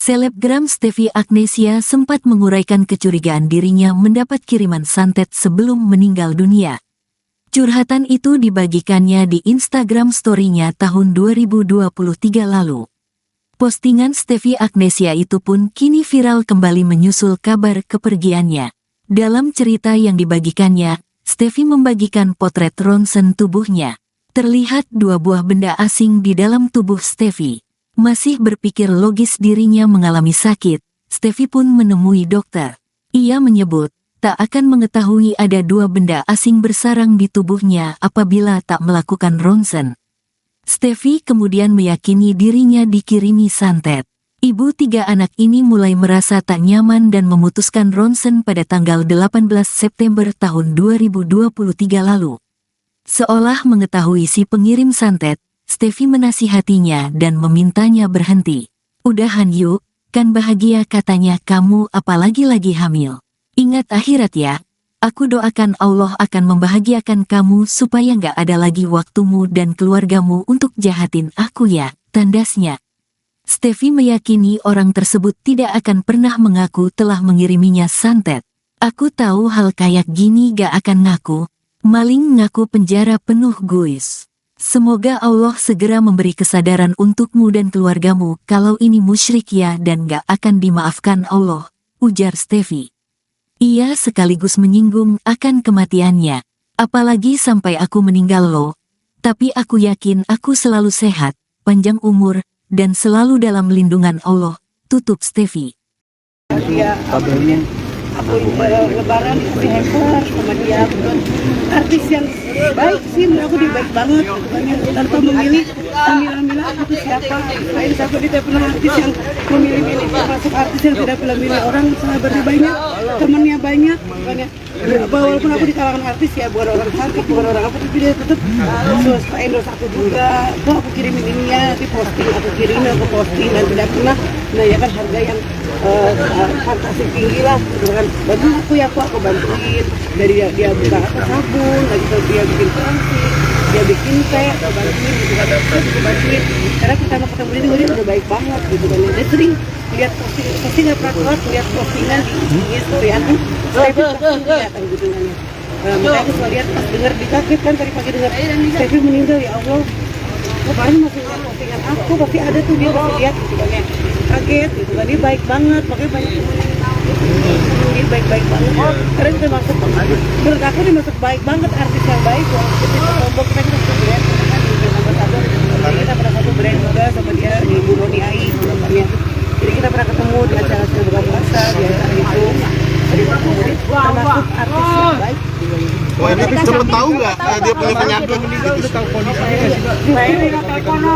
Selebgram Stefy Agnesiya sempat menguraikan kecurigaan dirinya mendapat kiriman santet sebelum meninggal dunia. Curhatan itu dibagikannya di Instagram story-nya tahun 2023 lalu. Postingan Stefy Agnesiya itu pun kini viral kembali menyusul kabar kepergiannya. Dalam cerita yang dibagikannya, Stefy membagikan potret ronsen tubuhnya. Terlihat dua buah benda asing di dalam tubuh Stefy. Masih berpikir logis dirinya mengalami sakit, Stefy pun menemui dokter. Ia menyebut, tak akan mengetahui ada dua benda asing bersarang di tubuhnya apabila tak melakukan ronsen. Stefy kemudian meyakini dirinya dikirimi santet. Ibu tiga anak ini mulai merasa tak nyaman dan memutuskan ronsen pada tanggal 18 September tahun 2023 lalu. Seolah mengetahui si pengirim santet, Stefy menasihatinya dan memintanya berhenti. Udahan yuk, kan bahagia katanya kamu apalagi lagi hamil. Ingat akhirat ya, aku doakan Allah akan membahagiakan kamu supaya nggak ada lagi waktumu dan keluargamu untuk jahatin aku ya, tandasnya. Stefy meyakini orang tersebut tidak akan pernah mengaku telah mengiriminya santet. Aku tahu hal kayak gini gak akan ngaku, maling ngaku penjara penuh guys. Semoga Allah segera memberi kesadaran untukmu dan keluargamu kalau ini musyrik ya dan gak akan dimaafkan Allah, ujar Stefy. Ia sekaligus menyinggung akan kematiannya. Apalagi sampai aku meninggal loh. Tapi aku yakin aku selalu sehat, panjang umur, dan selalu dalam lindungan Allah, tutup Stefy. Aku lebaran dikasih hamper sama dia. Artis yang baik sih, menurut aku dia baik banget. Tanpa memilih aku tuh siapa. Selain siapa, dia tidak pernah artis yang memilih-milih. Termasuk artis yang tidak pernah milih orang, sahabatnya banyak, temannya banyak. Walaupun aku di kalangan artis ya, bukan orang cantik, bukan orang apa, tapi dia tetap endorse aku juga. Kok aku kirimin ini ya, nanti posting, aku kirimin, aku posting, dan tidak pernah menanyakan harga yang fantasi tinggi lah, gitu kan. Bantu aku ya, aku bantuin. Dari dia buka apa sabun, lagi dia bikin pensi, dia bikin teh, aku bantuin, gitu kan. Aku bantuin. Karena pertama ketemu dia udah baik banget, gitu kan. Dia sering lihat posting nggak pernah keluar, lihat postingan di story aku, saya kelihatan gitu kan. Makanya aku selalu lihat pas dengar dikaget kan tadi pagi dengar Stefy meninggal, ya Allah. Kemarin masih lihat postingan aku, tapi ada tuh dia masih lihat gitu kan ya. Kaget gitu kan, dia baik banget, makanya banyak dia baik-baik banget. Karena kita masuk, menurut aku dia masuk baik banget, artis yang baik. Walaupun kita tombol kita satu brand, kan di ambasador, kita pernah satu brand juga sama dia di Bu Roni Ai sebelumnya. Jadi kita pernah ketemu di acara buka puasa, di acara itu. Jadi termasuk artis yang baik. Wah, tapi sempat tahu nggak dia punya penyakit?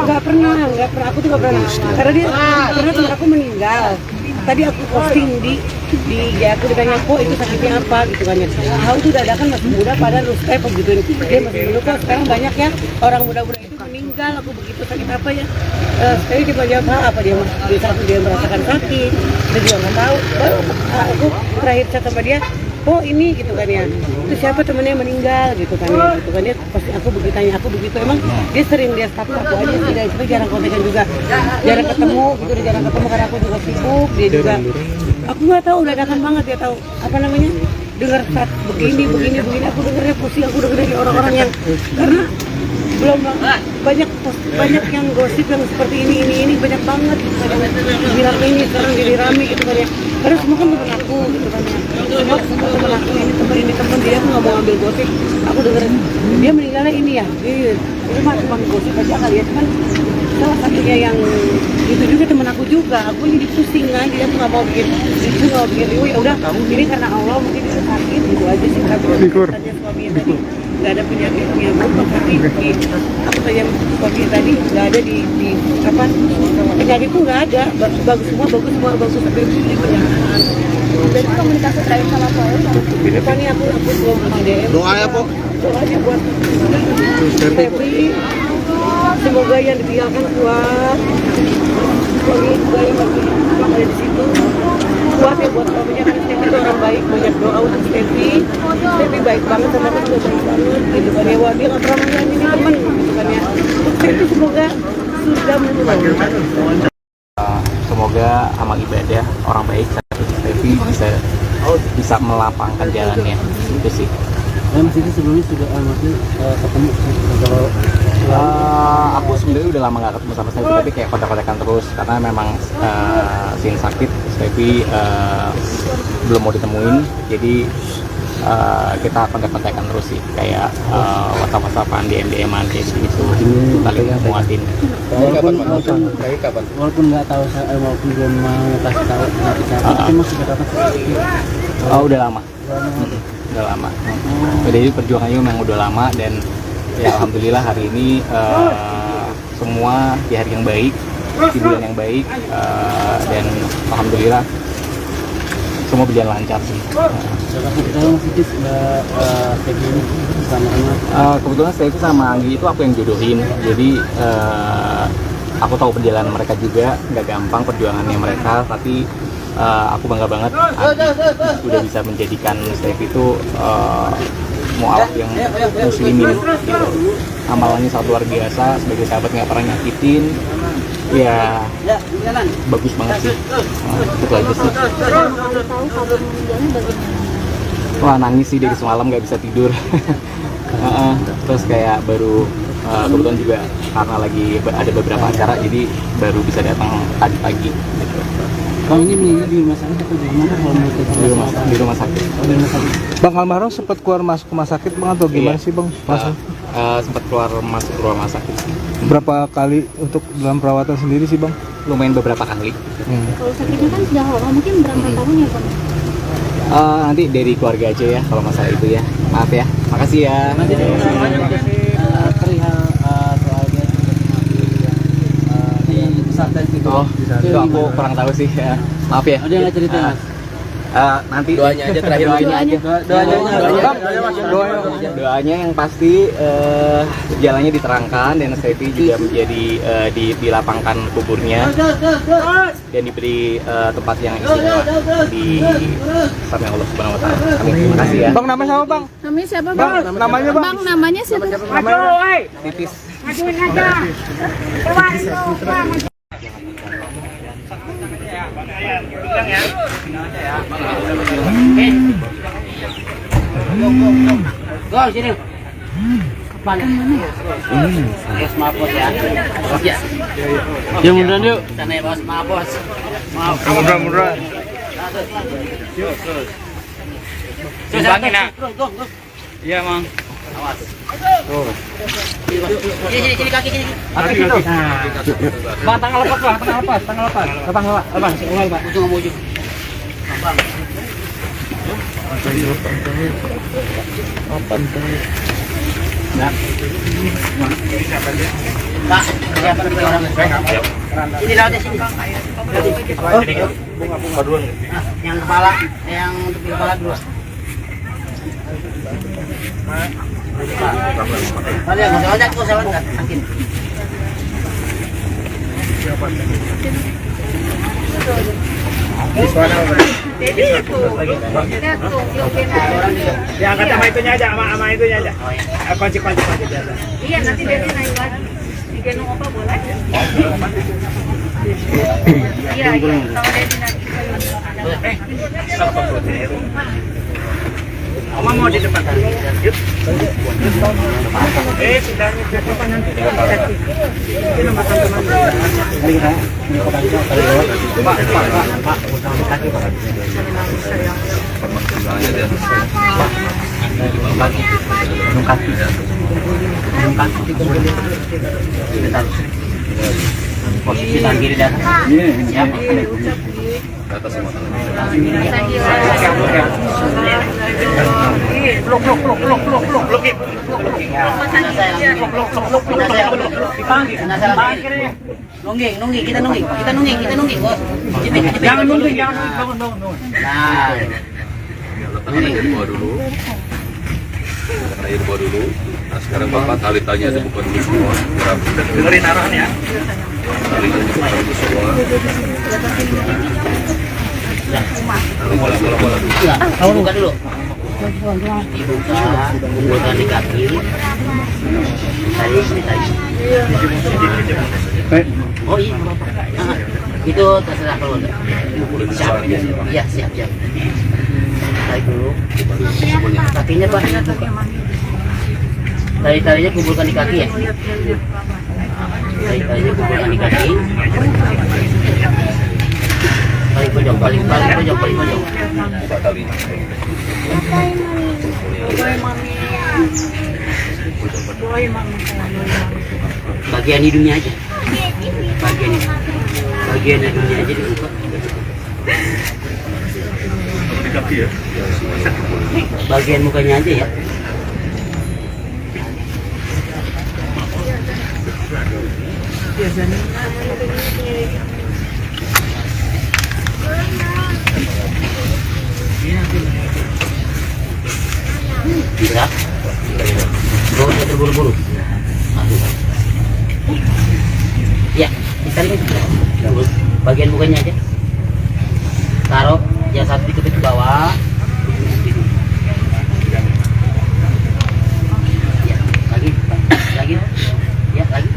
Nggak pernah. Aku tuh nggak pernah. Karena dia pernah teman aku meninggal. Tadi aku posting ya aku ditanya kok itu sakitnya apa gitu kan ya. Tahu tuh dadakan masih muda pada kayak begitu. Dia masih muda kok, sekarang banyak ya orang muda-muda itu meninggal. Aku begitu sakit apa ya? Sekali dia jawab apa dia merasakan sakit. Dia juga nggak tahu. Baru aku terakhir chat sama dia. Oh ini gitu kan ya, itu siapa temennya meninggal gitu kan ya, pasti aku begitu tanya, aku begitu emang dia sering lihat status aku aja sih, dari situ jarang kontekan juga, jarang ketemu gitu, jarang ketemu karena aku juga sibuk, dia juga, aku nggak tahu, dadakan banget dia tahu apa namanya, dengar saat begini, aku dengarnya pusing, aku denger dari orang-orang yang karena belum banyak yang gosip yang seperti ini banyak banget gitu kan ya. Bilang ini sekarang jadi rame gitu kan ya, karena semua kan teman aku gitu kan ya, semua teman aku ini teman dia, aku nggak mau ambil gosip, aku dengerin dia meninggalnya ini ya, itu mah cuma gosip aja kali ya, cuman salah satunya yang itu juga teman aku juga, aku jadi pusing kan, dia nggak mau bikin review, ya udah ini karena Allah mungkin dia sakit gitu aja sih, tapi tadi suaminya tadi nggak ada penyakitnya berubah, tapi aku tanya suaminya tadi nggak ada di apa penyakit itu nggak ada, bagus semua tapi di penyakit. Jadi komunikasi terakhir sama Paul Depannya aku belum DM. Doa ya, Po. Doanya buat Stefy, semoga yang ditinggalkan kuat. Semoga yang masih ada di situ kuat ya buat suaminya, karena Stefy itu orang baik, banyak doa untuk Stefy. Stefy baik banget sama aku juga baik banget gitu kan ya. Wah, dia nggak pernah menyanyi teman gitu kan ya. Stefy semoga sudah menurut semoga amal ibadah orang baik seperti Steffi bisa melapangkan jalannya, itu sih. Mas itu sebelumnya sudah ketemu kalau aku sebenarnya udah lama gak ketemu sama Steffi, tapi kayak kontak-kontakan terus karena memang Sin sakit, Steffi belum mau ditemuin, jadi kita kontak-kontakan terus sih, kayak WhatsApp-WhatsAppan, DM-an kayak gitu, saling nguatin. Walaupun nggak tahu, walaupun belum mau kasih tahu tapi masih berapa sih? Oh, udah lama. Udah lama. Jadi perjuangannya memang udah lama, dan ya alhamdulillah hari ini semua di hari yang baik, di bulan yang baik, dan alhamdulillah semua berjalan lancar sih. Kebetulan saya itu sama Anggi itu aku yang jodohin, jadi aku tahu perjalanan mereka juga, nggak gampang perjuangannya mereka, tapi aku bangga banget udah bisa menjadikan Steffi itu mualaf yang muslimin gitu. Amalannya sangat luar biasa, sebagai sahabat nggak pernah nyakitin, ya bagus banget sih. Itu aja sih. Wah, nangis sih dari semalam, nggak bisa tidur. Terus kayak baru kebetulan juga karena lagi ada beberapa acara, jadi baru bisa datang tadi pagi gitu. Bang, ini meninggal di rumah sakit atau di mana? Di rumah sakit. Bang almarhum sempat keluar masuk rumah sakit bang atau gimana sih bang? Sempat keluar masuk rumah sakit. Berapa kali untuk dalam perawatan sendiri sih bang? Lumayan beberapa kali. Kalau sakitnya kan sudah lama, mungkin berapa tahun ya Bang? Nanti dari keluarga aja ya kalau masalah itu ya. Maaf ya. Makasih ya. Perihal soalnya di pesantren itu. Oh, itu aku kurang tahu sih ya. Maaf ya. Ada nggak cerita Mas? Nanti doanya aja terakhir, doanya yang pasti jalannya diterangkan, dan Steffi juga menjadi dilapangkan kuburnya dan diberi tempat yang istimewa di sama Allah Subhanahu Wa Taala. Amin. Terima kasih ya. Bang namanya siapa bang? Namanya siapa Bang? Namanya bang? Bang, namanya siapa? Titis. Go sini. Kapan? Bos mapos ya. Bos ya. Ya munduran yuk. Sana ya bos, maaf bos. Maaf. Munduran. Sumbangin nak. Iya mang. Awas. Sini kaki sini. Bang, tangan lepas bang, tangan lepas. Lepas. Ulang pak. Ujung sama ujung. Bang. Nah. Pak, siapa nih orang? Ini lautnya sini. Bunga dua. Yang kepala, yang tepi kepala dua. Kalian nggak usah kok saya angkat. Makin. Ya angkat sama itunya aja, sama itunya aja. Kunci biasa. Iya, nanti dia naik lagi. Digendong apa boleh? Iya, kalau dia naik. Oma mau di depan. Yuk. Sudahnya di depan nanti. Ini nomor teman. Posisi tangan kiri dan ya. Atas semua. Nungging, kita nungging, bos. Jangan nungging, bangun. Nah. Di bawah dulu. Air bawah dulu. Nah, sekarang Bapak tali tanya ada bukan di semua. Dengerin arahan ya. Talinya dibuka di semua. Bola dulu. Kamu buka dulu. Dibuka di kaki. Tadi. Oh iya. Itu terserah keluarga. Siap. Iya, siap. Tarik dulu. Kakinya Pak. Tali-talinya kumpulkan di kaki ya. Tali-talinya kumpulkan di kaki. Paling pojok. Buka tali. Bagian hidungnya aja. Bagian hidungnya aja dibuka. Di kaki ya. Bagian mukanya aja ya. Bisa. Gak usah terburu-buru. Ya, ditarik aja. Bagian mukanya aja. Taruh, yang satu dikepit ke bawah. Ya, lagi. Ya, lagi. Ya, lagi.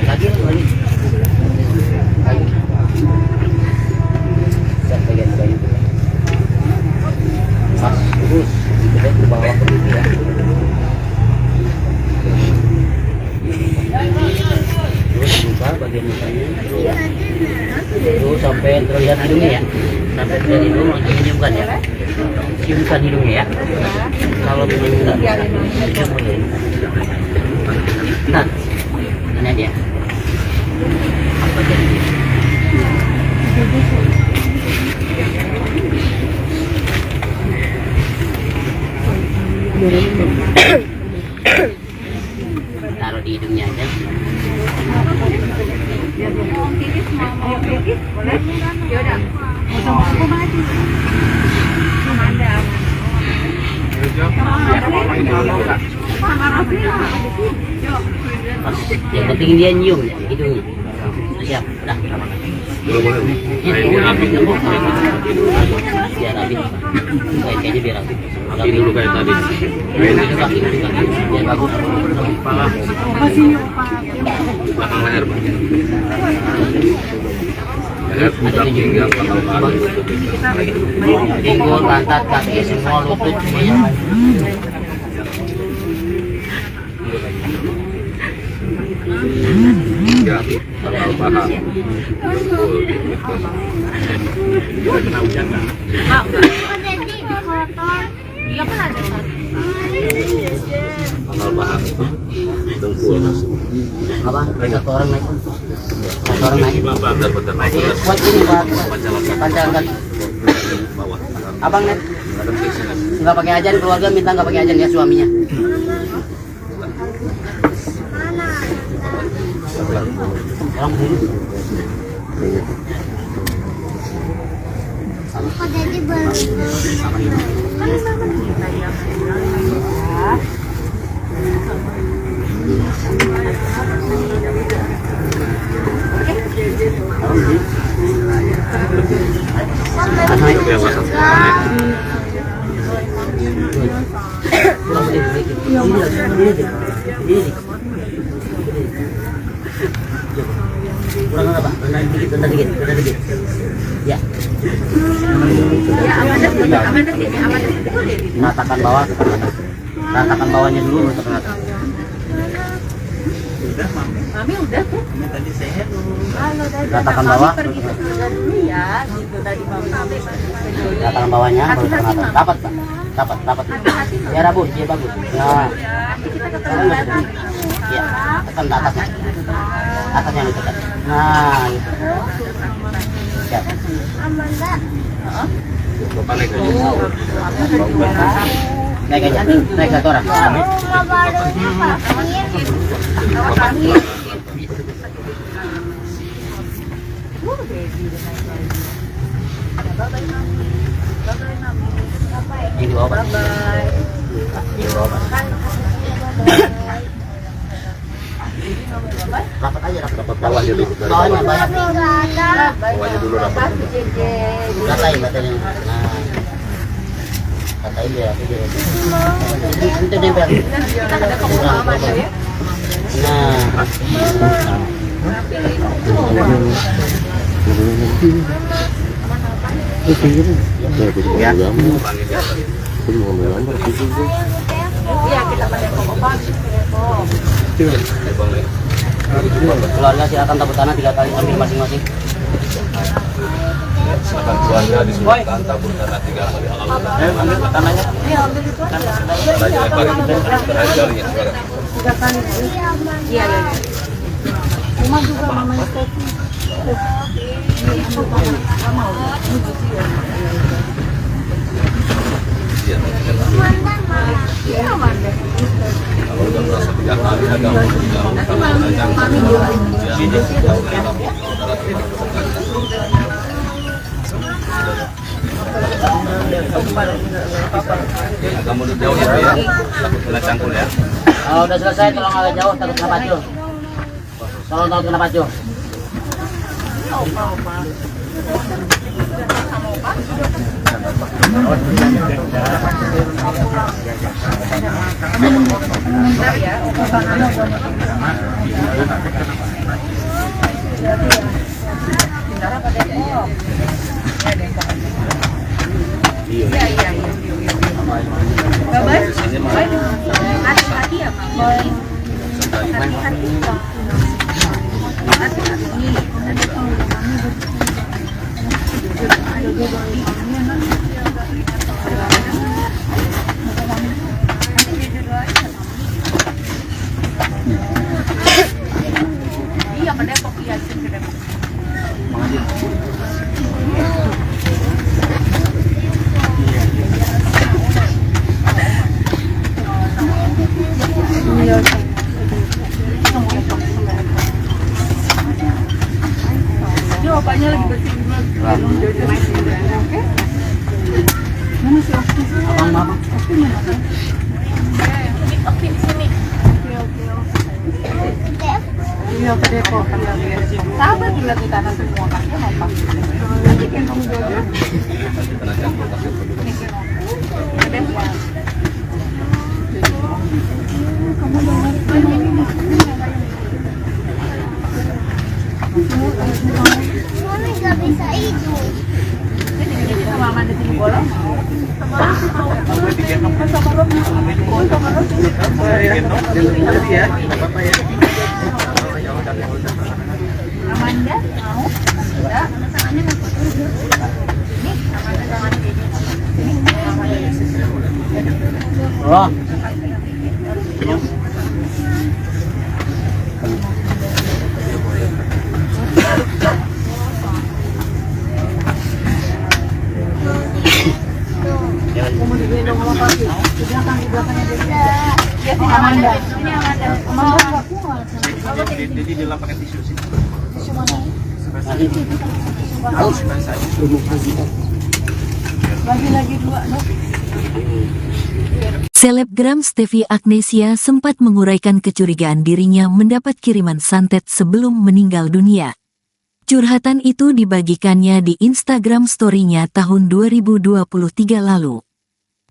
Bagian. Pas, terus dikepit ke bawah begitu ya. Terus buka bagian mukanya. Terus sampai terlihat hidungnya ya. Sampai terlihat hidung langsung ciumkan ya. Ciumkan hidungnya ya. Kalau memang enggak nah, ini dia. Apa jadi? Taruh di hidungnya aja. Yang penting dia nyium ya, hidungnya. Siap, udah. Biar rapi. Kayaknya biar rapi. Rapi dulu kayak tadi. Kaki. Biar bagus. Kepala. Belakang leher, Pak. Leher, samping ya, belakang. Pinggul, pantat, kaki, semua lutut semuanya. Ya, kalau paha. Kena hujan nggak? Kalau paha. Dengkul. Apa? Satu orang naik. Bentar. Kuat ini Pak. Pancalan kaki. Bawah. Abang net. Nggak pakai ajan, keluarga minta nggak pakai ajan ya suaminya. Orang dulu. Kurang apa? Rendah dikit. Ya. Ratakan bawah. Ratakan bawahnya dulu untuk rata. Mami udah tuh. Ratakan bawah. Ya, gitu tadi Mami. Ratakan bawahnya baru ke atas. Dapat. Ya rabun, dia bagus. Nah. Ya, tekan ke atasnya. Atasnya lu tekan. Nah, gitu. Siap. Naik aja, naik satu orang. Ini di bawah, Pak. Di bawah, Pak. Rapat aja, rapat bawahnya dulu. Bawahnya banyak. Bawahnya dulu rapat. Katain. Nah, katain dia. Itu nempel. Nah, Keluarga silakan tabur tanah 3 kali ambil masing-masing. Silakan keluarga disilakan tabur tanah 3 kali. Ambil tanahnya. Tanahnya lebarin jari-jarinya sekarang. 3 kali. Iya. Mama juga mama Stefi. Kalau udah merasa 3 kali ada kamu udah jauh ya, takut kena cangkul ya. Kalau udah selesai tolong agak jauh, takut kena pacu. Tolong takut kena pacu. Hati-hati ya, Pak. Hati-hati. Iya, pada kopi asin ke Depok. Ini opanya lagi bersihin dulu. Oke? Mana si Okti? Abang. Okti mana? Okti di sini. Oke. Iya, ke Depok. Sabar tinggal di tanah semua kakek mau pas. Nanti gendong dulu. Ke Depok. Kamu dengar Mami nggak bisa hidup. ini sama Amanda sini bolong. Amanda mau? Enggak, tangannya mau turun. Ini Amanda tangan kayak gini. Oh. Di belakangnya dia. Amanda. Ini Amanda. Amanda nggak kuat. Jadi dia pakai tisu sih. Tisu mana? Bagi lagi 2, Dok. Selebgram Stefi Agnesia sempat menguraikan kecurigaan dirinya mendapat kiriman santet sebelum meninggal dunia. Curhatan itu dibagikannya di Instagram story-nya tahun 2023 lalu.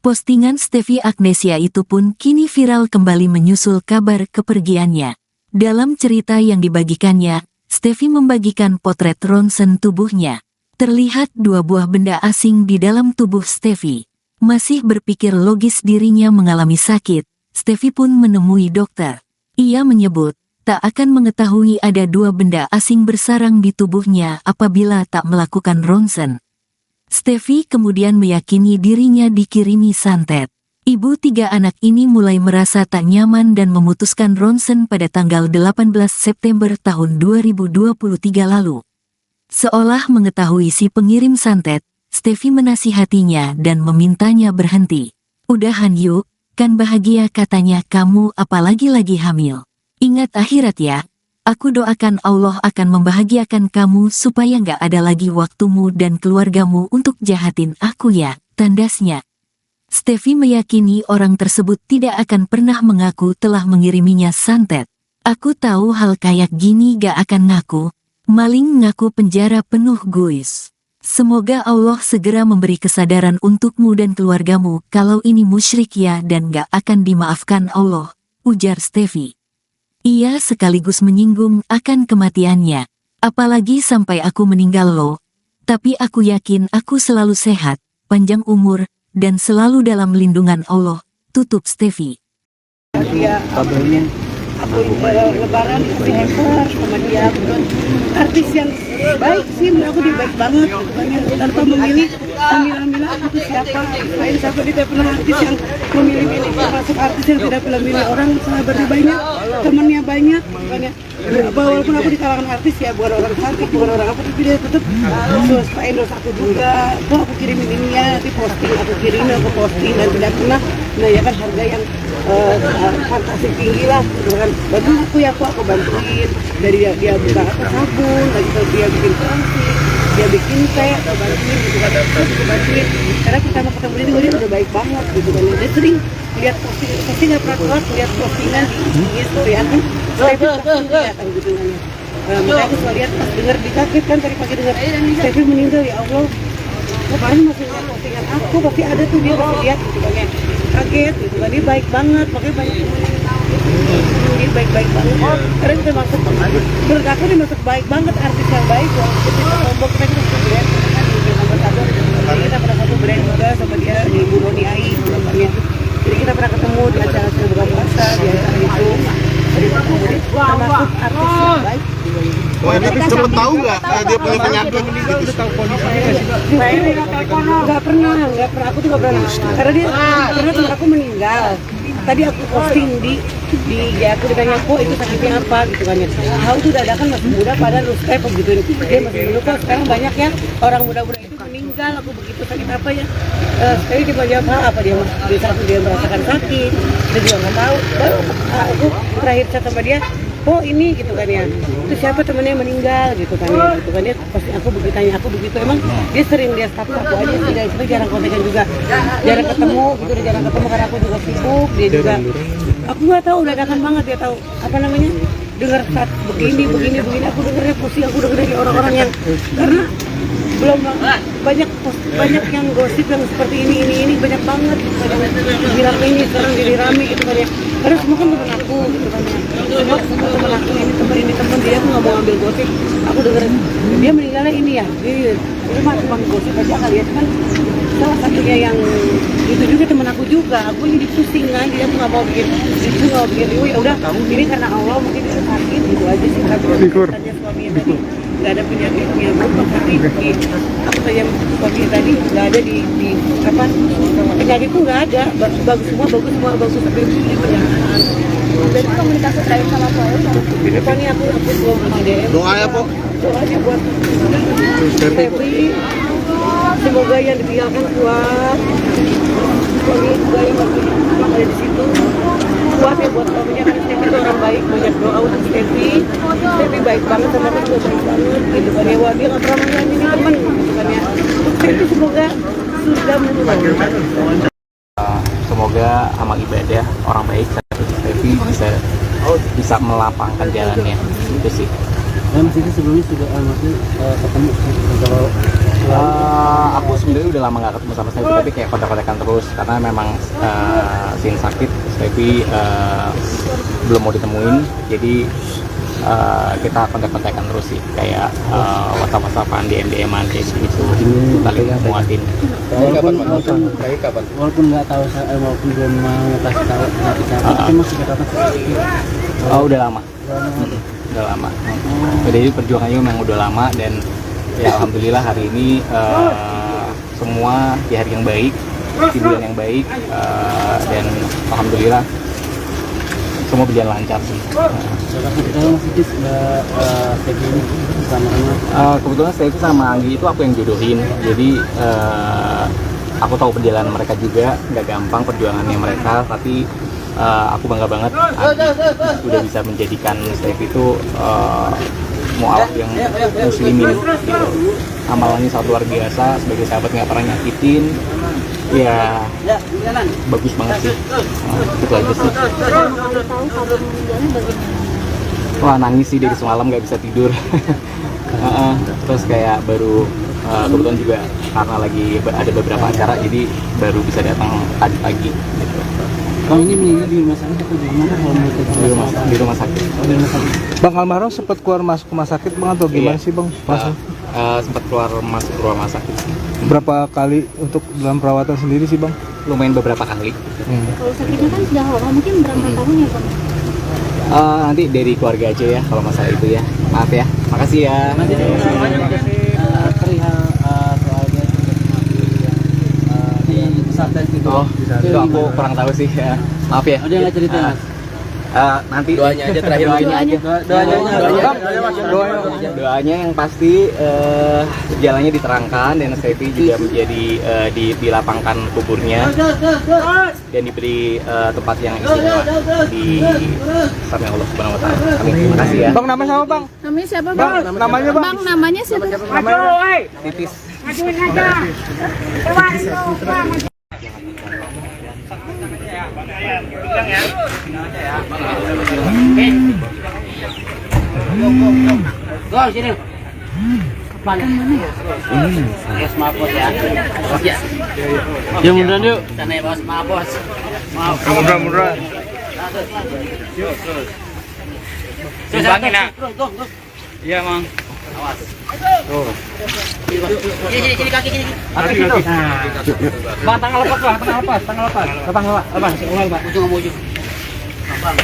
Postingan Stefi Agnesia itu pun kini viral kembali menyusul kabar kepergiannya. Dalam cerita yang dibagikannya, Stefi membagikan potret ronsen tubuhnya. Terlihat 2 buah benda asing di dalam tubuh Stefi. Masih berpikir logis dirinya mengalami sakit, Stefi pun menemui dokter. Ia menyebut, tak akan mengetahui ada 2 benda asing bersarang di tubuhnya apabila tak melakukan ronsen. Stefi kemudian meyakini dirinya dikirimi santet. Ibu 3 anak ini mulai merasa tak nyaman dan memutuskan ronsen pada tanggal 18 September tahun 2023 lalu. Seolah mengetahui si pengirim santet, Stefi menasihatinya dan memintanya berhenti. Udahan yuk, kan bahagia katanya kamu apalagi lagi hamil. Ingat akhirat ya, aku doakan Allah akan membahagiakan kamu supaya nggak ada lagi waktumu dan keluargamu untuk jahatin aku ya, tandasnya. Stefi meyakini orang tersebut tidak akan pernah mengaku telah mengiriminya santet. Aku tahu hal kayak gini gak akan ngaku, maling ngaku penjara penuh guys. Semoga Allah segera memberi kesadaran untukmu dan keluargamu kalau ini musyrik ya dan gak akan dimaafkan Allah, ujar Stefi. Ia sekaligus menyinggung akan kematiannya. Apalagi sampai aku meninggal loh. Tapi aku yakin aku selalu sehat, panjang umur, dan selalu dalam lindungan Allah, tutup Steffi. Dia aku lebaran di hamper sama dia, artis yang baik sih, menurut aku dia baik banget tanpa memilih aku tuh siapa, lain siapa. Dia tidak pernah artis yang memilih-milih, termasuk artis yang tidak pernah milih orang, sahabatnya banyak, temannya banyak, makanya walaupun aku di kalangan artis ya, bukan orang cantik, bukan orang apa, tapi dia tetap endorse aku juga. Kok aku kirimin ini ya, nanti posting, aku kirimin, aku posting, dan tidak pernah menanyakan harga yang fantasi tinggi lah, kan. Bantu aku ya, aku bantuin dari dia buka apa sabun, lagi dia bikin plastik, dia bikin teh, atau bantuin gitu kan, aku bantuin. Karena pertama ketemu dia udah baik banget gitu kan. Dia sering lihat posting nggak pernah keluar, lihat postingan di story aku, saya pun kelihatan gitu kan. Makanya aku selalu lihat pas dengar, dikaget kan tadi pagi dengar Steffi meninggal, ya Allah. Kemarin masih lihat postingan aku, pasti ada tuh dia masih lihat gitu kan ya. Kaget gitu kan, dia baik banget, makanya banyak dia baik-baik banget. Karena kita masuk, menurut aku dia masuk baik banget, artis yang baik. Walaupun kita kelompok, kita satu brand, kan di nomor satu. Jadi kita pernah satu brand juga sama dia di Bu Roni Ai, bapaknya. Jadi kita pernah ketemu di acara buka puasa, di acara itu. Jadi termasuk artis yang baik. Wah, tapi sempet tahu nggak dia punya penyakit? Nggak pernah. Aku tuh nggak pernah. Karena dia pernah temen aku meninggal. Tadi aku posting di aku ditanya kok itu sakitnya apa gitu kan ya. Tahu tuh dadakan masih muda, padahal lu kayak begitu dia masih muda kok. Sekarang banyak ya orang muda-muda itu meninggal. Aku begitu sakit apa ya? Sekali dia jawab apa dia dia merasakan sakit, dia juga nggak tahu. Baru aku terakhir chat sama dia, oh ini gitu kan ya, itu siapa temennya yang meninggal gitu kan ya, pasti aku begitu tanya, aku begitu emang dia sering dia status aku aja sih, dari situ jarang kontekan juga, jarang ketemu gitu, udah jarang ketemu karena aku juga sibuk, dia juga, aku nggak tahu, dadakan banget dia tahu apa namanya, dengar saat begini, aku dengernya pusing, aku denger dari orang-orang yang karena belum banyak yang gosip yang seperti ini banyak banget, bilang ini sekarang jadi rame gitu kan ya, karena semua kan teman aku gitu kan ya, semua teman aku ini teman dia, aku nggak mau ambil gosip, aku dengerin dia meninggalnya ini ya, itu mah cuma gosip aja kali ya, kan salah satunya yang itu juga teman aku juga, aku jadi pusing kan, jadi aku nggak mau bikin review, ya udah ini karena Allah mungkin dia sakit gitu aja sih, tapi katanya suaminya tadi nggak ada penyakitnya berubah, tapi aku tanya suaminya tadi nggak ada di apa penyakitku nggak ada, bagus semua tapi ini penyakit. Berarti komunikasi terakhir sama suami Depannya aku belum DM. Doa ya, Po. Doanya buat Steffi, semoga yang ditinggalkan kuat, suami juga yang masih ada di situ kuat ya buat suaminya, karena Steffi itu orang baik, banyak doa untuk Steffi baik banget sama aku juga baik banget gitu kan ya, wah dia nggak pernah mengamini teman gitu kan ya, Steffi semoga sudah menolong. Semoga amal ibadah orang baik seperti Steffi bisa melapangkan jalannya, itu sih. Maksudnya sebelumnya sudah ketemu kalau aku sebenarnya udah lama nggak ketemu sama Steffi, tapi kayak kontak-kontakan terus karena memang sin sakit Steffi belum mau ditemuin, jadi kita kontak-kontakan terus sih, kayak WhatsApp-WhatsAppan, DM-an kayak gitu, saling muatin. Walaupun nggak tahu, walaupun belum mau kasih tahu, tapi masih ketemu. Oh, udah lama. Udah lama. Jadi perjuangannya memang udah lama, dan ya alhamdulillah hari ini semua di hari yang baik, di bulan yang baik, dan alhamdulillah semua berjalan lancar sih. Kebetulan Steffi sama Anggi itu aku yang jodohin, jadi aku tahu perjalanan mereka juga, nggak gampang perjuangannya mereka, tapi aku bangga banget udah bisa menjadikan Steffi itu mu'alaf yang muslimin gitu. Amalannya sangat luar biasa, sebagai sahabat nggak pernah nyakitin, ya bagus banget sih. Itu aja sih. Wah, nangis sih dari semalam, nggak bisa tidur. Terus kayak baru kebetulan juga karena lagi ada beberapa acara, jadi baru bisa datang tadi pagi gitu. Bang ini meninggal di rumah sakit atau di mana kalau menurut Di rumah sakit. di rumah sakit? Bang almarhum sempat keluar masuk rumah sakit bang atau gimana Iya. sih bang? Masuk Sempat keluar masuk rumah sakit. berapa kali untuk dalam perawatan sendiri sih bang? Lumayan beberapa kali. Kalau sakitnya kan sudah lama, mungkin berapa tahun ya bang? Nanti dari keluarga aja ya kalau masalah itu ya. Maaf ya. Makasih ya. Perihal soalnya di pesantren itu. Oh, itu aku kurang tahu sih ya. Maaf ya. Ada nggak cerita mas? Nanti doanya aja terakhir doanya aja. Doanya yang pasti jalannya diterangkan dan Stevi juga menjadi dilapangkan kuburnya dan diberi tempat yang istimewa di sama Allah Subhanahu wa taala. Amin. Terima kasih ya. Bang namanya sama bang? Namanya siapa Bang namanya bang? Bang namanya siapa? Titis. Go sini. Mana? Yes, maaf bos ya. Bos ya. Ya munduran yuk. Sana ya bos, maaf bos. Maaf. Munduran. Sumbangin nak. Iya mang. Awas. Sini kaki sini. Bang tangan lepas bang, tangan lepas. Ujung sama ujung. Bang.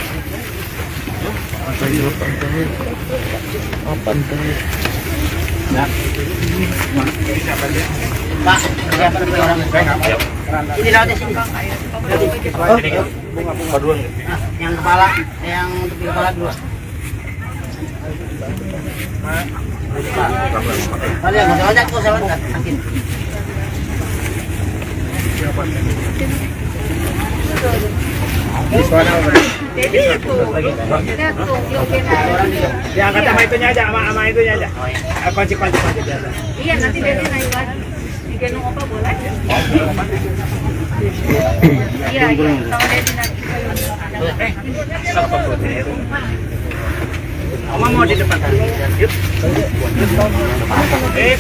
Pak, siapa tiga orang? Ini lautnya sini. Bunga dulu. Yang kepala, yang tepi kepala dulu. Kalian nggak usah loncat, nggak usah loncat. Makin. Ya angkat sama itunya aja, sama itunya aja. Kunci aja. Iya, nanti Dede naik lagi. Digendong apa boleh? Iya, iya. Kalau Dede nanti. Oma mau di depan. Yuk.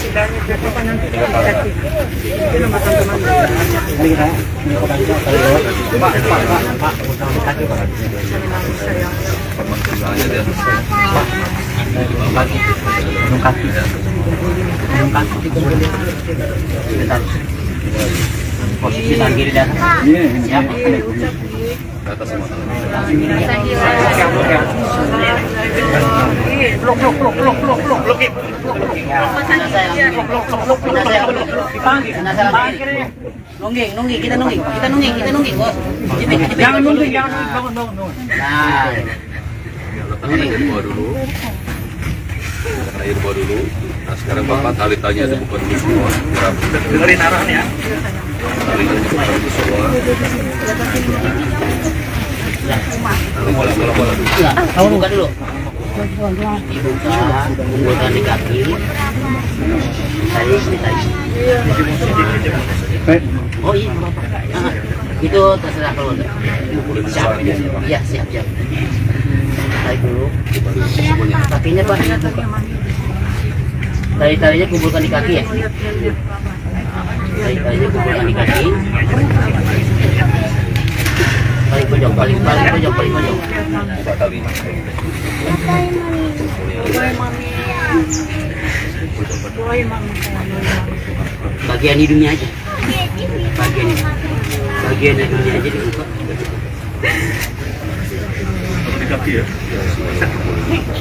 Sudahnya berapa nanti? Ini nama teman-teman. Pak. Posisi tangan kiri dan siap. Atas semua. Nungging, kita nungging, bos. Jangan nungging, bangun. Nah, Air bawa dulu. Air bawa dulu. Nah sekarang bapak talitanya dibuka dulu semua. Dengerin arahannya. Talinya dibuka dulu semua. Bola dulu. kamu buka dulu. Dibuka, kumpulkan di kaki. Tarik. Oh iya, itu terserah kalau enggak. Siap. Iya, siap. Tarik dulu. Kakinya pak. Tarik-tariknya kumpulkan di kaki ya. Tarik-tariknya kumpulkan di kaki. Paling pojok. Buka talinya. Bagian hidungnya aja. Bagian hidungnya aja dibuka. Di kaki ya.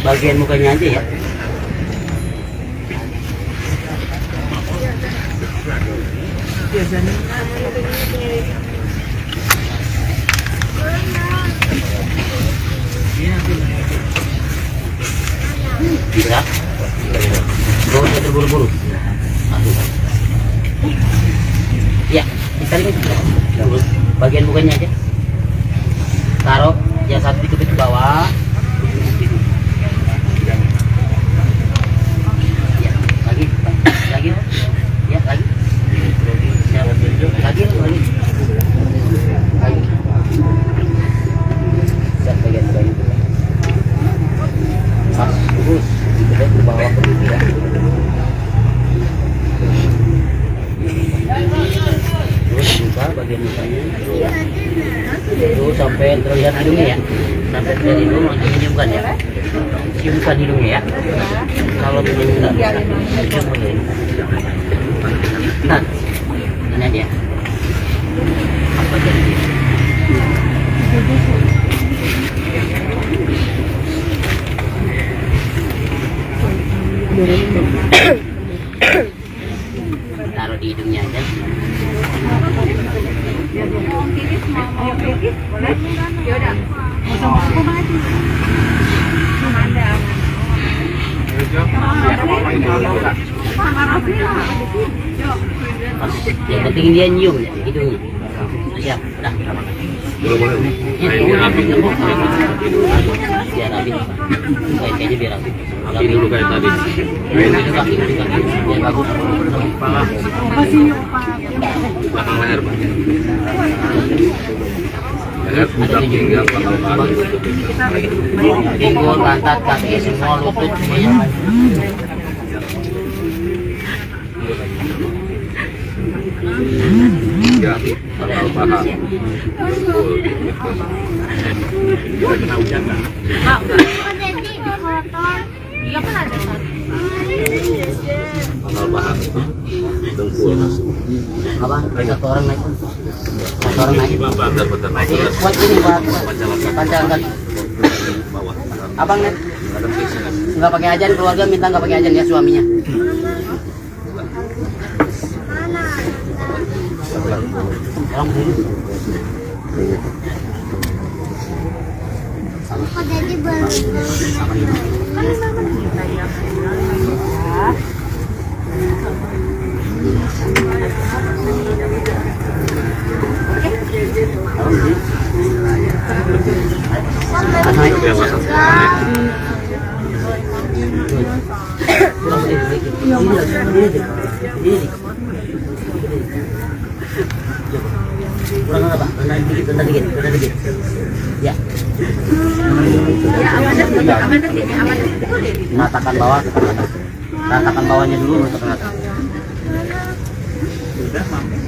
Bagian mukanya aja ya. Bisa? Gak usah terburu-buru. Ya, ditarik dulu. Bagian mukanya aja. Taruh yang satu dikepit ke bawah. Ya, lagi. Ya, lagi. Siap. Lagi. Siap, bagian. Pas, terus dikepit ke bawah ke bumi ya. Terus buka bagian mukanya. Terus sampai terlihat hidungnya ya, sampai terlihat hidung langsung menyiumkan ya, ciumkan hidungnya ya. Kalau belum enggak cium boleh. Nah, ini dia. Apa tadi? Taruh di hidungnya aja. Yang penting dia nyium ya hidungnya. Siap, dah. Biar rapi. Biar rapi. Kayaknya biar rapi. Rapi dulu kayak tadi. Kaki, biar bagus. Belakang leher, Pak. Leher, pundak, pinggang, belakang paha. Pinggul, pantat, kaki, semua lutut semuanya. Ya, belakang paha. Pangkal paha. Dengkul. Apa? Satu orang naik. Satu orang naik. Bentar. Kuat ini buat panjang kali. Bawah. Abang net nggak pakai ajan, keluarga minta nggak pakai ajan ya suaminya. Orang dulu. Kurang apa? Rendah dikit. Ya. Ratakan bawah ke atas. Ratakan bawahnya dulu untuk ke atas.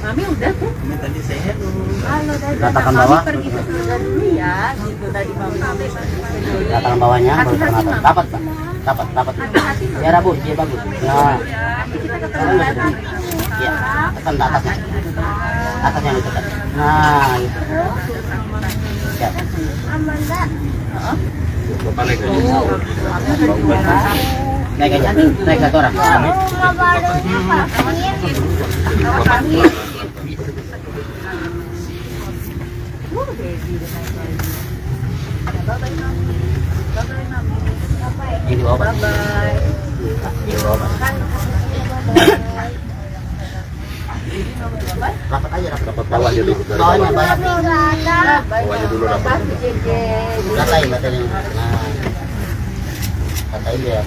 Mami udah tuh. Ratakan bawah. Pergi ke surga dulu ya, gitu tadi Mami. Ratakan bawahnya baru ke atas. Dapat, Pak. Dapat. Ya bagus. Nah. Ya, tekan ke atasnya. Atasnya ditekan. Nah, gitu. Siap. Naik aja, naik satu orang. Ini obat. Rapat aja, rapat bawahnya dulu. Bawahnya banyak. Bawahnya dulu rapat. Ratain. Nah, ratain dia.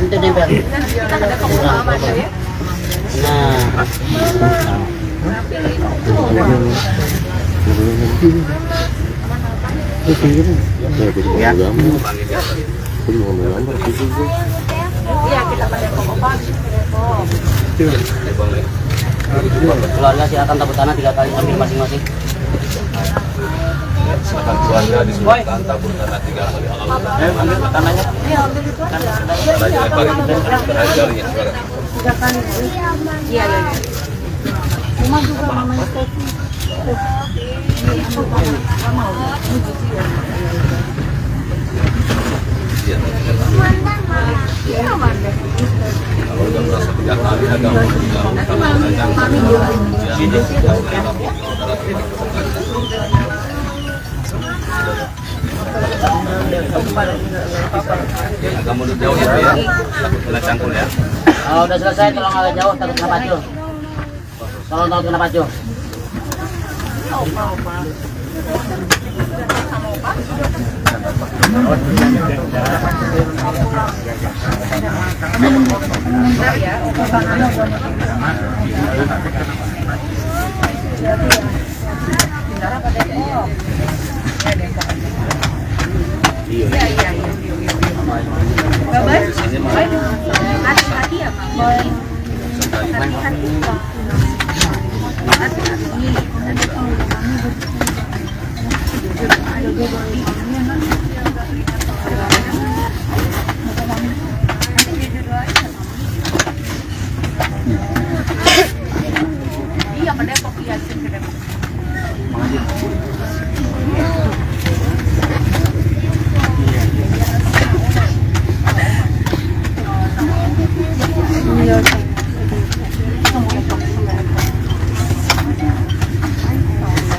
Itu nempel. Iya, kita pakai obat. Keluarga silakan tabur tanah 3 kali ambil masing-masing. Silakan keluarga disunahkan tabur tanah 3 kali. Ambil tanahnya. Tanahnya lebarin. Jarinya sekarang. 3 kali. Iya. Mama juga mamanya Kalau udah merasa 3 kali agak agak mundur jauh ya, takut kena cangkul ya. Kalau udah selesai tolong agak jauh, takut kena pacu. Tolong takut kena pacu. hati-hati ya, Bang. Hati-hati. Iya, ke Depok, iya, ke Depok.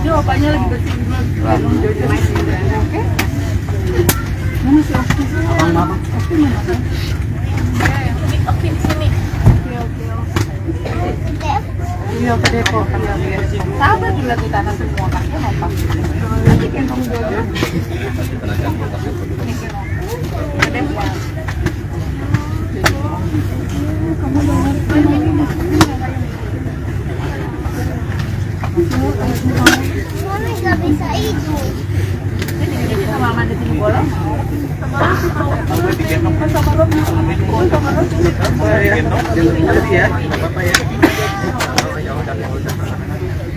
Ini bapaknya lagi bersihin belum jojo. Oke. Mana sih Okti? Okti mana? Okti di sini. Iya ke Depok. Sabar dilihat di tanah semua kakek mau pakai. Nanti gendong jojo. Ke Depok. Kamu Mami nggak bisa itu. Ini sama mama di sini bola.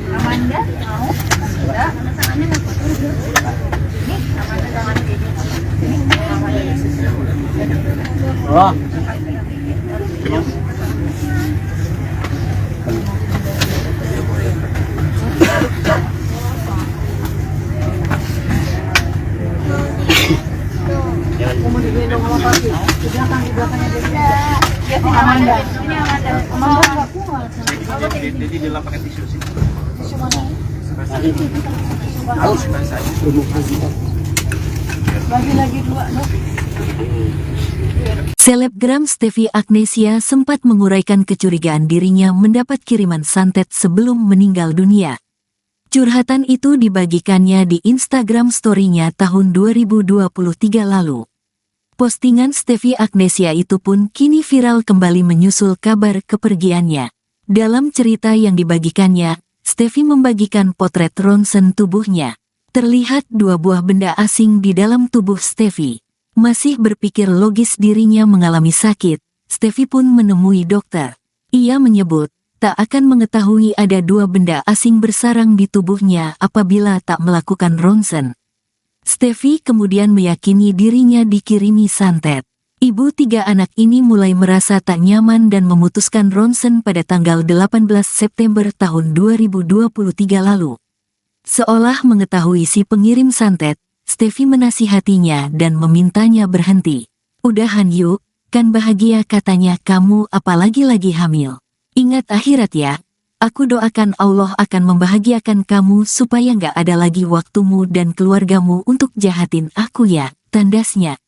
Amanda mau? Enggak, tangannya mau ini Amanda tangan ini. Oh. Mau digendong sama papi. Di belakangnya dia. Ya sih Amanda. Ini Amanda. Amanda enggak kuat. Jadi di dalam pakai tisu sih. Tisu mana? Bagi lagi 2, Dok. Selebgram Steffi Agnesia sempat menguraikan kecurigaan dirinya mendapat kiriman santet sebelum meninggal dunia. Curhatan itu dibagikannya di Instagram story-nya tahun 2023 lalu. Postingan Steffi Agnesia itu pun kini viral kembali menyusul kabar kepergiannya. Dalam cerita yang dibagikannya, Steffi membagikan potret ronsen tubuhnya. Terlihat 2 buah benda asing di dalam tubuh Steffi. Masih berpikir logis dirinya mengalami sakit, Steffi pun menemui dokter. Ia menyebut, tak akan mengetahui ada 2 benda asing bersarang di tubuhnya apabila tak melakukan ronsen. Steffi kemudian meyakini dirinya dikirimi santet. Ibu 3 anak ini mulai merasa tak nyaman dan memutuskan ronsen pada tanggal 18 September tahun 2023 lalu. Seolah mengetahui si pengirim santet, Steffi menasihatinya dan memintanya berhenti. Udahan yuk, kan bahagia katanya kamu apalagi lagi hamil. Ingat akhirat ya, aku doakan Allah akan membahagiakan kamu supaya nggak ada lagi waktumu dan keluargamu untuk jahatin aku ya, tandasnya.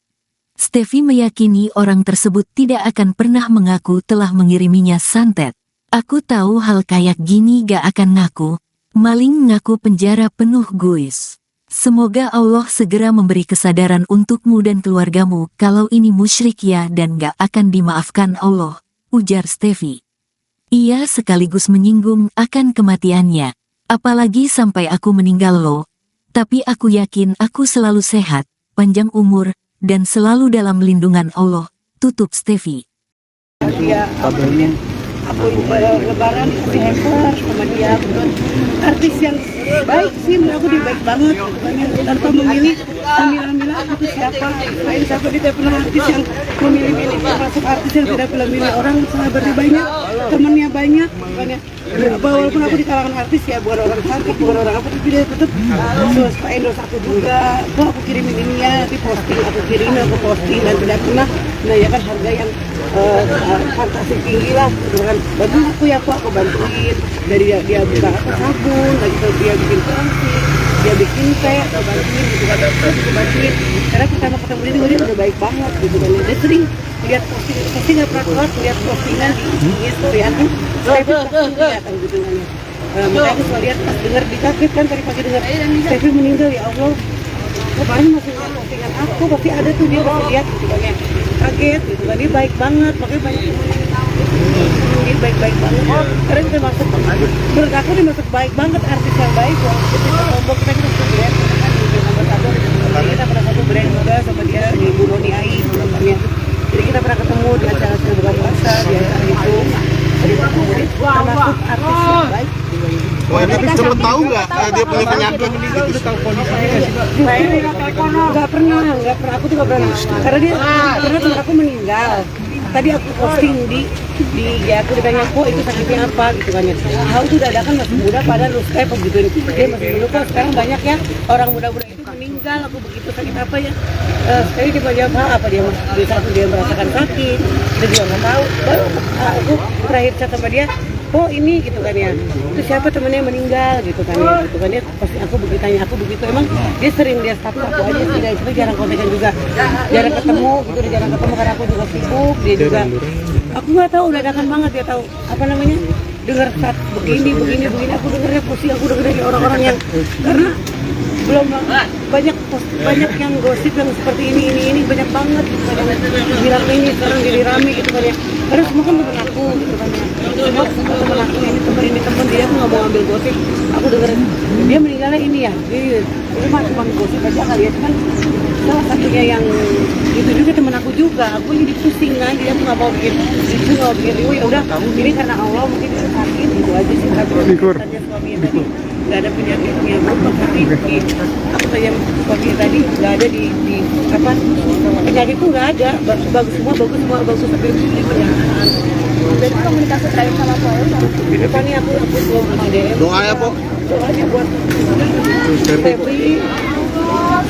Steffi meyakini orang tersebut tidak akan pernah mengaku telah mengiriminya santet. Aku tahu hal kayak gini gak akan ngaku, maling ngaku penjara penuh guys. Semoga Allah segera memberi kesadaran untukmu dan keluargamu kalau ini musyrik ya dan gak akan dimaafkan Allah, ujar Steffi. Ia sekaligus menyinggung akan kematiannya. Apalagi sampai aku meninggal loh. Tapi aku yakin aku selalu sehat, panjang umur, dan selalu dalam lindungan Allah, tutup Steffi. Dia aku lebaran dikasih hamper sama dia, artis yang baik sih, menurut aku dia baik banget, tanpa memilih aku tuh siapa, lain siapa, dia tidak pernah artis yang memilih termasuk artis yang tidak pernah milih orang, sahabatnya banyak, temannya banyak, makanya walaupun aku di kalangan artis ya, bukan orang cantik, bukan orang apa, tapi dia tetap endorse aku juga, kok aku kirimin ini ya, nanti posting, aku kirimin, aku posting, dan tidak pernah menanyakan harga yang fantasi tinggi lah, dengan bantu aku ya, aku bantuin, dari dia buka apa sabun, lagi dia bikin kopi, dia bikin teh, aku bantuin gitu kan, aku bantuin, karena pertama ketemu dia udah baik banget gitu kan, dia sering lihat posting nggak pernah keluar, lihat postingan di story aku, saya kelihatan gitu kan, makanya aku selalu lihat pas dengar dikaget kan tadi pagi dengar Steffi meninggal ya Allah, kemarin masih lihat postingan aku, pasti ada tuh dia pasti lihat gitu kan ya, kaget gitu kan, dia baik banget, makanya banyak dia baik-baik banget, karena kita masuk, menurut aku dia masuk baik banget, artis yang baik, walaupun kita tombol kita masuk brand, kan di nomor 1, kita pernah satu brand juga sama dia di Bu Noni Ai, jadi kita pernah ketemu di acara buka puasa, di acara itu, jadi termasuk artis yang baik. Tapi sempat tahu nggak dia punya penyakit? Udah tahu kondisinya nggak sih, Mbak? Nggak pernah, aku tuh nggak pernah. Karena teman aku meninggal. Tadi aku posting di aku ditanya kok itu sakitnya apa gitu kan ya. Tahu tuh dadakan masih muda padahal kayak begitu dia masih muda kok sekarang banyak ya orang muda-muda itu meninggal. Aku begitu sakit apa ya? Sekali dia jawab apa dia dia merasakan sakit, dia juga nggak tahu. Baru aku terakhir chat sama dia, oh ini gitu kan ya, itu siapa temennya yang meninggal gitu kan ya, pasti aku begitu tanya, aku begitu emang dia sering dia staff aku aja sih guys, tapi jarang kontekan juga, jarang ketemu gitu, jarang ketemu karena aku juga sibuk, dia juga, aku nggak tahu dadakan banget dia tahu apa namanya, dengar saat begini, aku dengarnya pusing, aku dengar dari orang-orang yang karena belum banyak yang gosip yang seperti ini banyak banget gitu kan bilang ini sekarang jadi rame gitu kan ya, karena semua kan temen aku gitu kan ya, semua temen aku ini temen dia, aku nggak mau ambil gosip, aku denger dia meninggalnya ini ya, itu mah cuma gosip aja kali ya, cuman salah satunya yang itu juga temen aku juga, aku jadi pusing kan, jadi aku nggak mau bikin riuh, ya udah ini karena Allah mungkin dia sakit gitu aja sih, tapi tanya suaminya tadi nggak ada penyakitnya berubah, tapi aku tanya suaminya tadi nggak ada di apa penyakit itu nggak ada, bagus semua tapi ini penyakit. Berarti komunikasi terakhir sama Paul Depan ini aku belum sama DM. Doa ya, Po. Doanya buat Steffi,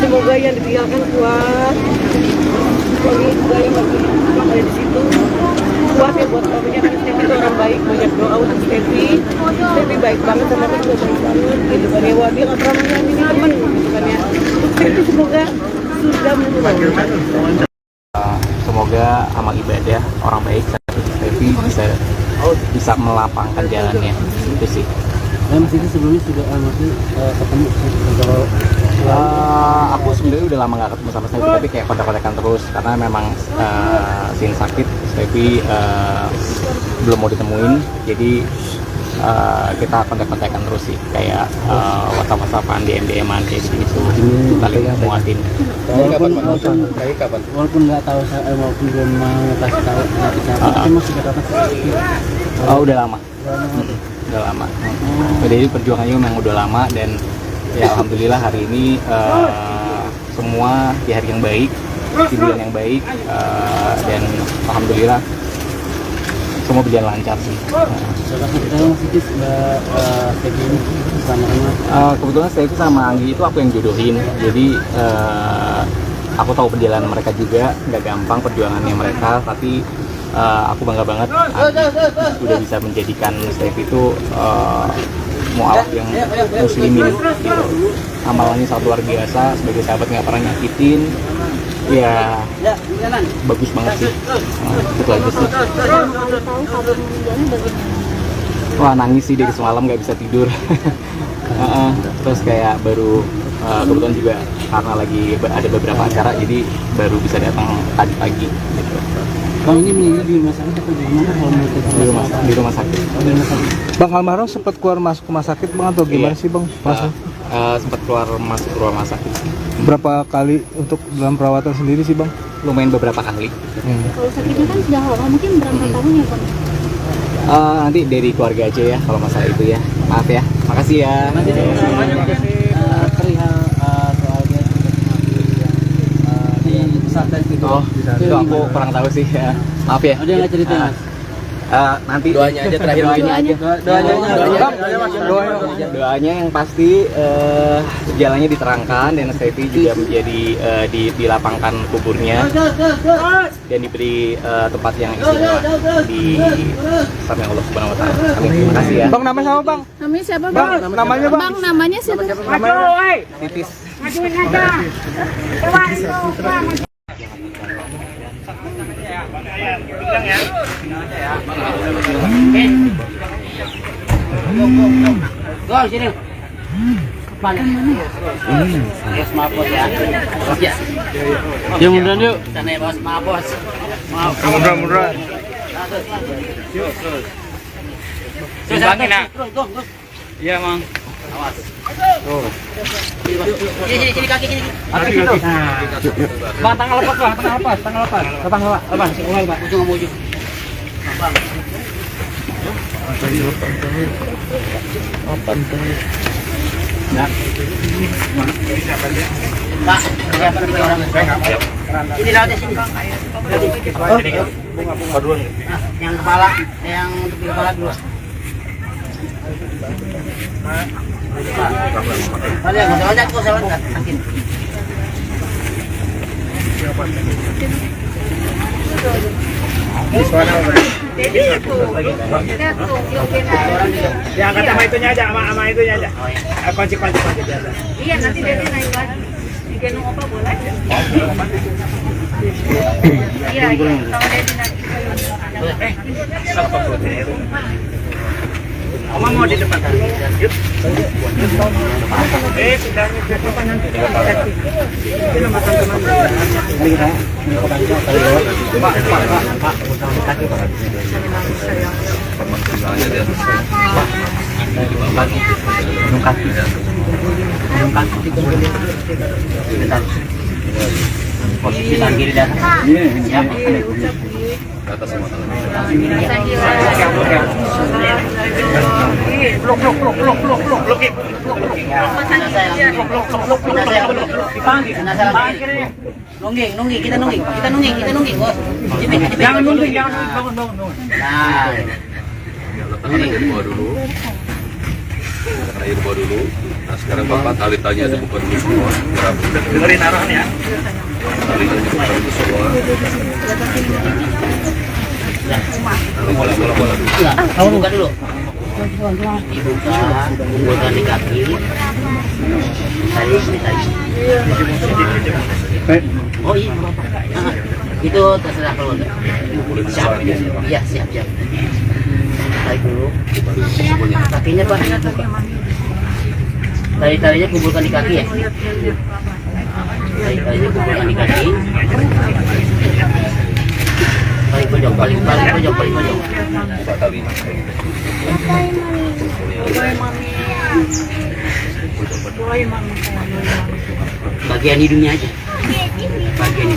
semoga yang ditinggalkan kuat. Suami juga yang ada di situ kuat ya buat suaminya, kan Steffi itu orang baik, banyak doa untuk Steffi baik banget sama aku juga baik banget gitu kan ya, wah dia nggak pernah menyanyi temen gitu kan ya, Steffi semoga sudah menunggu. Semoga amal ibadah orang baik Steffi bisa melapangkan jalannya, itu sih. Mas itu sebelumnya sudah ketemu kalau aku sebenarnya udah lama nggak ketemu sama Steffi, tapi kayak kontak-kontakan terus karena memang sin sakit Steffi belum mau ditemuin, jadi kita kontak-kontakan terus sih, kayak WhatsApp-WhatsAppan, DM-an kayak gitu, saling muatin. Walaupun nggak tahu, walaupun belum mau kasih tahu tapi masih katakan oh udah lama. Udah lama. Jadi perjuangannya memang udah lama, dan ya alhamdulillah hari ini semua di hari yang baik, di bulan yang baik, dan alhamdulillah semua berjalan lancar sih. Kebetulan Steffi sama Anggi itu aku yang jodohin, jadi aku tahu perjalanan mereka juga nggak gampang perjuangannya mereka, tapi aku bangga banget udah bisa menjadikan Steffi itu mu'alaf yang muslimin gitu. Amalannya sangat luar biasa, sebagai sahabat nggak pernah nyakitin, ya bagus banget sih. Itu aja sih. Wah, nangis sih dari semalam, nggak bisa tidur. Terus kayak baru kebetulan juga karena lagi ada beberapa acara, jadi baru bisa datang tadi pagi gitu. Bang, ini meninggal di rumah sakit atau di mana? Di rumah sakit. Bang almarhum sempat keluar masuk rumah sakit, Bang, atau gimana sih, Bang? Sempat keluar masuk rumah sakit. Berapa kali untuk dalam perawatan sendiri sih, Bang? Lumayan beberapa kali. Kalau sakitnya kan sudah lama, mungkin berapa tahun ya Bang? Nanti dari keluarga aja ya kalau masalah itu ya. Maaf ya. Makasih ya. Perihal soalnya di pesantren itu. Oh, itu aku kurang tahu sih ya. Maaf ya. Ada nggak cerita Mas? Nanti doanya aja terakhir, doanya yang pasti jalannya diterangkan, dan Steffi juga menjadi dilapangkan kuburnya dan diberi tempat yang istimewa di samping Allah Subhanahu Wa Taala. Amin. Terima kasih ya. Bang, namanya siapa, Bang? Namanya siapa Bang, namanya Bang? Bang, namanya siapa? Titis. Go, sini. Mana? Bos, maaf bos ya. Bos ya. Ya munduran yuk. Sana ya bos, maaf bos. Maaf. Munduran. Yuk, terus. Terus. Iya, Mang. Awas. Tuh. Sini kaki sini. Kaki situ. Bang, tangan lepas, Bang. Tangan lepas. Lepas. Ujung sama ujung. Bang. Pak, siapa 3 orang? Ini lautnya sini. Yang kepala, yang untuk di kepala dulu. Kalian nggak usah loncat, nggak usah loncat. Angin. Ya angkat sama itunya aja, sama itunya aja. Kunci aja. Iya, nanti dia naik lagi. Digendong apa boleh? Iya, iya. Kalau dia naik. Oma mau di depan. Yuk. Sudahnya ke depan nanti. Itu nama teman-teman. Pak. Posisi tangan kiri dan siap. Atas semua tangan. Nungging, kita nungging, bos. Jangan nungging, bangun. Nah, Letakkan air di bawah dulu. Letakkan air di bawah dulu. Nah sekarang Bapak tali talinya dibuka dulu semua. Dengerin arahnya. Talinya dibuka dulu semua. Bola dulu. enggak, kamu buka dulu. Dibuka, kumpulkan di kaki. Tali. Oh iya, nah, itu terserah kalau enggak. Siap. Iya, siap. Tarik dulu. Kakinya Pak. Tali-talinya kumpulkan di kaki ya. Tali-talinya kumpulkan di kaki. Paling pojok. Buka tali. Bagian hidungnya aja. Bagian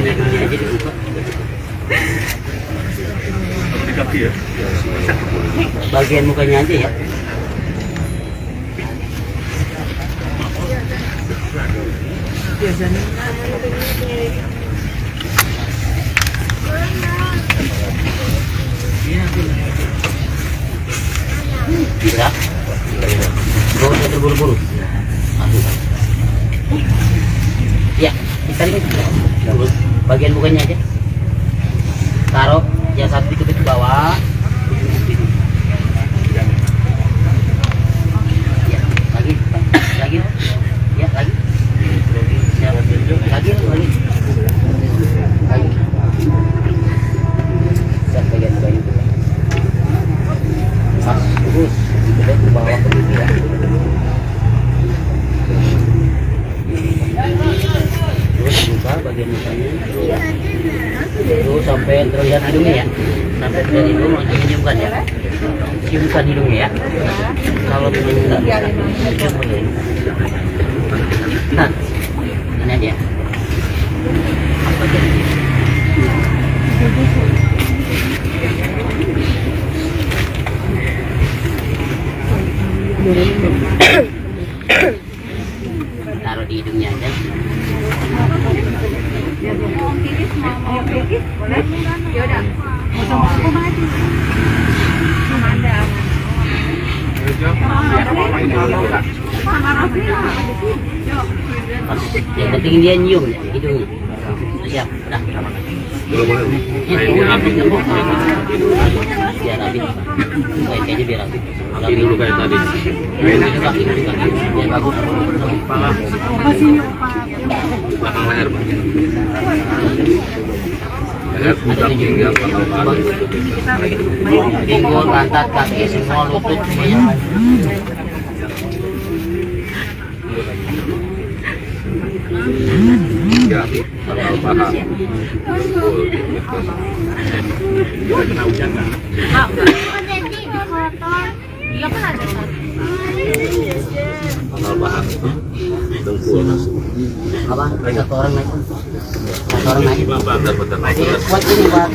hidungnya aja dibuka. Di kaki ya. Bagian mukanya aja ya. Bisa? Gak usah terburu-buru. Ya, ditarik aja. Bagian mukanya aja. Taruh yang satu dikit ke bawah. Ya, lagi. Ya, lagi. Ya, lagi. Siap, bagian. Pas, terus. Kita ke bawah ke bawah ya. Terus buka bagian mukanya. Terus sampai terlihat hidungnya ya. Sampai terlihat hidung langsung ciumkan ya. Ciumkan hidungnya ya. Kalau belum enggak bisa. Nah, ini aja. Apa aja? Taruh di hidungnya aja. Boleh? Ya udah. Sama aku mati. Sama Anda. Yang penting dia nyium ya, hidungnya. Siap, dah. Biar rapi. Biar rapi. Baik aja biar rapi. Rapi dulu kayak tadi. Kaki, biar bagus. Kepala. Belakang leher Pak. Leher puncak tinggal pangkal paha. Pinggul, pantat, kaki, semua lutut semuanya. Ya, pangkal paha. Kena hujan kan? Iya kan ada satu. Pangkal paha. Dengkul. Apa? Satu orang naik. Bentar. Kuat ini Pak.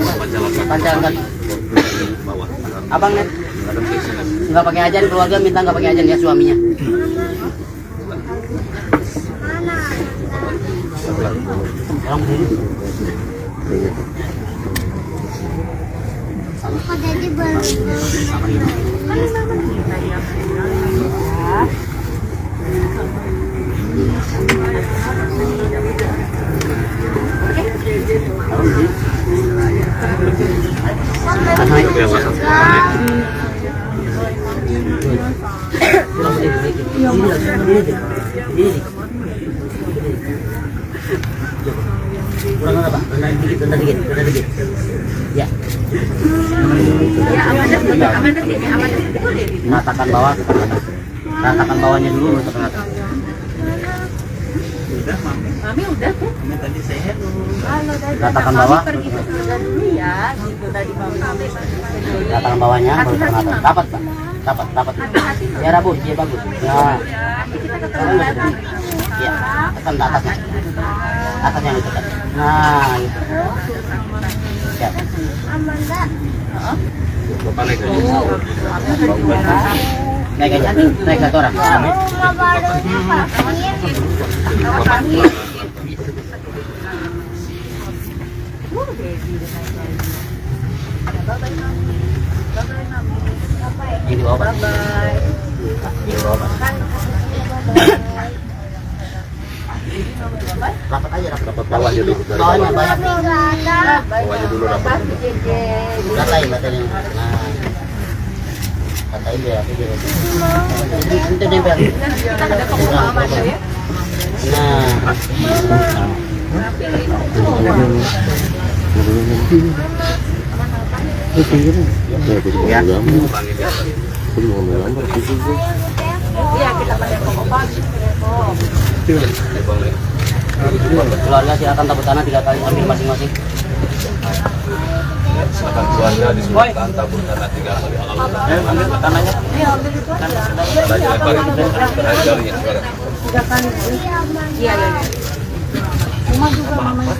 Panjangkan. Bawah. Abang nih nggak pakai ajan, keluarga minta nggak pakai ajan ya suaminya. Kurang apa? Rendah dikit. Ya. Ratakan bawah ke tengah. Ratakan bawahnya dulu ke tengah. Mami udah tuh. Ratakan bawah. Pergi ke surga dulu ya, gitu tadi mami. Ratakan bawahnya baru ke tengah. Dapat, Pak. Dapat. Ya bagus, ya bagus. Ya. Ya, tekan ke atasnya. Atasnya yang ditekan. Nah, itu. Ya. Naik satu orang. Ini obat. Rapat aja, rapat bawahnya dulu. Bawahnya banyak. Bawahnya dulu rapat. Ratain. Nah. Katain dia, itu nempel. Nah. Iya, kita pakai obat. Keluarga silakan tepuk tangan 3 kali ambil masing-masing. Silakan keluarga disilakan tabur tanah 3 kali. Ambil tanahnya. Berhari-harinya sekarang. Iya. Cuma juga namanya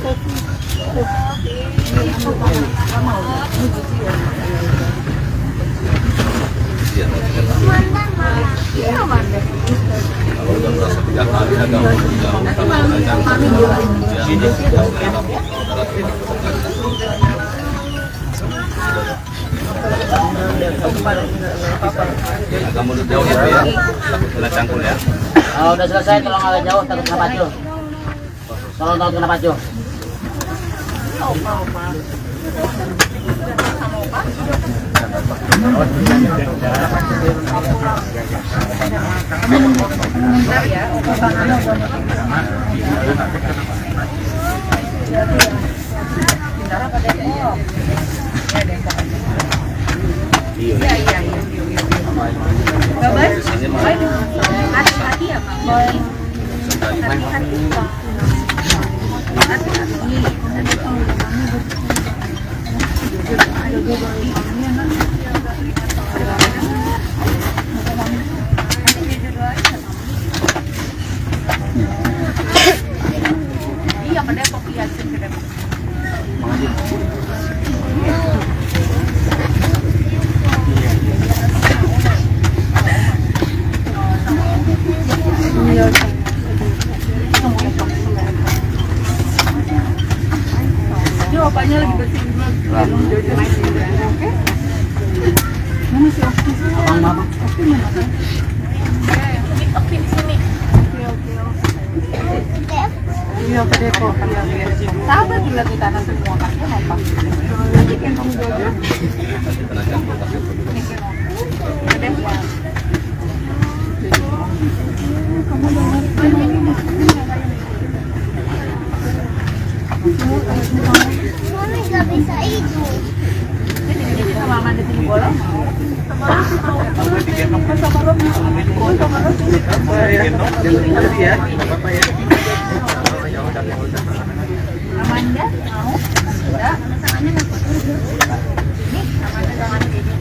Kalau udah merasa 3 kali ada agak mundur jauh ya, ya. Kena cangkul ya. Kalau udah selesai tolong agak jauh, takut kena pacu. Tolong takut kena pacu. hati-hati ya, Bang. Hati-hati. Iya, pada kopi asin ke Depok. Ini opanya lagi bersihin dulu. Oke? Mana si Okti? Abang. Okti mana? Okti di sini. Oke. Iya, ke Depok. Sabar dilihat di tanah semua kan. Apa? Nanti kan kamu jual. Kena cangkul kasih produk. Ke Depok. Mami gak bisa itu. Jadi sama Amanda sini bolong. Amanda mau? Enggak, tangannya enggak. Ini Amanda tangannya ini.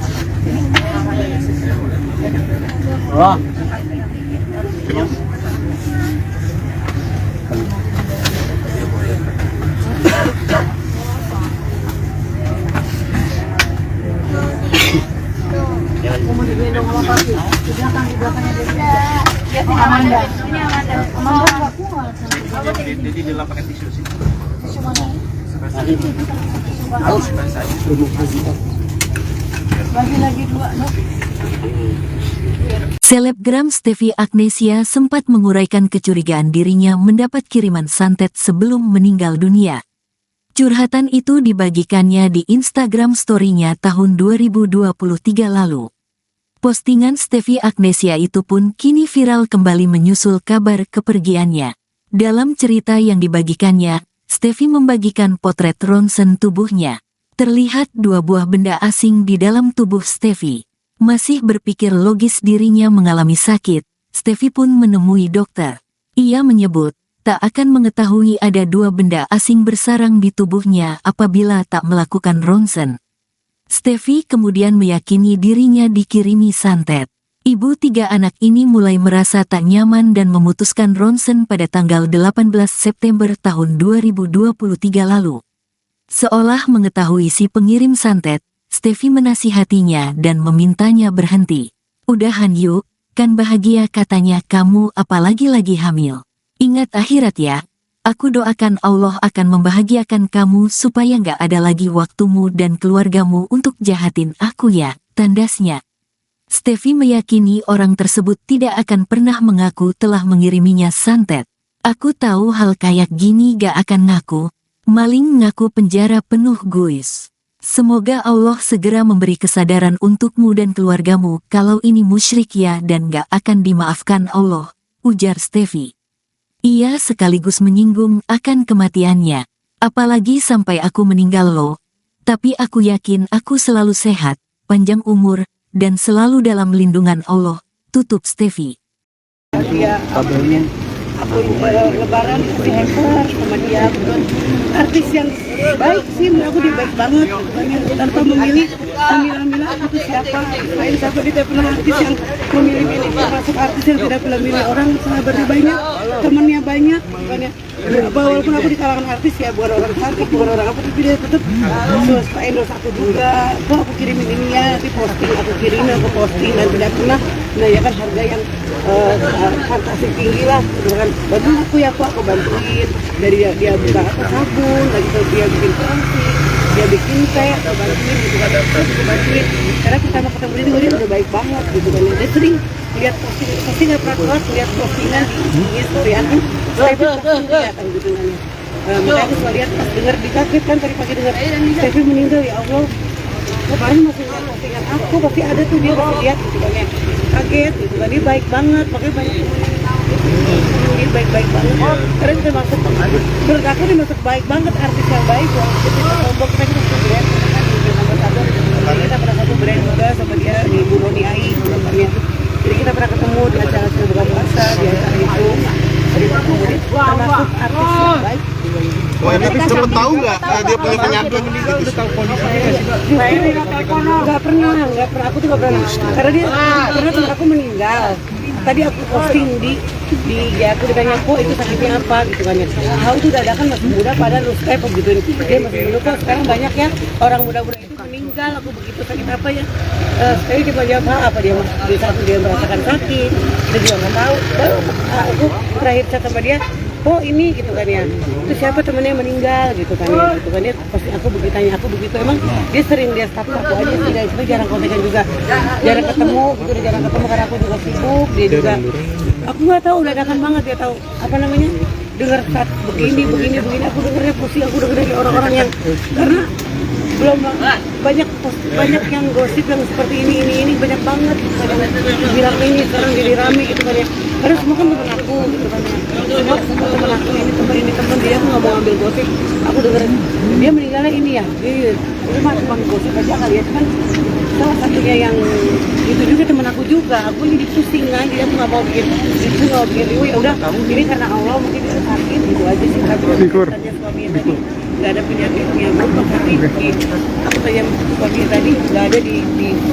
Oh. di belakangnya dia. Ya, Amanda. Ini Amanda. Amanda nggak kuat. Jadi di dalam pakai tisu sih. Tisu mana? Bagi lagi 2, no? Selebgram Stevie Agnesia sempat menguraikan kecurigaan dirinya mendapat kiriman santet sebelum meninggal dunia. Curhatan itu dibagikannya di Instagram story-nya tahun 2023 lalu. Postingan Stevie Agnesia itu pun kini viral kembali menyusul kabar kepergiannya. Dalam cerita yang dibagikannya, Stevie membagikan potret ronsen tubuhnya. Terlihat 2 buah benda asing di dalam tubuh Stevie. Masih berpikir logis dirinya mengalami sakit, Stevie pun menemui dokter. Ia menyebut, tak akan mengetahui ada 2 benda asing bersarang di tubuhnya apabila tak melakukan ronsen. Stevie kemudian meyakini dirinya dikirimi santet. Ibu 3 anak ini mulai merasa tak nyaman dan memutuskan ronsen pada tanggal 18 September tahun 2023 lalu. Seolah mengetahui si pengirim santet, Stevie menasihatinya dan memintanya berhenti. Udahan yuk, kan bahagia katanya kamu apalagi lagi hamil. Ingat akhirat ya, aku doakan Allah akan membahagiakan kamu supaya nggak ada lagi waktumu dan keluargamu untuk jahatin aku ya, tandasnya. Stevie meyakini orang tersebut tidak akan pernah mengaku telah mengiriminya santet. Aku tahu hal kayak gini gak akan ngaku, maling ngaku penjara penuh guys. Semoga Allah segera memberi kesadaran untukmu dan keluargamu kalau ini musyrik ya dan gak akan dimaafkan Allah, ujar Stevie. Ia sekaligus menyinggung akan kematiannya. Apalagi sampai aku meninggal loh. Tapi aku yakin aku selalu sehat, panjang umur, dan selalu dalam lindungan Allah, tutup Stevie. Dia aku lebaran dikasih hamper sama dia, artis yang baik sih, menurut aku dia baik banget tanpa memilih aku tuh siapa, lain siapa, dia tidak pernah artis yang memilih-milih, termasuk artis yang tidak pernah milih orang, sahabatnya banyak, temannya banyak, walaupun aku di kalangan artis ya, bukan orang cantik, bukan orang apa, tapi dia tetap endorse aku juga, kok aku kirimin ini ya, nanti posting, aku kirimin, aku posting, dan tidak pernah menanyakan harga yang fantasi tinggi lah, bantu aku ya, aku bantuin, dari dia buka apa sabun, lagi dia bikin kopi, dia bikin teh, atau bantuin gitu kan, aku bantuin, karena kita mau ketemu dia udah baik banget gitu kan, dia sering lihat posting nggak pernah keluar, lihat postingan di story aku, saya tuh kelihatan gitu kan, makanya aku selalu lihat pas dengar dikaget kan tadi pagi dengar Stevie meninggal, ya Allah, kemarin masih lihat postingan aku, pasti ada tuh dia masih lihat gitu kan ya, kaget gitu kan, dia baik banget, makanya banyak dia baik-baik banget, karena kita masuk, menurut aku dia masuk baik banget, artis yang baik, kita tombol kita brand, kita pernah satu brand juga sama dia di Bu Roni Ai, jadi kita pernah ketemu di acara buka puasa, di acara itu, jadi termasuk artis yang baik. Wah, tapi cepet tahu nggak dia punya penyakit? Nggak pernah, aku tuh nggak pernah, karena dia pernah teman aku meninggal. Tadi aku posting di aku ditanya kok itu sakitnya apa gitu kan ya. Tahu tuh dadakan masih muda padahal lu kayak begitu dia masih muda kok, sekarang banyak ya orang muda-muda itu meninggal, aku begitu sakit apa ya. Sekali coba jawab apa dia merasakan sakit, dia juga nggak tahu. Baru aku terakhir chat sama dia, oh ini gitu kan ya, itu siapa temennya meninggal gitu kan ya, pasti aku begitu tanya, aku begitu emang dia sering dia status aku aja sih guys, cuma jarang kontekan juga, jarang ketemu gitu, jarang ketemu karena aku juga sibuk, dia juga, aku nggak tahu dadakan banget dia tahu apa namanya, dengar saat begini, aku dengernya pusing, aku denger dari orang-orang yang karena belum banyak yang gosip yang seperti ini banyak banget bilang ini sekarang jadi rame gitu kan ya, karena semua kan teman aku gitu kan ya, semua teman aku ini teman dia, aku nggak mau ambil gosip, aku denger dia meninggalnya ini ya, itu mah cuma gosip aja kali ya, cuman salah satunya yang itu juga teman aku juga, aku jadi pusing kan, jadi aku nggak mau bikin review, ya udah ini karena Allah mungkin dia sakit gitu aja sih, tapi tanya suaminya tadi nggak ada penyakitnya, tapi aku tanya suaminya tadi nggak ada di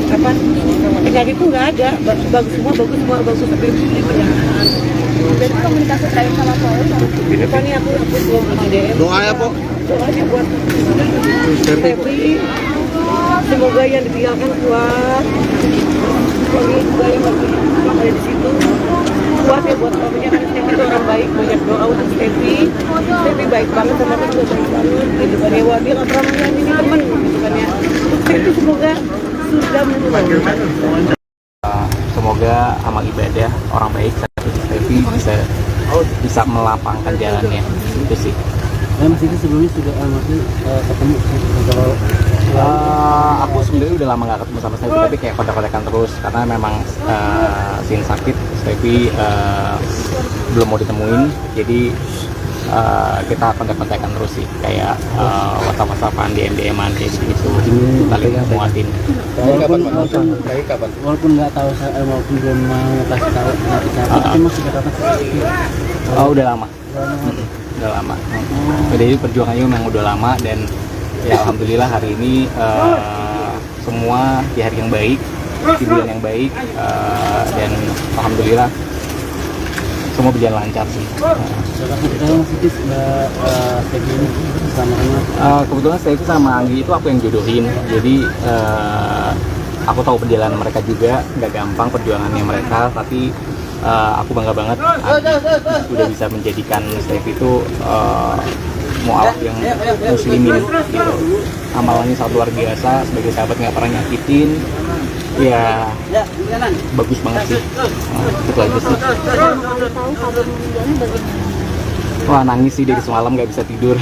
apa penyakit itu nggak ada, bagus semua tapi di pernyataan. Jadi komunikasi terakhir sama Paul, pokoknya aku belum DM. Doa ya, Pok. Doanya buat Stevie, semoga yang ditinggalkan kuat, suami juga yang ada di situ. Kuat ya buat suaminya karena Stefi itu orang baik, banyak doa untuk Stefi. Stefi baik banget sama aku juga baik banget gitu kan ya. Wah, dia nggak pernah menyakiti teman gitu kan ya. Untuk Stefi semoga sudah menurut. Semoga amal ibadah orang baik seperti Stefi bisa melapangkan jalannya, itu sih. Mas itu sebelumnya sudah ketemu kalau aku sebenarnya udah lama nggak ketemu sama Stefi, tapi kayak kontak-kontakan terus karena memang sin sakit Stefi belum mau ditemuin, jadi kita kontak-kontakan terus sih, kayak WhatsApp-WhatsAppan, DM-an kayak gitu, saling nguatin. walaupun nggak tahu walaupun belum mau kasih tahu tapi masih katakan Oh, udah lama. Udah lama. Jadi perjuangannya memang udah lama, dan ya alhamdulillah hari ini semua di hari yang baik, di bulan yang baik, dan alhamdulillah semua berjalan lancar sih. Kebetulan saya itu sama Anggi itu aku yang jodohin, jadi aku tahu perjalanan mereka juga nggak gampang perjuangannya mereka, tapi aku bangga banget udah bisa menjadikan Stefi itu mu'alaf yang muslimin gitu. Amalannya sangat luar biasa, sebagai sahabat nggak pernah nyakitin, ya bagus banget sih. Itu aja sih. Wah, nangis sih dari semalam, nggak bisa tidur.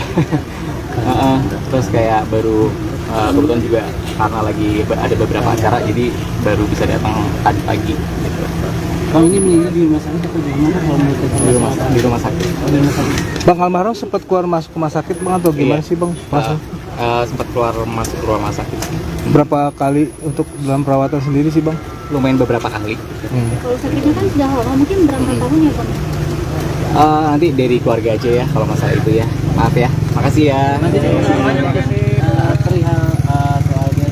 Terus kayak baru kebetulan juga karena lagi ada beberapa acara, jadi baru bisa datang tadi pagi gitu. Kalau ini meninggal di rumah sakit atau di mana? Kalau Di rumah sakit. Bang, almarhum sempat keluar masuk rumah sakit Bang atau gimana sih Bang? Sempat keluar masuk rumah sakit. Berapa kali untuk dalam perawatan sendiri sih Bang? Lumayan beberapa kali. Kalau sakitnya kan sudah lama, mungkin berapa tahun ya Bang? Nanti dari keluarga aja ya kalau masalah itu ya. Maaf ya. Makasih ya. Perihal soalnya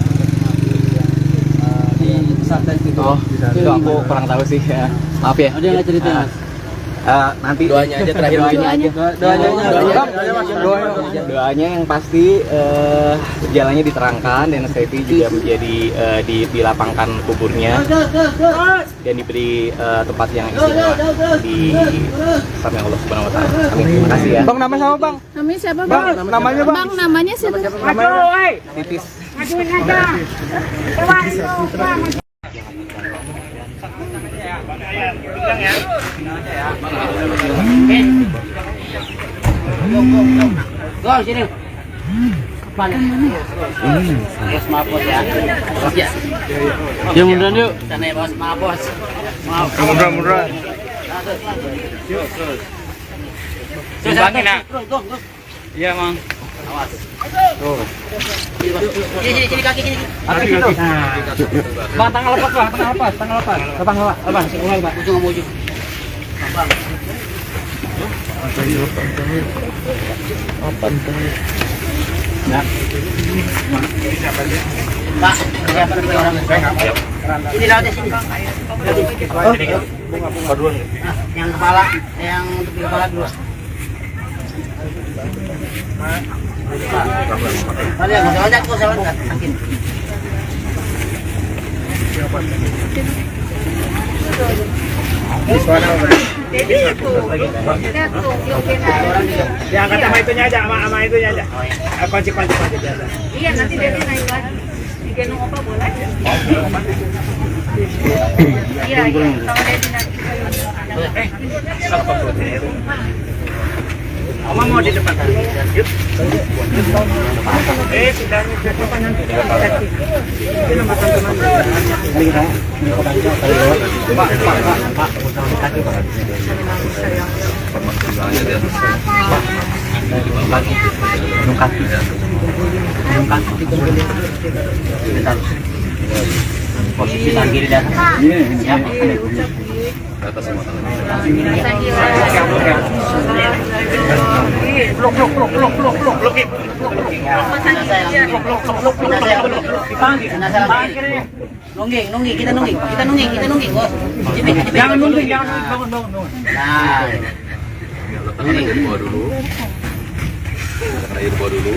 di pesantren itu. Oh, itu aku kurang tahu sih ya. Maaf ya. Ada nggak cerita Mas? Nanti doanya aja terakhir. Doanya yang pasti jalannya diterangkan, dan Stefi juga menjadi dilapangkan kuburnya dan diberi tempat yang istimewa di samping Allah Subhanahu Wa Taala. Amin. Terima kasih ya. Bang, nama siapa Bang? Namanya siapa Bang? Namanya Bang? Bang, namanya siapa? Titis. Go sini. Mana? Bos mabos ya. Bos ya. Ya munduran yuk. Sana ya bos mabos. Maaf. Munduran. Yuk terus. Timbangin nak. Iya Mang. Awas. Tuh. Sini kaki sini. Kaki gitu. Bang, tangan lepas Bang, tangan lepas. Lepas. Ulang Bang. Ujung sama ujung. Bang. Ya. Pak, siapa nih orang? Ini lautnya sini. Yang kepala, yang tepi kepala dua. Kalian nggak ada kok salah nggak? Yakin. Ya angkat sama itunya aja, sama itunya aja. Kunci aja. Iya, nanti Dedi naik lagi. Digendong opa boleh? Iya, sama Dedi nanti. Oma mau di depan tadi. Yuk. Sudah depan nanti. Itu nomor teman. Pak. Posisi tangan kiri dan ya. Atas semua tangan. Nungging, kita nungging, bos. Jangan nungging, bangun. Nah, Letakkan air bawah dulu. Letakkan air bawah dulu.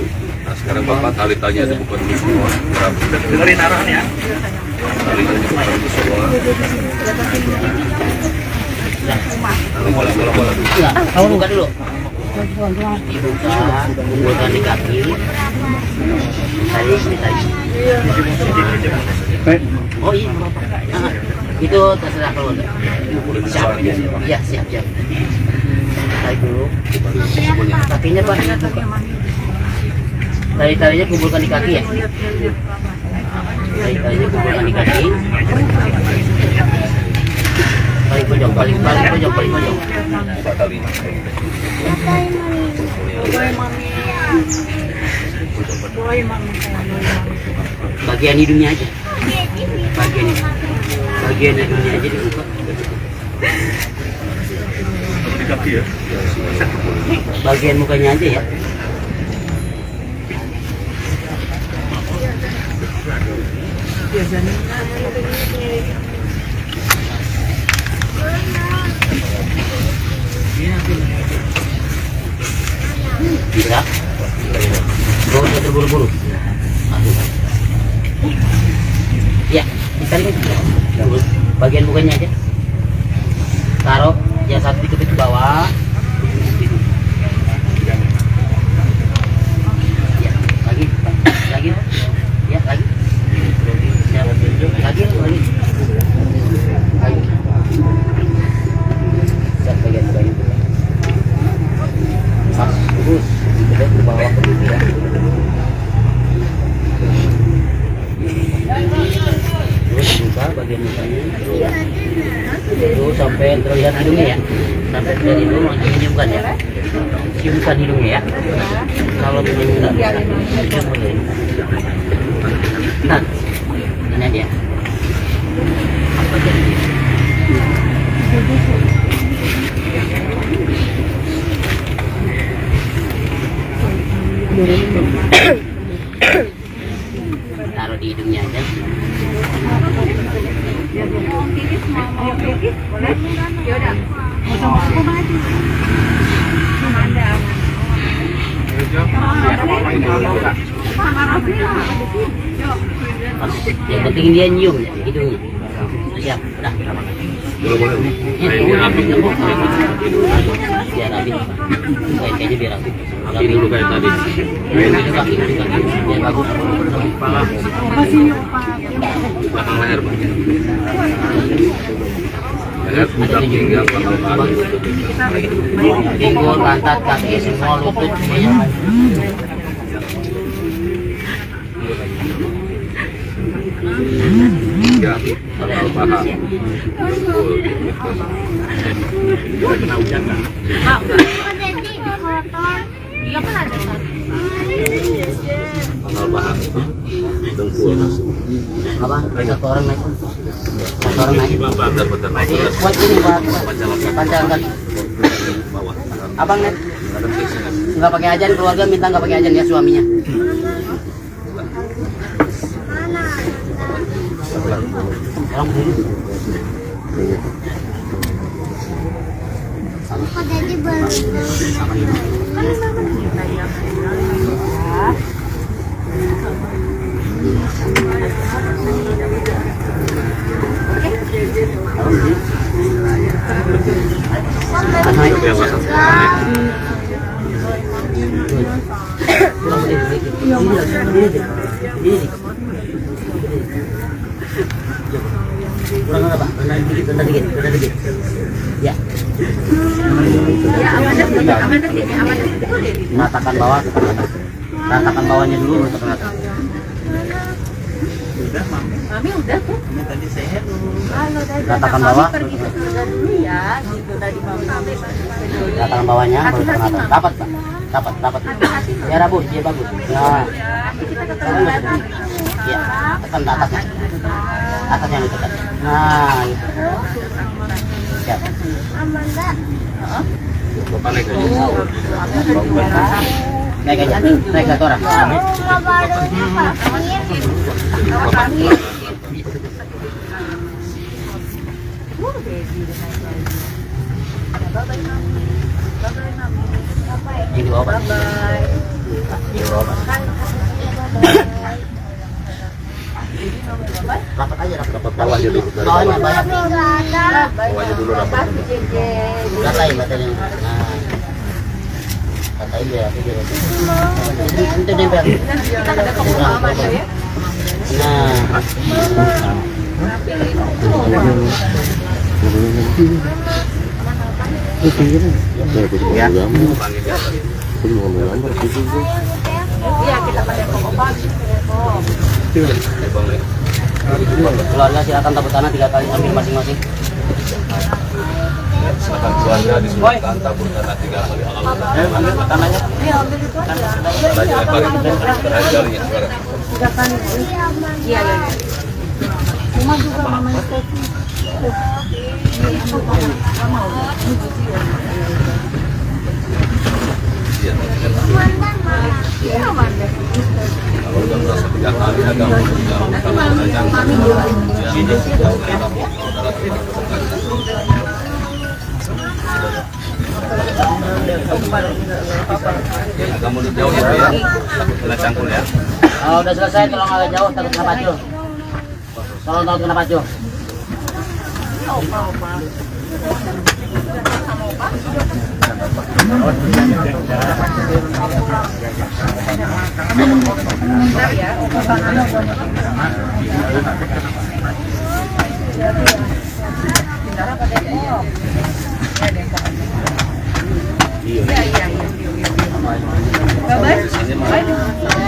Nah sekarang Bapak talitanya dibuka dulu semua. Dengerin arahannya. Talinya dibuka dulu semua. Enggak, kamu buka dulu. Dibuka, kumpulkan di kaki. Tarik. Oh iya, nggak apa-apa. Itu terserah kalau enggak. Siap. Iya, siap. Tarik dulu. Kakinya Pak. Tarinya kumpulkan di kaki ya. Tarinya kumpulkan di kaki. Paling pojok. Bagian hidungnya aja. Bagian hidungnya aja dibuka. Di kaki ya. Bagian mukanya aja ya. Bisa? Gak usah terburu-buru. Ya, ditarik terus bagian mukanya aja. Taruh yang satu itu ke bawah. Ya, lagi. Ya, lagi. Lagi. Siap bagian. Pas, terus ke bawah ke ya. Terus buka bagian mukanya. Terus sampai terlihat hidungnya ya. Sampai terlihat hidung langsung ciumkan ya. Ciumkan hidungnya ya. Kalau belum enggak bisa. Nah, ini dia. Bagian ini. Taruh di hidungnya aja. Yang penting dia nyium ya, hidungnya. Siap, dah. Biar rapi. Kayaknya biar rapi. Kaki dulu kayak tadi. Kaki, biar bagus. Kepala. Belakang leher Pak. Leher, pundak, pinggang, pangkal paha. Pinggul, pantat, kaki, semua lutut semuanya. Ya, pangkal paha. Kena hujan kan? Iya kan ada Pangkal paha. Dengkul. Apa? Satu orang naik. Bentar. Kuat ini Pak. Panjang kaki. Bawah. Abang net. Nggak pakai ajan, keluarga minta nggak pakai ajan ya suaminya. Orang dulu. Kurang apa? Rendah dikit. Ya. Ratakan bawah. Ratakan bawahnya dulu untuk rata. Mami udah tuh. Ratakan bawah. Pergi ke surga dulu ya, gitu tadi Mami. Ratakan bawahnya baru rata. Dapat Pak. Dapat. Ya Rabu, dia bagus. Ya. Ya, tekan ke atasnya. Atasnya ditekan. Nah, itu. Siap. Bapak naik aja. Naik aja. Naik satu orang. Ini di bawah. Di bawah. Rapat aja, Dapat bawah aja dulu. Dari bawahnya bawah. banyak. Bawah aja dulu dapat. Katain katanya. Nah, katain dia, itu nempel. Nah, keluarga silakan tabur tanah 3 kali ambil masing-masing. Silakan keluarga disilakan tabur tanah 3 kali. Ambil tanahnya. Tanahnya lemparin jarinya sekarang. Iya. Cuma juga mama Steffi. Kalau udah merasa 3 kali agak agak mundur jauh ya, kena cangkul ya. Kalau udah selesai tolong agak jauh, takut kena pacu. Tolong takut kena pacu.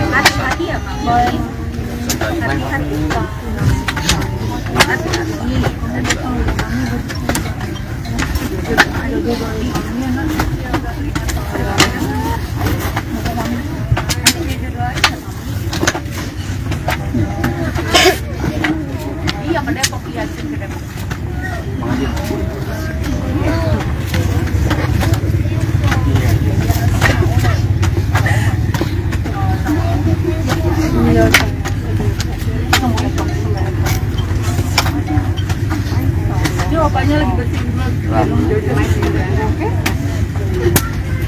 Hati-hati ya, Pak. Hati-hati. Iya, ke Depok, iya, ke Depok. Ini opanya lagi bersihin dulu. Oke?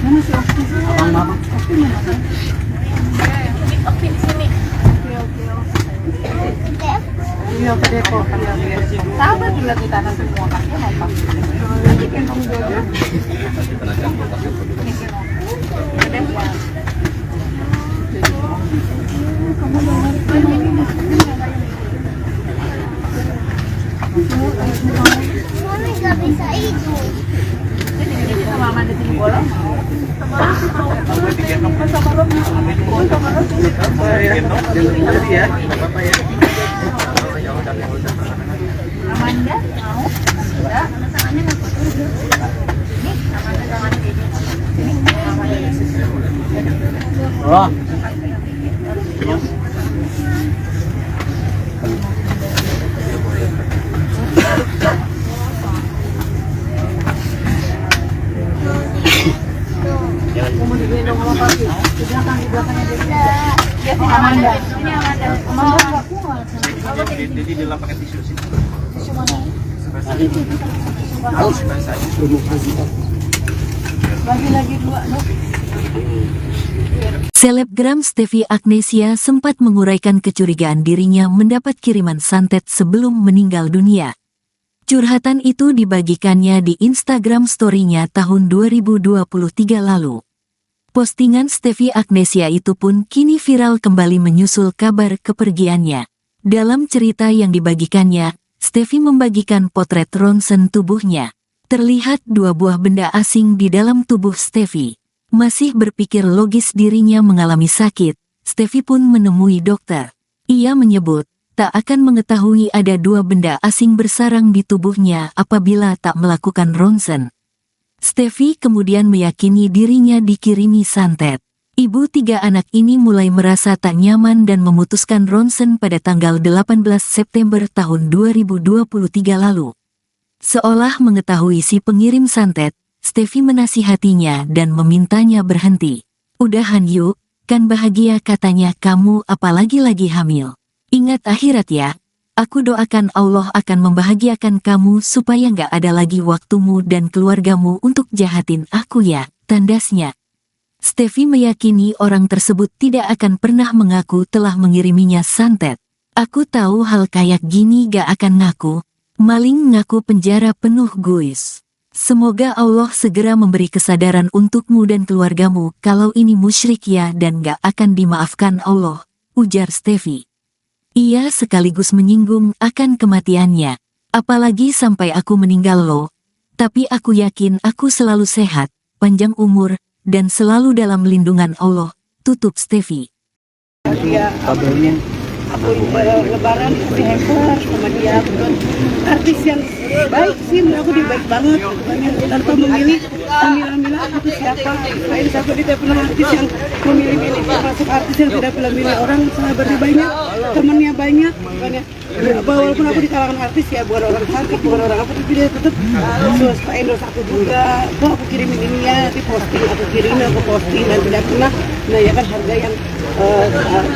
Mana si Okti? Abang. Okti mana? Okti di sini. Iya, ke Depok. Sabar juga kita nanti semua pakai apa? Nanti gendong dulu. Ke Depok. Kamu Mami gak bisa itu. sama Mama di sini bolong. Amanda mau? Enggak, tangannya enggak kotor. Ini Amanda tangannya ini. Oh. Mau digendong sama papi. Di belakangnya dia. Ya, si Amanda. Ini Amanda. Amanda enggak kuat. Jadi di dalam pakai tisu sih. Tisu mana? Bagi lagi 2, Dok. Selebgram Steffi Agnesia sempat menguraikan kecurigaan dirinya mendapat kiriman santet sebelum meninggal dunia. Curhatan itu dibagikannya di Instagram story-nya tahun 2023 lalu. Postingan Steffi Agnesia itu pun kini viral kembali menyusul kabar kepergiannya. Dalam cerita yang dibagikannya, Steffi membagikan potret ronsen tubuhnya. Terlihat 2 buah benda asing di dalam tubuh Steffi. Masih berpikir logis dirinya mengalami sakit, Steffi pun menemui dokter. Ia menyebut, tak akan mengetahui ada 2 benda asing bersarang di tubuhnya apabila tak melakukan ronsen. Steffi kemudian meyakini dirinya dikirimi santet. Ibu 3 anak ini mulai merasa tak nyaman dan memutuskan ronsen pada tanggal 18 September tahun 2023 lalu. Seolah mengetahui si pengirim santet, Steffi menasihatinya dan memintanya berhenti. Udahan yuk, kan bahagia katanya kamu apalagi lagi hamil. Ingat akhirat ya, aku doakan Allah akan membahagiakan kamu supaya nggak ada lagi waktumu dan keluargamu untuk jahatin aku ya, tandasnya. Steffi meyakini orang tersebut tidak akan pernah mengaku telah mengiriminya santet. Aku tahu hal kayak gini gak akan ngaku, maling ngaku penjara penuh guys. Semoga Allah segera memberi kesadaran untukmu dan keluargamu kalau ini musyrik ya dan gak akan dimaafkan Allah, ujar Steffi. Ia sekaligus menyinggung akan kematiannya. Apalagi sampai aku meninggal loh. Tapi aku yakin aku selalu sehat, panjang umur, dan selalu dalam lindungan Allah, tutup Steffi. Dia aku lebaran kasih hamper sama dia, bukan artis yang baik sih, menurut aku dia baik banget. Tanpa memilih aku tuh siapa, lain siapa, dia tidak pernah artis yang memilih masuk artis yang tidak pernah milih orang. Sahabatnya banyak, temannya banyak, makanya walaupun aku di kalangan artis ya, bukan orang cantik, bukan orang apa, tapi dia tetap suka endorse aku juga. Kok aku kirimin ini ya, nanti posting, aku kirimin, aku posting, dan tidak pernah menanyakan harga yang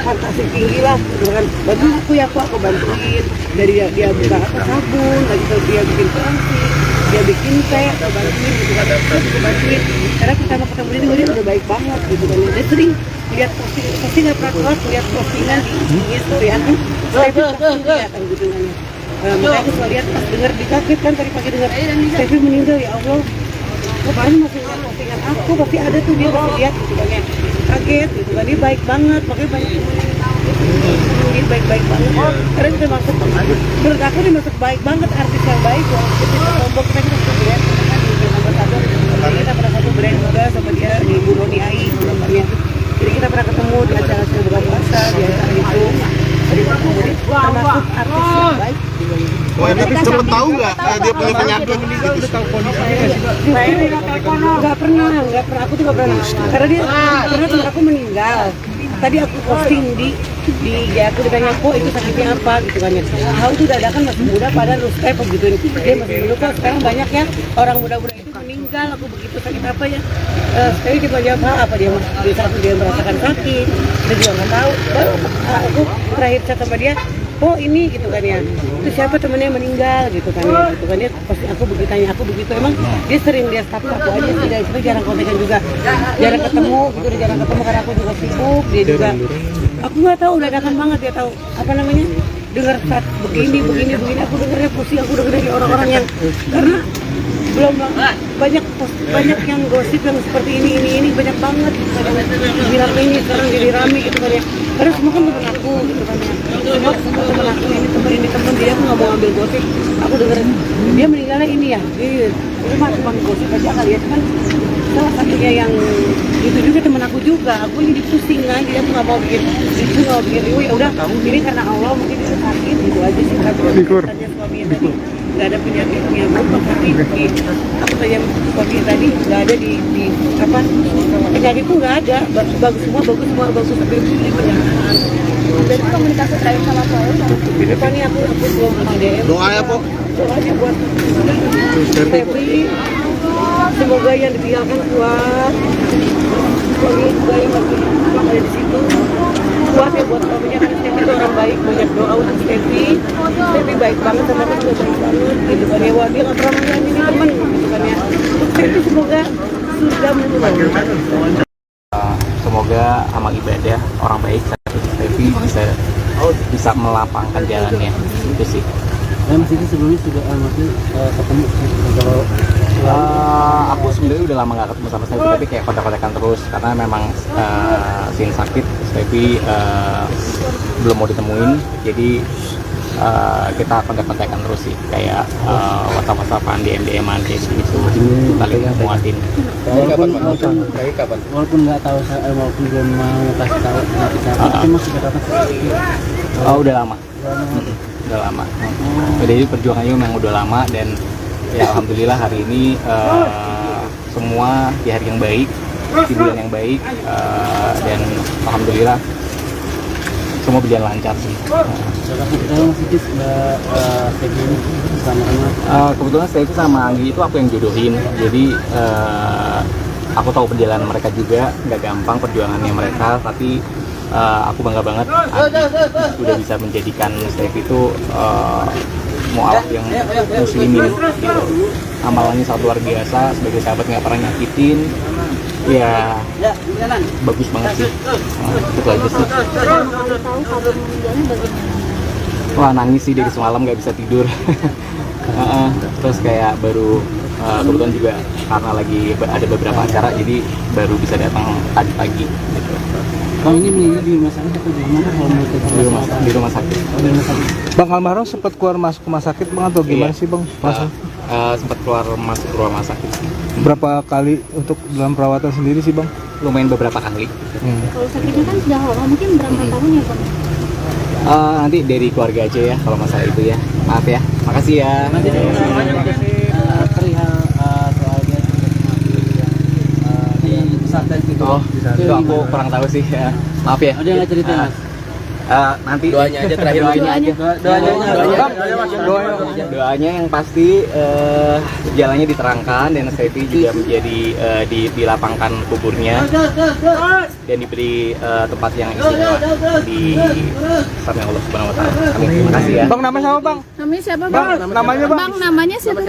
fantasi tinggi lah, gitu kan. Bantu aku ya, aku bantuin dari dia buka apa sabun, lagi dia bikin pensi, dia bikin teh, aku bantuin gitu kan. Aku bantuin karena pertama ketemu dia udah baik banget gitu kan. Dia sering lihat posting nggak pernah keluar, lihat postingan di story aku, saya posting kelihatan gitu kan. Makanya aku selalu lihat, pas dengar dikaget kan tadi pagi dengar Steffi meninggal, ya Allah. Kemarin masih lihat postingan aku, pasti ada tuh dia masih lihat gitu kan ya. Kaget gitu kan, dia baik banget, makanya banyak dia baik-baik banget. Karena kita masuk, menurut aku dia masuk baik banget, artis yang baik. Kita Lombok kita satu brand, kita pernah satu brand juga sama dia di Buroni AI namanya. Jadi kita pernah ketemu di acara buka puasa, di acara itu. Jadi termasuk artis yang baik. Oh, tapi cepet tahu nggak dia punya penyakit? Nggak pernah. Aku tuh nggak pernah. Karena dia pernah teman aku meninggal. Tadi aku posting di aku ditanya kok itu sakitnya apa gitu kan ya. Tahu tuh dadakan masih muda padahal kayak begitu dia masih muda kok. Sekarang banyak ya orang muda-muda itu meninggal. Aku begitu sakit apa ya? Sekali dia jawab apa dia merasakan sakit. Dia juga nggak tahu. Baru aku terakhir chat sama dia. Oh ini gitu kan ya, itu siapa temennya yang meninggal gitu kan ya, pasti aku begitu tanya, aku begitu emang dia sering dia staff aku aja sih, dari situ jarang kontekan juga, jarang ketemu gitu, jarang ketemu karena aku juga sibuk, dia juga, aku nggak tahu, dadakan banget dia tahu apa namanya, dengar saat begini, aku dengarnya pusing, aku dengar dari orang-orang yang karena belum banyak yang gosip yang seperti ini banyak banget bilang ini sekarang jadi rame gitu kan ya, karena semua kan teman aku gitu kan ya, semua teman aku ini teman dia, aku nggak mau ambil gosip, aku dengar dia meninggalnya ini ya, itu mah cuma gosip aja kali ya, kan salah satunya yang itu juga teman aku juga, aku jadi pusing aja, aku nggak mau bikin itu, nggak mau bikin review, ya udah ini karena Allah mungkin itu sakit gitu aja sih, tapi tanya suaminya tadi nggak ada penyakitnya berubah, tapi aku tanya suaminya tadi nggak ada di apa penyakit itu nggak ada, bagus semua tapi ini penyakit. Jadi komunikasi terakhir sama Paul Depannya aku belum DM. Doa ya, Po. Doanya buat Steffi, semoga yang ditinggalkan kuat, suami juga yang masih ada di situ kuat ya buat suaminya, karena Steffi itu orang baik, banyak doa untuk Steffi baik banget sama aku juga baik banget gitu kan ya, wah dia nggak pernah menyanyi temen gitu kan ya, untuk Steffi semoga surga menurut. Semoga amal ibadah orang baik seperti Steffi bisa melapangkan jalannya, itu sih. Mas itu sebelumnya sudah ketemu kalau aku sebenarnya udah lama nggak ketemu sama Steffi, tapi kayak kontak-kontakan terus karena memang sin sakit Steffi belum mau ditemuin, jadi kita kontak-kontakan terus sih, kayak WhatsApp-WhatsAppan, DM-an kayak gitu, saling muatin. Walaupun nggak tahu, walaupun belum mau kasih tahu tapi masih kata udah lama. Udah lama. Jadi perjuangannya memang udah lama, dan ya alhamdulillah hari ini semua di hari yang baik, di bulan yang baik, dan alhamdulillah semua berjalan lancar sih. Kebetulan Steffi sama Anggi itu aku yang jodohin, jadi aku tahu perjalanan mereka juga nggak gampang perjuangannya mereka, tapi aku bangga banget udah bisa menjadikan Steffi itu mualaf yang muslimin gitu. Amalannya sangat luar biasa, sebagai sahabat nggak pernah nyakitin, ya bagus banget sih. Itu aja sih. Wah, nangis sih dari semalam nggak bisa tidur. Terus kayak baru kebetulan juga karena lagi ada beberapa acara, jadi baru bisa datang tadi pagi gitu. Bang, ini meninggal di rumah sakit atau di mana? Di rumah sakit. Bang almarhum sempat keluar masuk rumah sakit bang atau gimana Iya. sih bang? Sempat keluar masuk rumah sakit sih. Berapa kali untuk dalam perawatan sendiri sih bang? Lumayan beberapa kali. Kalau sakitnya kan sudah lama, mungkin berapa tahun ya Bang? Nanti dari keluarga aja ya kalau masalah itu ya. Maaf ya. Makasih ya. Nanti perihal soalnya di pesantren itu. Oh, itu aku kurang tahu sih ya. Maaf ya. Ada yang nggak cerita Mas? Nanti doanya aja terakhir. Doanya yang pasti jalannya diterangkan dan Stevi juga menjadi dilapangkan kuburnya dan diberi tempat yang istimewa di sana Allah Subhanahu Wa Taala. Amin. Terima kasih ya. Bang nama siapa bang? Namanya siapa Bang namanya bang? Bang, namanya siapa?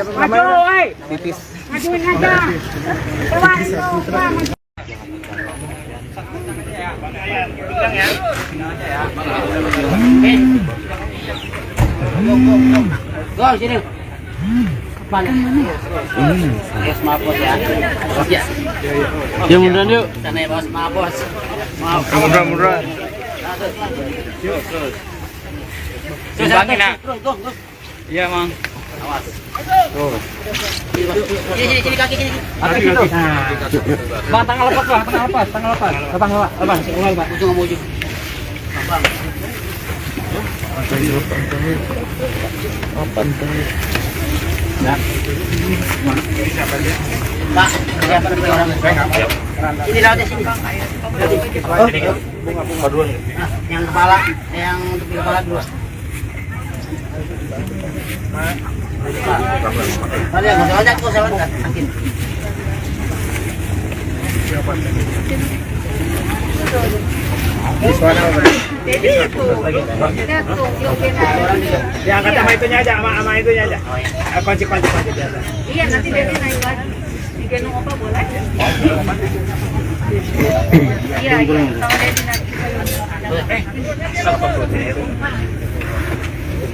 Titis. Go, sini. Mana? Bos mabos ya. Bos ya. Ya munduran yuk. Sana ya bos mabos. Maaf. Munduran. Sumbangin nak. Iya mang. Awas. Sini kaki sini. Bang tangan lepas bang, tangan lepas. Lepas. Ujung sama ujung. Bang. Pak, siapa namanya orang? Ini lautnya sini. Bunga dua nih. Yang kepala, yang tepi kepala dua. Kalian nggak usah ojek, nggak usah ojek. Makin. Yang kata sama itunya aja, sama itunya aja. Kunci biasa. Iya, nanti Dedi naik lagi. Digendong apa boleh? Iya, kalau Dedi nanti.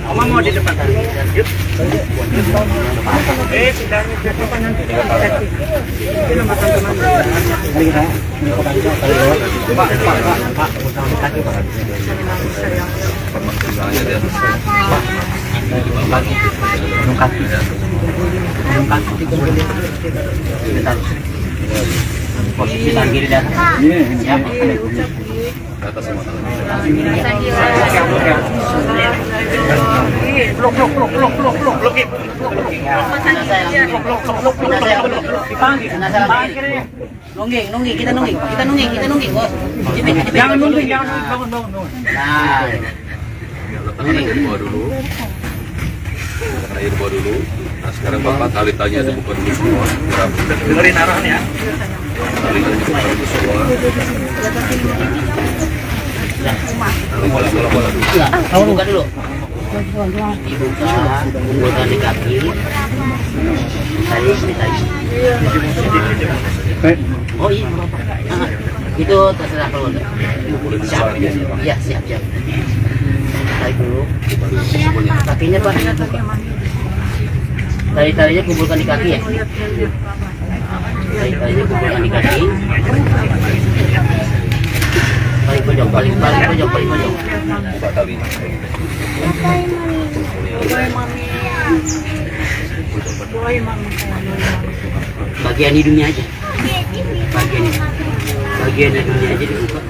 Oma mau di depan. Yuk. Sidangnya di depan nanti. Itu nomor teman. Pak, utang kaki Pak. Gunung kaki. Bentar. Posisi tangan kiri dan ya. Nungging, kita nungging, bos. Jangan nungging, bangun. Nah, Letakkan air di bawah dulu. Letakkan air di bawah dulu. Nah sekarang Bapak talitanya dibuka dulu semua. Dengerin arahannya. Talitanya dibuka dulu semua. Bola dulu. ya, kamu buka dulu. Dibuka, kumpulkan di kaki. Tali. Oh iya, itu terserah kalau siap. Iya, siap. Tarik dulu. Kakinya Pak. Tali-talinya kumpulkan di kaki ya. Tali-talinya kumpulkan di kaki. Paling pojok. Buka talinya. Bagian hidungnya aja. Bagian hidungnya aja dibuka.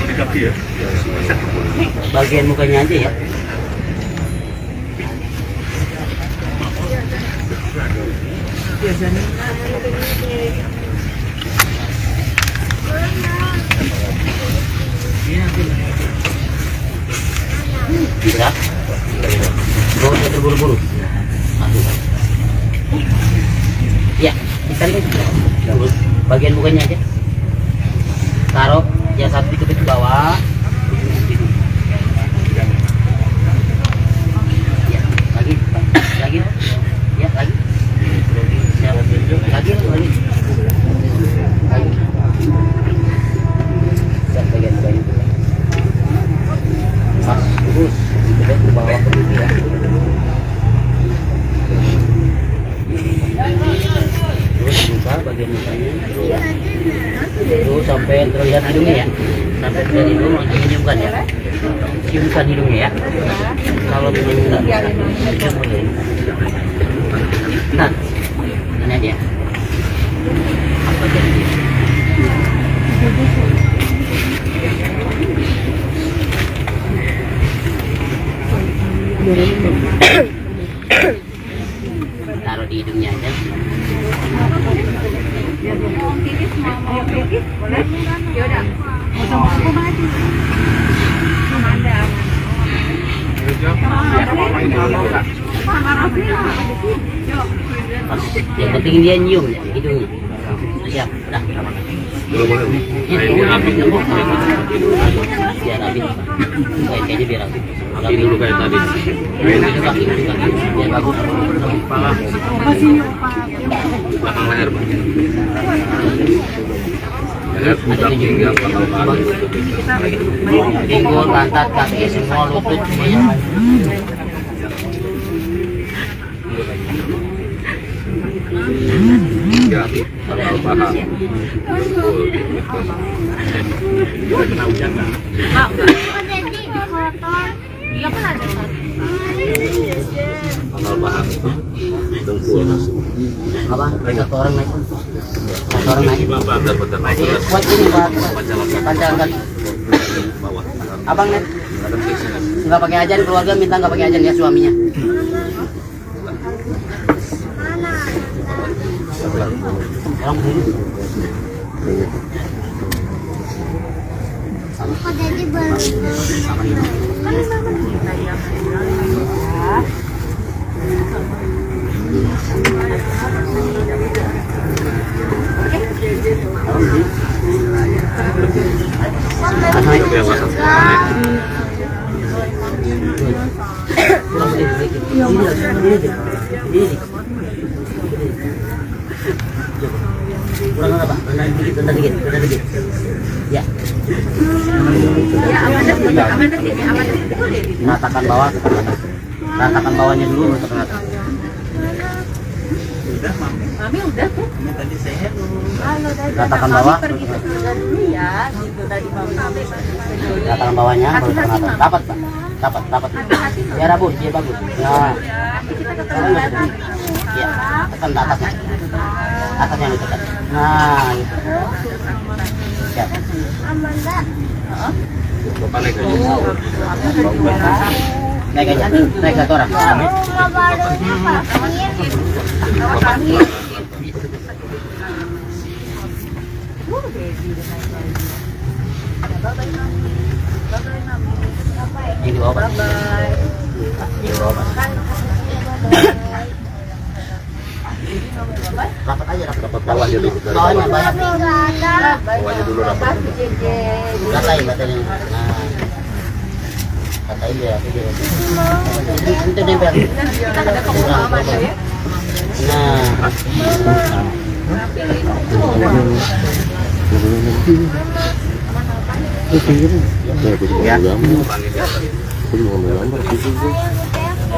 Di kaki ya. Bagian mukanya aja ya. Bisa? Gak usah terburu-buru. Ya, ditarik terus bagian mukanya aja. Taruh yang satu dikit ke bawah. Ya, lagi. Ya, lagi. Lagi. Siap bagian. terlihat hidungnya ya. Sampai terlihat hidung langsung ciumkan ya. Ciumkan hidungnya ya. Kalau memang enggak cium boleh. Nah, ini dia. Apa jadi? Taruh di hidungnya aja. Yang penting dia nyium ya, hidungnya. Siap, udah. Belum boleh. Ini habis. Biar habis. Kayaknya biar habis. Kaki dulu kayak tadi. Kaki. Biar bagus. Kepala. Belakang leher, Pak. Leher, pundak, pinggang, pangkal kaki. Pinggul, pantat, kaki, semua lutut semuanya. Ya, pangkal paha. Pangkal paha. Dengkul. Apa? Satu orang naik. Satu orang naik. Bentar. Kuat ini Pak. Panjang kaki. Bawah. Abang naik. Nggak pakai ajan, keluarga minta nggak pakai ajan ya suaminya. Orang begini. Kurang apa? Rendah dikit. Ya. Ratakan bawah. Ratakan bawahnya dulu untuk rata. Mami udah tuh. Ratakan bawah. Pergi ke surga dulu ya, gitu tadi Mami. Ratakan bawahnya baru rata. Dapat, Pak. Dapat. Ya rabun, dia bagus. Ya. Kita ke toilet. Ya, tekan ke atasnya. Atasnya ditekan. Nah, gitu. Siap. Bapak naik aja. Naik satu orang. Ini di bawah, Pak. Di bawah, Pak. Rapat aja, rapat Bawahnya dulu. bawahnya banyak. Bawahnya dulu rapat. Katain katanya. Nah, katain dia. Itu nempel. Nah, ya.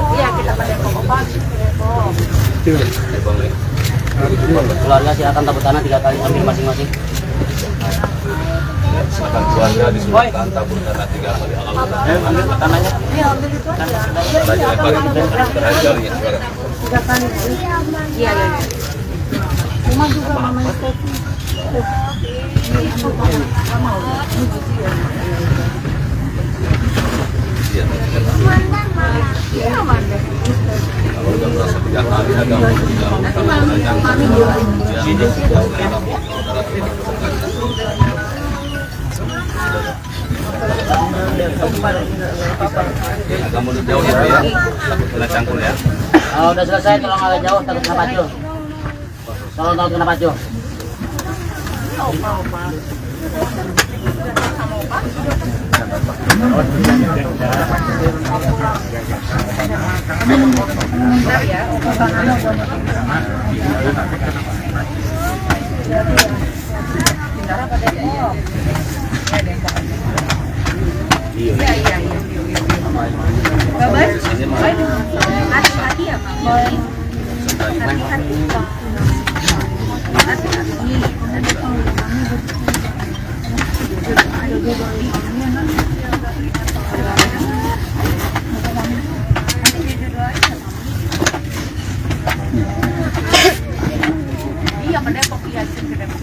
Iya, kita pada pokok. Keluarga silakan tepuk tangan 3 kali ambil masing-masing. Silakan keluarga disunahkan tabur tanah 3 kali. Ambil tanahnya. Tanahnya lebarin terakhir jarinya sekarang. 3 kali. Iya. Cuma juga mama itu. Kalau udah merasa 3 kali ada agak mundur jauh ya, takut kena cangkul ya. Kalau udah selesai tolong agak jauh, takut kena pacu. Tolong kena pacu. Hati-hati ya, Pak. Hati-hati. Iya, pada kopi asin ke Depok.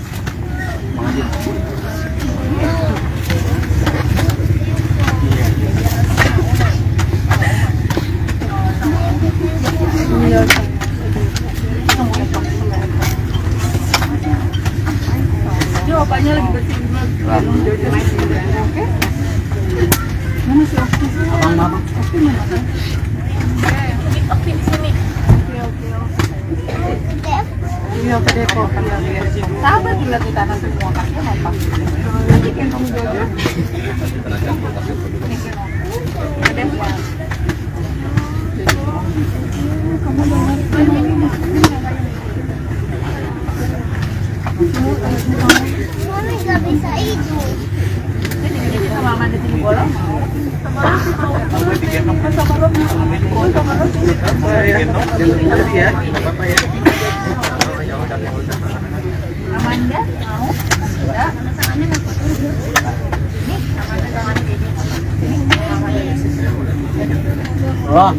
Jawabannya lagi bersih dulu. Oke. Mana si Okti? Abang. Okti mana? Okti di sini. Oke. Iya, ke Depok kan ya. Sabar dulu kita akan semua pakai apa? Nanti kan kamu dulu. Ke Depok. Kamu dengar Mami nggak bisa itu. sama Amanda sini bolong. Amanda mau? Enggak. Tangannya mau turun. Ini Amanda tangannya kayak gini. Oh.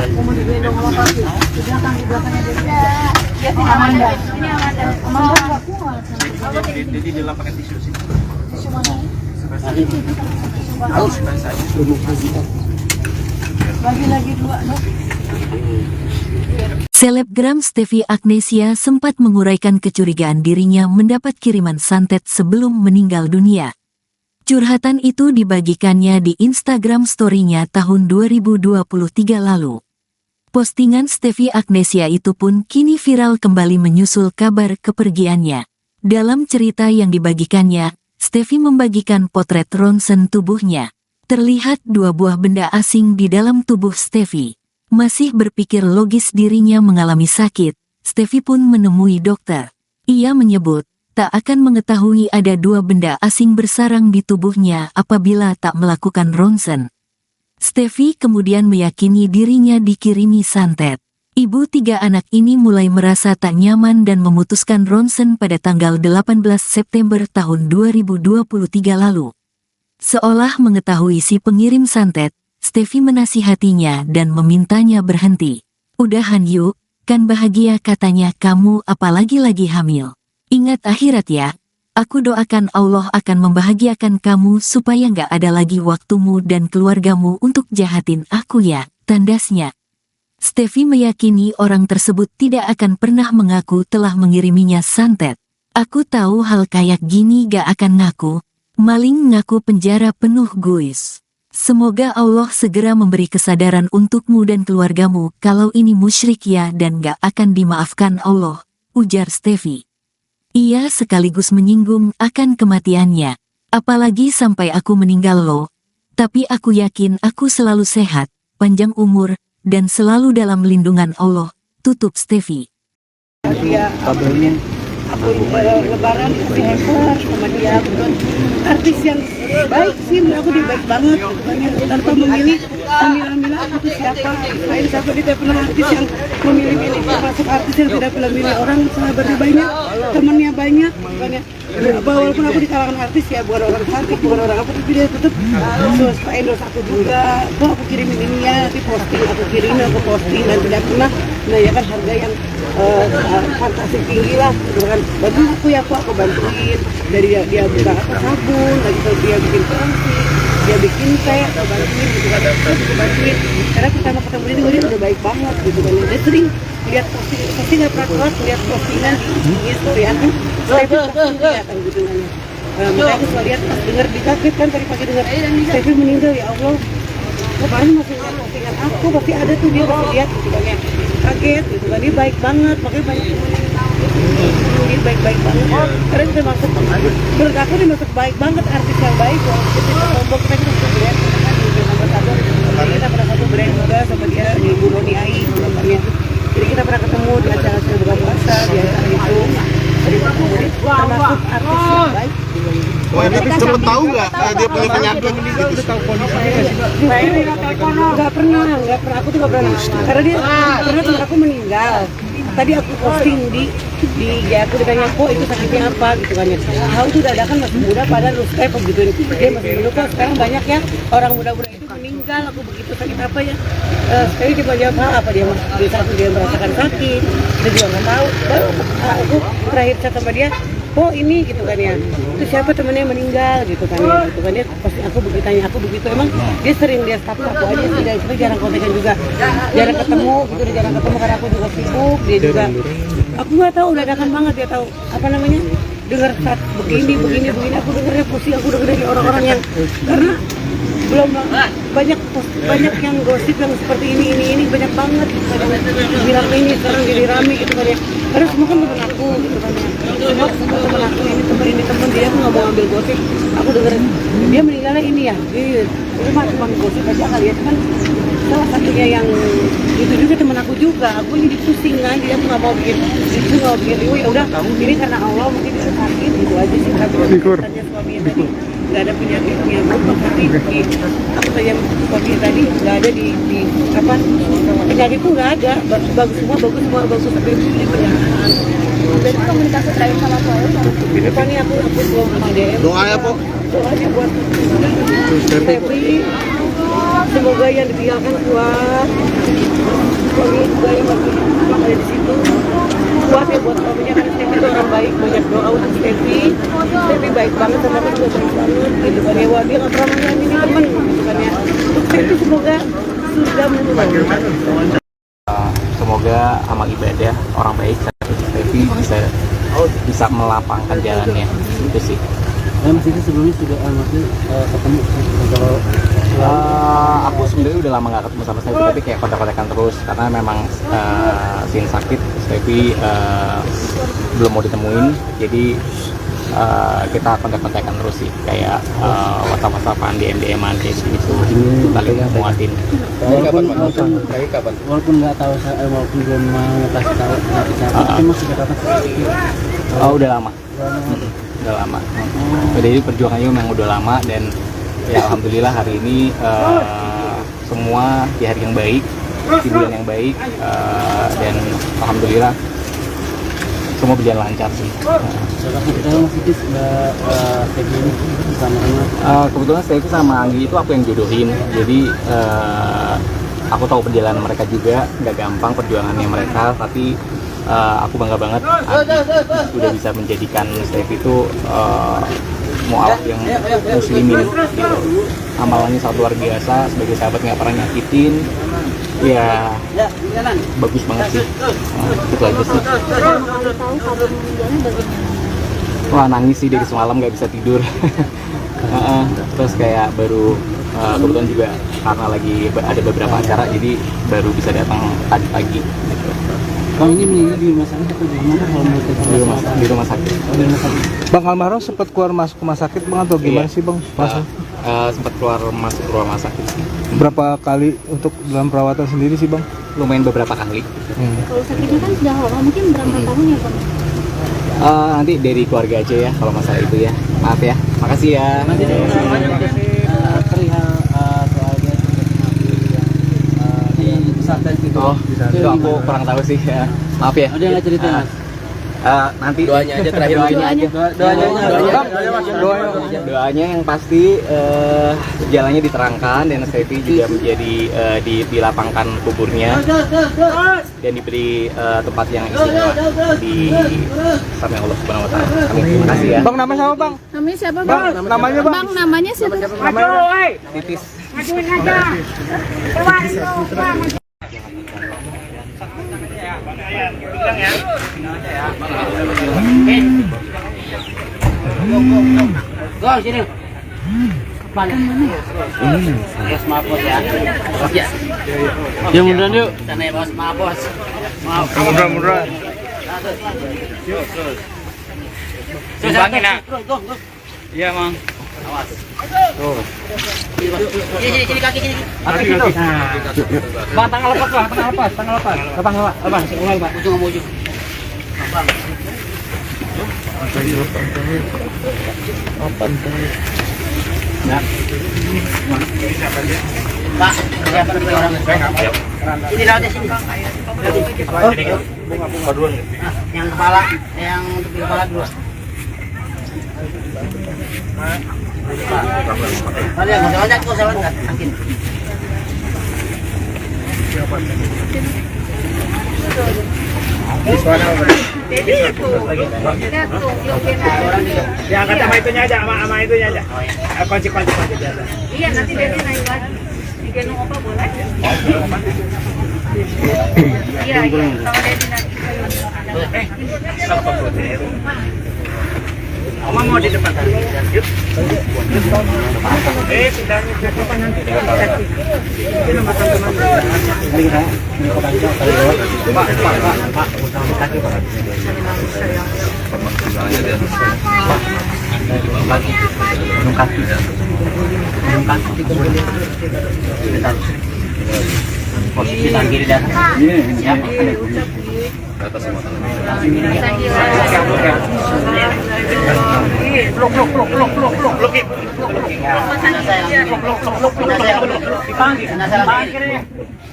Kamu digendong sama kaki. Di belakangnya dia. Ya, sini Amanda. Ini Amanda. Amanda aku nggak. Jadi dia pakai tisu sih. Tisu mana? Harus basah. Bagi lagi dua, no? Selebgram Stevie Agnesia sempat menguraikan kecurigaan dirinya mendapat kiriman santet sebelum meninggal dunia. Curhatan itu dibagikannya di Instagram story-nya tahun 2023 lalu. Postingan Stevie Agnesia itu pun kini viral kembali menyusul kabar kepergiannya. Dalam cerita yang dibagikannya, Stevie membagikan potret ronsen tubuhnya. Terlihat dua buah benda asing di dalam tubuh Stevie. Masih berpikir logis dirinya mengalami sakit, Stevie pun menemui dokter. Ia menyebut, tak akan mengetahui ada dua benda asing bersarang di tubuhnya apabila tak melakukan ronsen. Stevie kemudian meyakini dirinya dikirimi santet. Ibu tiga anak ini mulai merasa tak nyaman dan memutuskan ronsen pada tanggal 18 September tahun 2023 lalu. Seolah mengetahui si pengirim santet, Stevie menasihatinya dan memintanya berhenti. Udahan yuk, kan bahagia katanya kamu apalagi lagi hamil. Ingat akhirat ya, aku doakan Allah akan membahagiakan kamu supaya nggak ada lagi waktumu dan keluargamu untuk jahatin aku ya, tandasnya. Stevie meyakini orang tersebut tidak akan pernah mengaku telah mengiriminya santet. Aku tahu hal kayak gini gak akan ngaku, maling ngaku penjara penuh guys. Semoga Allah segera memberi kesadaran untukmu dan keluargamu kalau ini musyrik ya dan gak akan dimaafkan Allah, ujar Stevie. Ia sekaligus menyinggung akan kematiannya. Apalagi sampai aku meninggal loh. Tapi aku yakin aku selalu sehat, panjang umur, dan selalu dalam lindungan Allah, tutup Stevie. Dia aku lebaran kasih hamper sama dia, artis yang baik sih, aku dia baik banget tanpa memilih aku tuh siapa dia tidak pernah artis yang memilih termasuk artis yang tidak pernah milih orang, sahabatnya banyak, temannya banyak, walaupun aku di kalangan artis ya bukan orang cantik, bukan orang apa, tapi dia tetap endorse aku juga, aku kirimin ini ya, nanti posting, aku kirimin, aku posting, dan tidak pernah menanyakan harga yang fantasi tinggi lah, gitu kan. Bagi aku bantuin, dari dia buka sabun, lagi dia bikin pensi, dia bikin teh, atau bantuin gitu kan, aku bantuin. Karena pertama ketemu dia udah baik banget gitu kan. Dia sering lihat posting nggak pernah keluar, lihat postingan di story aku, saya posting kelihatan gitu kan. Makanya aku selalu lihat pas dengar dikaget kan tadi pagi dengar Stevie meninggal, ya Allah. Kemarin masih lihat postingan aku, pasti ada tuh dia masih lihat gitu kan ya. Kaget gitu kan, dia baik banget, makanya banyak dia baik-baik banget. Karena dia masuk, menurut aku dia masuk baik banget, artis yang baik. Walaupun kita sombong, kita suka brand, kita kan di ambasador, kita pernah satu brand juga sama dia di Bu Roni Ai, bapaknya. Jadi kita pernah ketemu di acara buka puasa, di acara itu. Jadi termasuk artis yang baik. Tapi sempet tahu nggak dia punya penyakit? Nggak pernah. Aku tuh nggak pernah. Karena dia pernah teman aku meninggal. Tadi aku posting di aku ditanya kok itu sakitnya apa gitu kan ya. Tahu tuh dadakan masih muda padahal pas gitu dia masih muda kok. Sekarang banyak ya orang muda-muda itu meninggal. Aku begitu sakit apa ya? Sekali dia jawab apa dia di saat dia merasakan sakit. Dia juga nggak tahu. Baru aku terakhir chat sama dia. Oh ini gitu kan ya, itu siapa temennya yang meninggal gitu kan ya, pasti aku begitu tanya, aku begitu emang dia sering dia staff aku aja sih, dari situ jarang kontekan juga, jarang ketemu gitu, dia jarang ketemu karena aku juga sibuk, dia juga, aku nggak tahu, dadakan banget dia tahu apa namanya, dengar saat begini, aku dengarnya pusing, aku dengar dari orang-orang yang karena belum banyak yang gosip yang seperti ini banyak banget bilang ini sekarang jadi rame gitu kan ya, karena semua kan teman aku gitu kan ya, semua teman aku ini teman dia, aku nggak mau ambil gosip, aku dengerin dia meninggalnya ini ya, itu mah cuma gosip aja kali ya, cuman salah satunya yang itu juga teman aku juga, aku jadi pusing kan, jadi aku nggak mau bikin riuh, ya udah ini karena Allah mungkin dia sakit gitu aja sih, tapi katanya suaminya tadi nggak ada penyakitnya, tapi aku tanya suaminya tadi nggak ada di apa penyakit tuh nggak ada, bagus semua tapi ini penyakit. Berarti komunikasi terakhir sama keluarga? Depannya aku belum sama DM. Doa ya, Po. Doanya buat Steffi, semoga yang ditinggalkan kuat. Suami juga yang masih ada di situ kuat ya buat suaminya, karena Steffi itu orang baik, banyak doa untuk Steffi. Steffi baik banget sama aku juga baik banget gitu kan ya, wah dia nggak pernah mengamini teman gitu kan ya. Steffi semoga sudah menolong. Semoga amal ibadah orang baik seperti Steffi bisa melapangkan jalannya, itu sih. Mas itu sebelumnya sudah ketemu kalau aku sebenarnya udah lama nggak ketemu sama Steffi, tapi kayak kontak-kontakan terus karena memang sin sakit Steffi belum mau ditemuin, jadi kita kontak-kontakan terus sih, kayak WhatsApp-WhatsAppan, DM-an kayak gitu, saling nguatin. Walaupun nggak tahu, walaupun belum mau kasih tahu, tapi masih ketemu. Oh udah lama. Udah lama. Jadi perjuangannya memang udah lama, dan ya alhamdulillah hari ini semua di hari yang baik, di bulan yang baik, dan alhamdulillah semua berjalan lancar sih. Kebetulan Steffi sama Anggi itu aku yang jodohin, jadi aku tahu perjalanan mereka juga nggak gampang perjuangannya mereka, tapi aku bangga banget udah bisa menjadikan Steffi itu mu'alaf yang muslimin gitu. Amalannya sangat luar biasa, sebagai sahabat nggak pernah nyakitin, ya bagus banget sih. Itu aja sih. Wah nangis sih dari semalam, nggak bisa tidur. Terus kayak baru kebetulan juga karena lagi ada beberapa acara, jadi baru bisa datang tadi pagi gitu. Bang, ini meninggal di rumah sakit atau di mana? Di rumah sakit. Bang almarhum sempat keluar masuk rumah sakit Bang atau gimana sih Bang? Sempat keluar masuk rumah sakit sih. Berapa kali untuk dalam perawatan sendiri sih Bang? Lumayan beberapa kali. Kalau sakitnya kan sudah lama, mungkin berapa tahun ya Bang? Nanti dari keluarga aja ya kalau masalah itu ya. Maaf ya. Makasih ya. Perihal soalnya di pesantren itu. Oh, itu aku kurang tahu sih ya. Maaf ya. Ada nggak cerita Mas? Nanti doanya aja terakhir, doanya yang pasti jalannya diterangkan, dan Steffi juga menjadi dilapangkan kuburnya dan diberi tempat yang istimewa di sama Allah Subhanahu Wa Taala. Amin. Terima kasih ya. Bang namanya siapa Bang? Namanya siapa Bang? Namanya Bang? Bang namanya siapa? Titis. Go sini. Mana? Bos maaf bos ya. Bos ya. Ya munduran yuk. Sana ya bos, maaf bos. Maaf. Munduran. Yuk. Sumbangin nak. Iya mang. Awas. Tuh. Sini kaki sini. Kaki. Bang tangan lepas Bang, tangan lepas. Lepas. Ulai Pak. Ujung sama ujung. Bang. Pak, siapa 3 orang? Ini lautnya sini. Bunga dulu nih. Nah, yang kepala, yang tepi kepala dulu. Kalian nggak usah loncat, makin. Ya angkat sama itunya aja, sama itunya aja. Kunci aja. Iya, nanti Dedi naik lagi. Digendong opa boleh? Iya, kalau Dedi naik. Oma mau di depan. Yuk. Sidangnya kapan nanti? Ini matang teman. Pak. Kaki, Pak. Posisi tangan kiri dan siap. Atas semua tangan.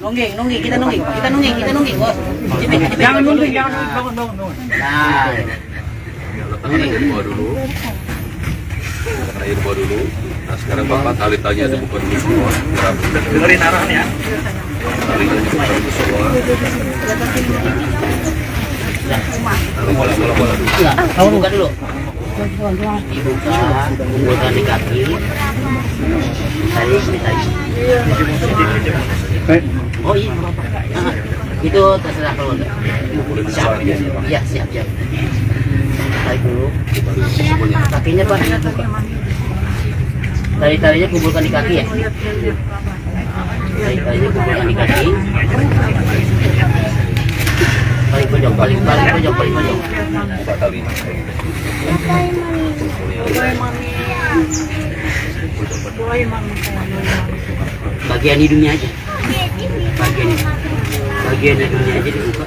Nungging, kita nungging, bos. Jangan nungging, bangun. Nah, Letakkan air di bawah dulu. Letakkan air di bawah dulu. Nah sekarang bapak talitanya dibuka dulu semua. Dengerin arahnya. Talinya dibuka dulu semua. Bola dulu. enggak, kamu buka dulu. Dibuka, kumpulkan di kaki. Tarik. Oh iya, nah, itu terserah kalau enggak. Siap. Iya, siap. Tarik dulu. Kakinya Pak. Tarik-tariknya kumpulkan di kaki ya. Tarik-tariknya kumpulkan di kaki. Paling pojok. Buka talinya. Bagian hidungnya aja. Bagian hidungnya aja dibuka.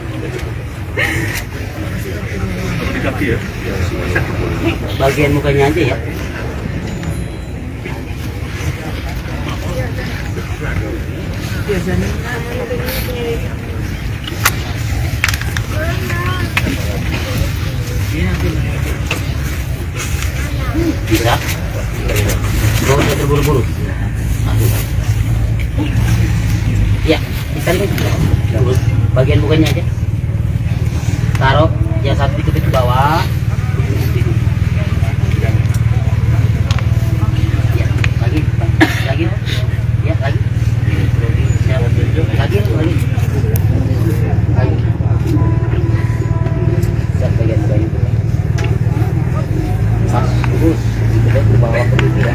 Di kaki ya. Bagian mukanya aja ya. Bisa. Gak usah terburu-buru. Ya, ditarik dulu. Bagian mukanya aja. Taruh yang satu dikit ke bawah. Ya, lagi. Ya, lagi. Lagi. Siap bagian. Pas, terus kita ke bawah ke bibir ya.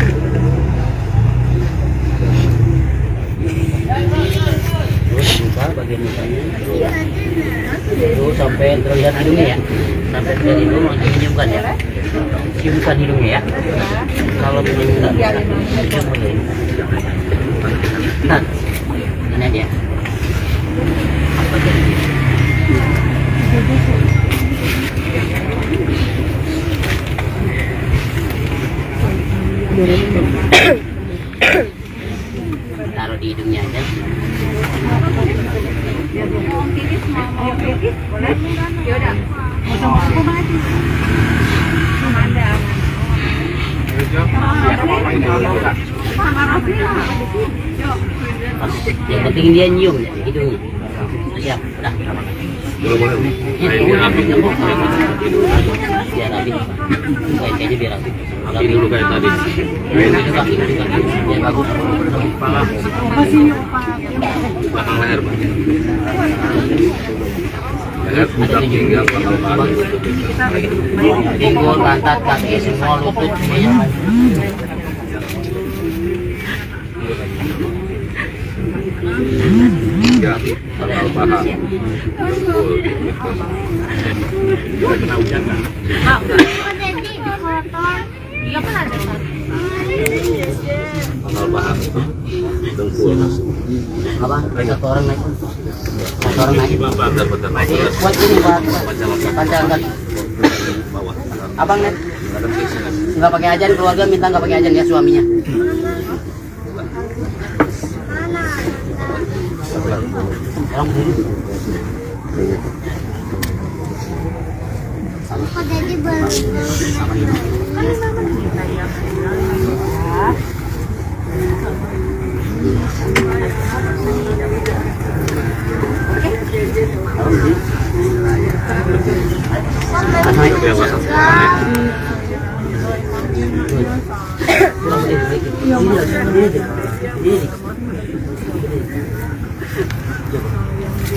Terus buka bagian mukanya. Terus sampai terlihat hidungnya ya. Sampai terlihat hidung langsung ciumkan ya. Ciumkan hidungnya ya. Kalau belum enggak bisa. Nah, ini aja. Taruh di hidungnya aja. Boleh? Yaudah. Aku maju. Amanda. Yang penting dia nyium ya, hidungnya. Siap, udah. Boleh. Airnya habis. Biar rapi. Kayaknya biar rapi. Rapi dulu kayak tadi. Kaki. Biar bagus. Kepala. Belakang leher, Pak. Leher, pundak, pinggang, belakang paha. Pinggul, pantat, kaki, semua lutut semuanya. Ya, belakang paha. Kena hujan kan? Iya kan ada satu. Pangkal paha. Dengkul. Apa? Satu orang naik. Bentar. Kuat ini, Pak. Panjang kaki. Bawah. Abang net. Nggak pakai ajan, keluarga minta nggak pakai ajan ya suaminya. Orang berdiri.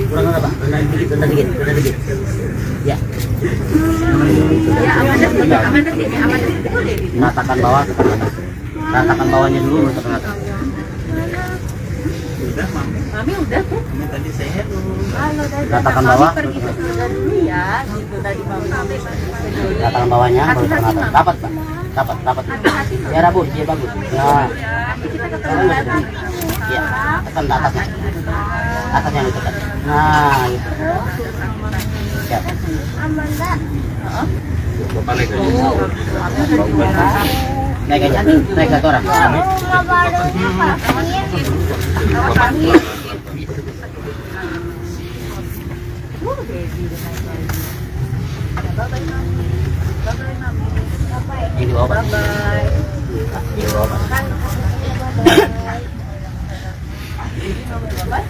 Kurang apa? Rendah dikit. Ya. Ratakan bawah, ratakan bawahnya dulu, ratakan atas. Mami udah tuh. Ratakan bawah. Pergi ke surga dulu ya, gitu tadi Mami. Ratakan bawahnya, baru ratakan atas. Dapat Pak, dapat. Ya bagus, ya bagus. Ya. Ya, tekan ke atasnya. Atasnya ditekan. Nah, gitu. Siap. Naik aja, naik ke orang. Ini obat.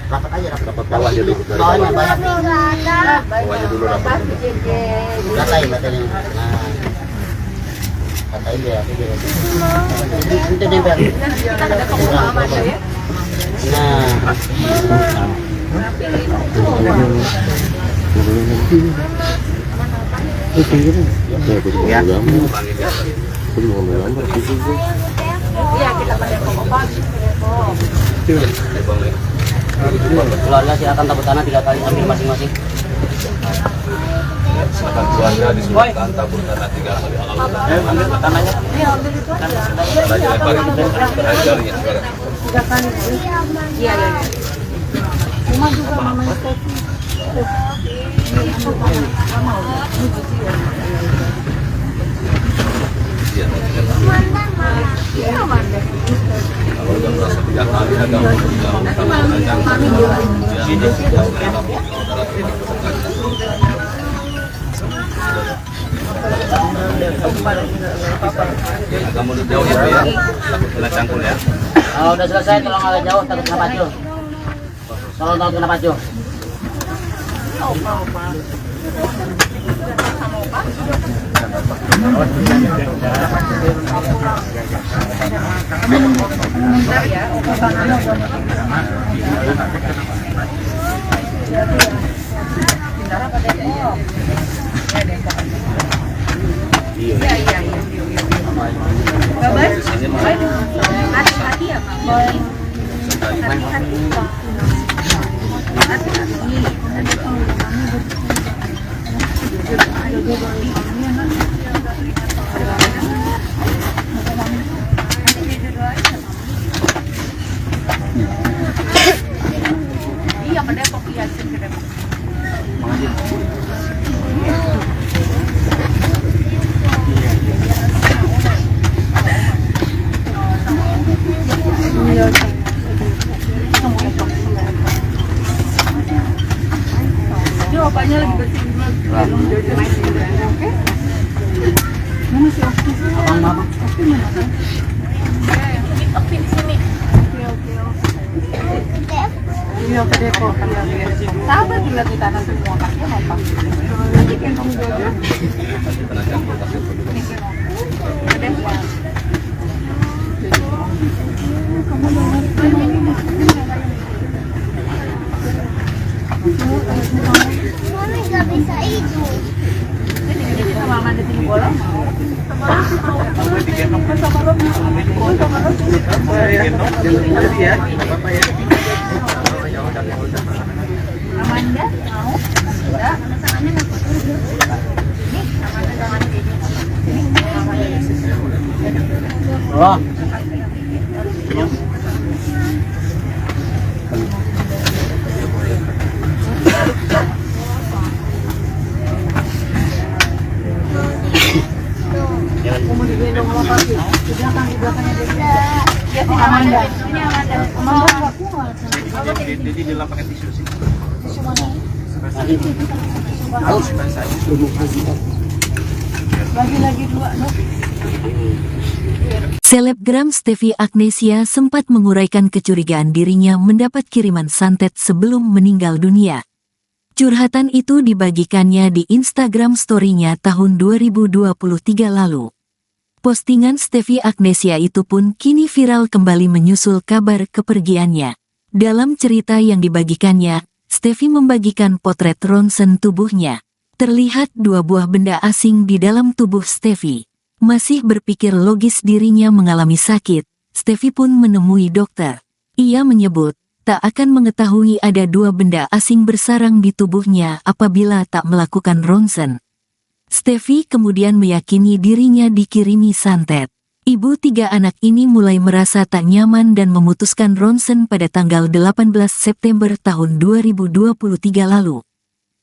Rapat aja, rapat bawahnya dulu. Bawahnya banyak. Bawahnya dulu rapat. Ratain. Nah, ratain dia. Itu nempel. Nah. Iya, kita pakai obat. Keluarga silakan tabur tanah 3 kali ambil masing-masing. Silakan keluarga disuruhkan tabur tanah 3 kali. Ambil tanahnya. Tanahnya lebarin jarinya sekarang. 3 kali. Iya. Mama juga mama itu. Kalau udah merasa 3 kali ada agak mundur jauh ya, ya. Takut kena cangkul ya. Kalau udah selesai tolong agak jauh, takut kena pacu. Tolong takut kena pacu. Hati-hati ya, Mama. Hati-hati. Iya, ke Depok, iya, ke Depok. Ini obatnya lagi bersihin dulu. Oke? Mana sih Okti? Abang. Okti mana? Okti di sini. Oke. Iya, ke Depok. Sabar dilihat di tanah semua kaknya mau pakai. Nanti gendong Jojo. Kena cangkul kasih Ke Depok. Kamu Mami gak bisa itu. Ini sama Amanda di bola mau. Amanda mau? Enggak, tangannya nggak kotor. Ini Amanda tangannya kayak gini. Oh. Di belakangnya dia juga. Dia sih Amanda. Ini Amanda. Amanda nggak kuat. Jadi di lapangan tisu sih. Tisu mana? Bagi-lagi dua, Dok. Selebgram Steffi Agnesia sempat menguraikan kecurigaan dirinya mendapat kiriman santet sebelum meninggal dunia. Curhatan itu dibagikannya di Instagram story-nya tahun 2023 lalu. Postingan Steffi Agnesia itu pun kini viral kembali menyusul kabar kepergiannya. Dalam cerita yang dibagikannya, Steffi membagikan potret ronsen tubuhnya. Terlihat 2 buah benda asing di dalam tubuh Steffi. Masih berpikir logis dirinya mengalami sakit, Steffi pun menemui dokter. Ia menyebut, tak akan mengetahui ada 2 benda asing bersarang di tubuhnya apabila tak melakukan ronsen. Steffi kemudian meyakini dirinya dikirimi santet. Ibu 3 anak ini mulai merasa tak nyaman dan memutuskan ronsen pada tanggal 18 September tahun 2023 lalu.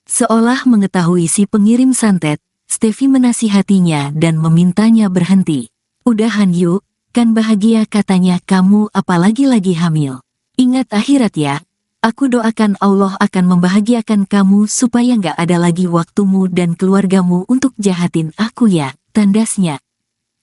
Seolah mengetahui si pengirim santet, Steffi menasihatinya dan memintanya berhenti. Udahan yuk, kan bahagia katanya kamu apalagi lagi hamil. Ingat akhirat ya, aku doakan Allah akan membahagiakan kamu supaya nggak ada lagi waktumu dan keluargamu untuk jahatin aku ya, tandasnya.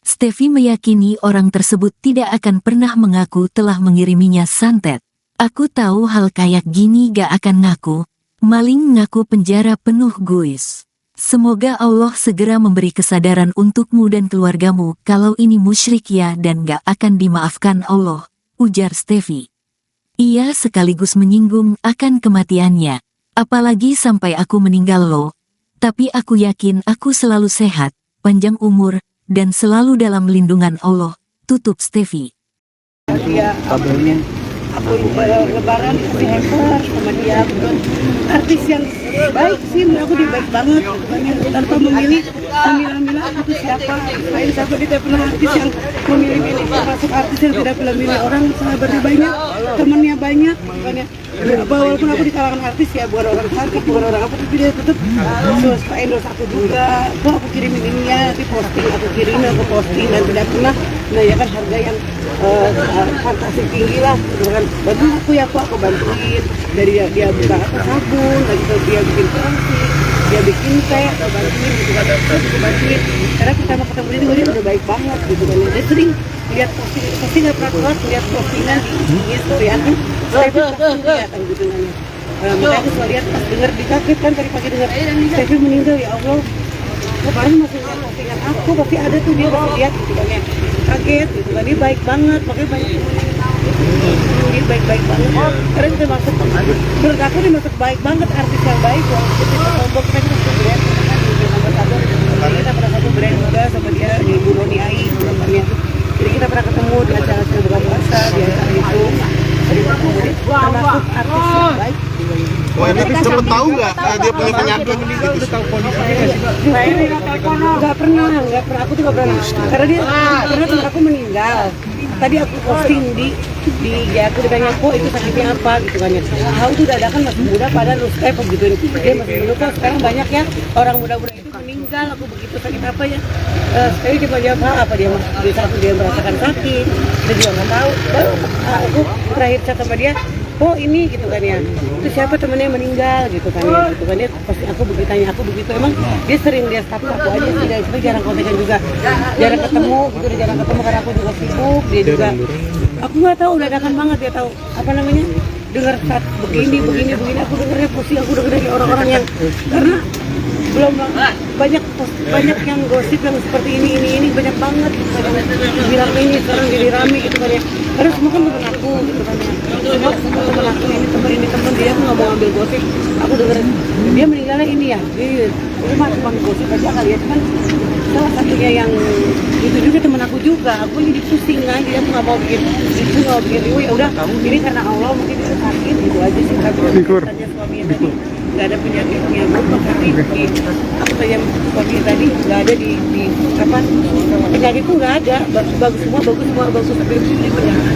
Steffi meyakini orang tersebut tidak akan pernah mengaku telah mengiriminya santet. Aku tahu hal kayak gini gak akan ngaku, maling ngaku penjara penuh guys. Semoga Allah segera memberi kesadaran untukmu dan keluargamu kalau ini musyrik ya dan gak akan dimaafkan Allah, ujar Steffi. Ia sekaligus menyinggung akan kematiannya. Apalagi sampai aku meninggal loh. Tapi aku yakin aku selalu sehat, panjang umur, dan selalu dalam lindungan Allah, tutup Steffi. Dia aku lebaran dikasih hamper sama dia. Artis yang baik sih, menurut aku dia baik banget. Tanpa memilih aku tuh siapa. Lain siapa, dia tidak pernah artis yang memilih termasuk artis yang tidak pernah milih orang. Sahabatnya banyak, temennya banyak. Makanya walaupun aku di kalangan artis ya, bukan orang sakit, bukan orang apa, tapi dia tetap endorse aku juga. Kok aku kirimin ini ya, nanti posting, aku kirimin, aku posting, dan tidak pernah menanyakan harga yang fantasi tinggi lah. Bantu aku ya, aku bantuin. Dari dia buka apa sabun, lagi dia bikin kursi, dia bikin teh, aku bantuin gitu kan. Aku bantuin. Karena kita mau ketemu dia udah baik banget gitu kan. Dia sering lihat posting nggak pernah keluar, lihat postingan di story kan. Steffi pasti kelihatan gitu kan. Makanya aku selalu lihat pas denger dikaget kan tadi pagi denger Steffi meninggal, ya Allah. Kemarin masih lihat postingan aku, pasti ada tuh dia pasti lihat gitu kan ya. Kaget gitu kan, dia baik banget, makanya banyak dia baik-baik banget. Karena kita masuk, menurut aku dia masuk baik banget, artis yang baik. Walaupun kita tombol, kita masuk brand, kan di ambasador. Kita pernah satu brand juga sama dia di Bu Roni Ai, jadi kita pernah ketemu di acara-acara buka puasa, di acara itu. Jadi termasuk artis yang baik. Wah, ini sempat tahu nggak dia punya penyakit? Nggak pernah, aku tuh nggak pernah. Karena dia pernah teman aku meninggal. Tadi aku posting di aku ditanya kok itu sakitnya apa gitu kan ya. Tahu tuh dadakan masih muda pada step gitu. Dia masih muda kok, sekarang banyak ya orang muda-muda itu meninggal. Aku begitu sakit apa ya? Sekali dia jawab apa dia merasakan sakit. Dia juga nggak tahu. Baru aku terakhir chat sama dia, oh ini gitu kan ya, itu siapa temennya yang meninggal gitu kan ya, pasti aku begitu tanya, aku begitu emang dia sering dia staff aku aja sih, dari itu jarang kontekan juga, jarang ketemu gitu, jarang ketemu karena aku juga sibuk, dia juga, aku nggak tahu, dadakan banget dia tahu apa namanya, dengar saat begini, aku dengarnya pusing, aku dengar dari orang-orang yang karena belum banyak yang gosip yang seperti ini banyak banget bilang ini sekarang jadi rame gitu kan ya, karena semua kan teman aku gitu kan ya, semua teman aku ini teman dia, aku nggak mau ambil gosip, aku dengar dia meninggalnya ini ya, itu mah cuma gosip aja kali ya, cuman salah satunya yang itu juga teman aku juga, aku jadi pusing kan, jadi aku nggak mau bikin review, ya udah ini karena Allah mungkin dia sakit gitu aja sih, tapi tanya suaminya tadi nggak ada penyakitnya berubah, tapi aku tanya suaminya tadi nggak ada di apa penyakit itu nggak ada, bagus semua tapi ini penyakit.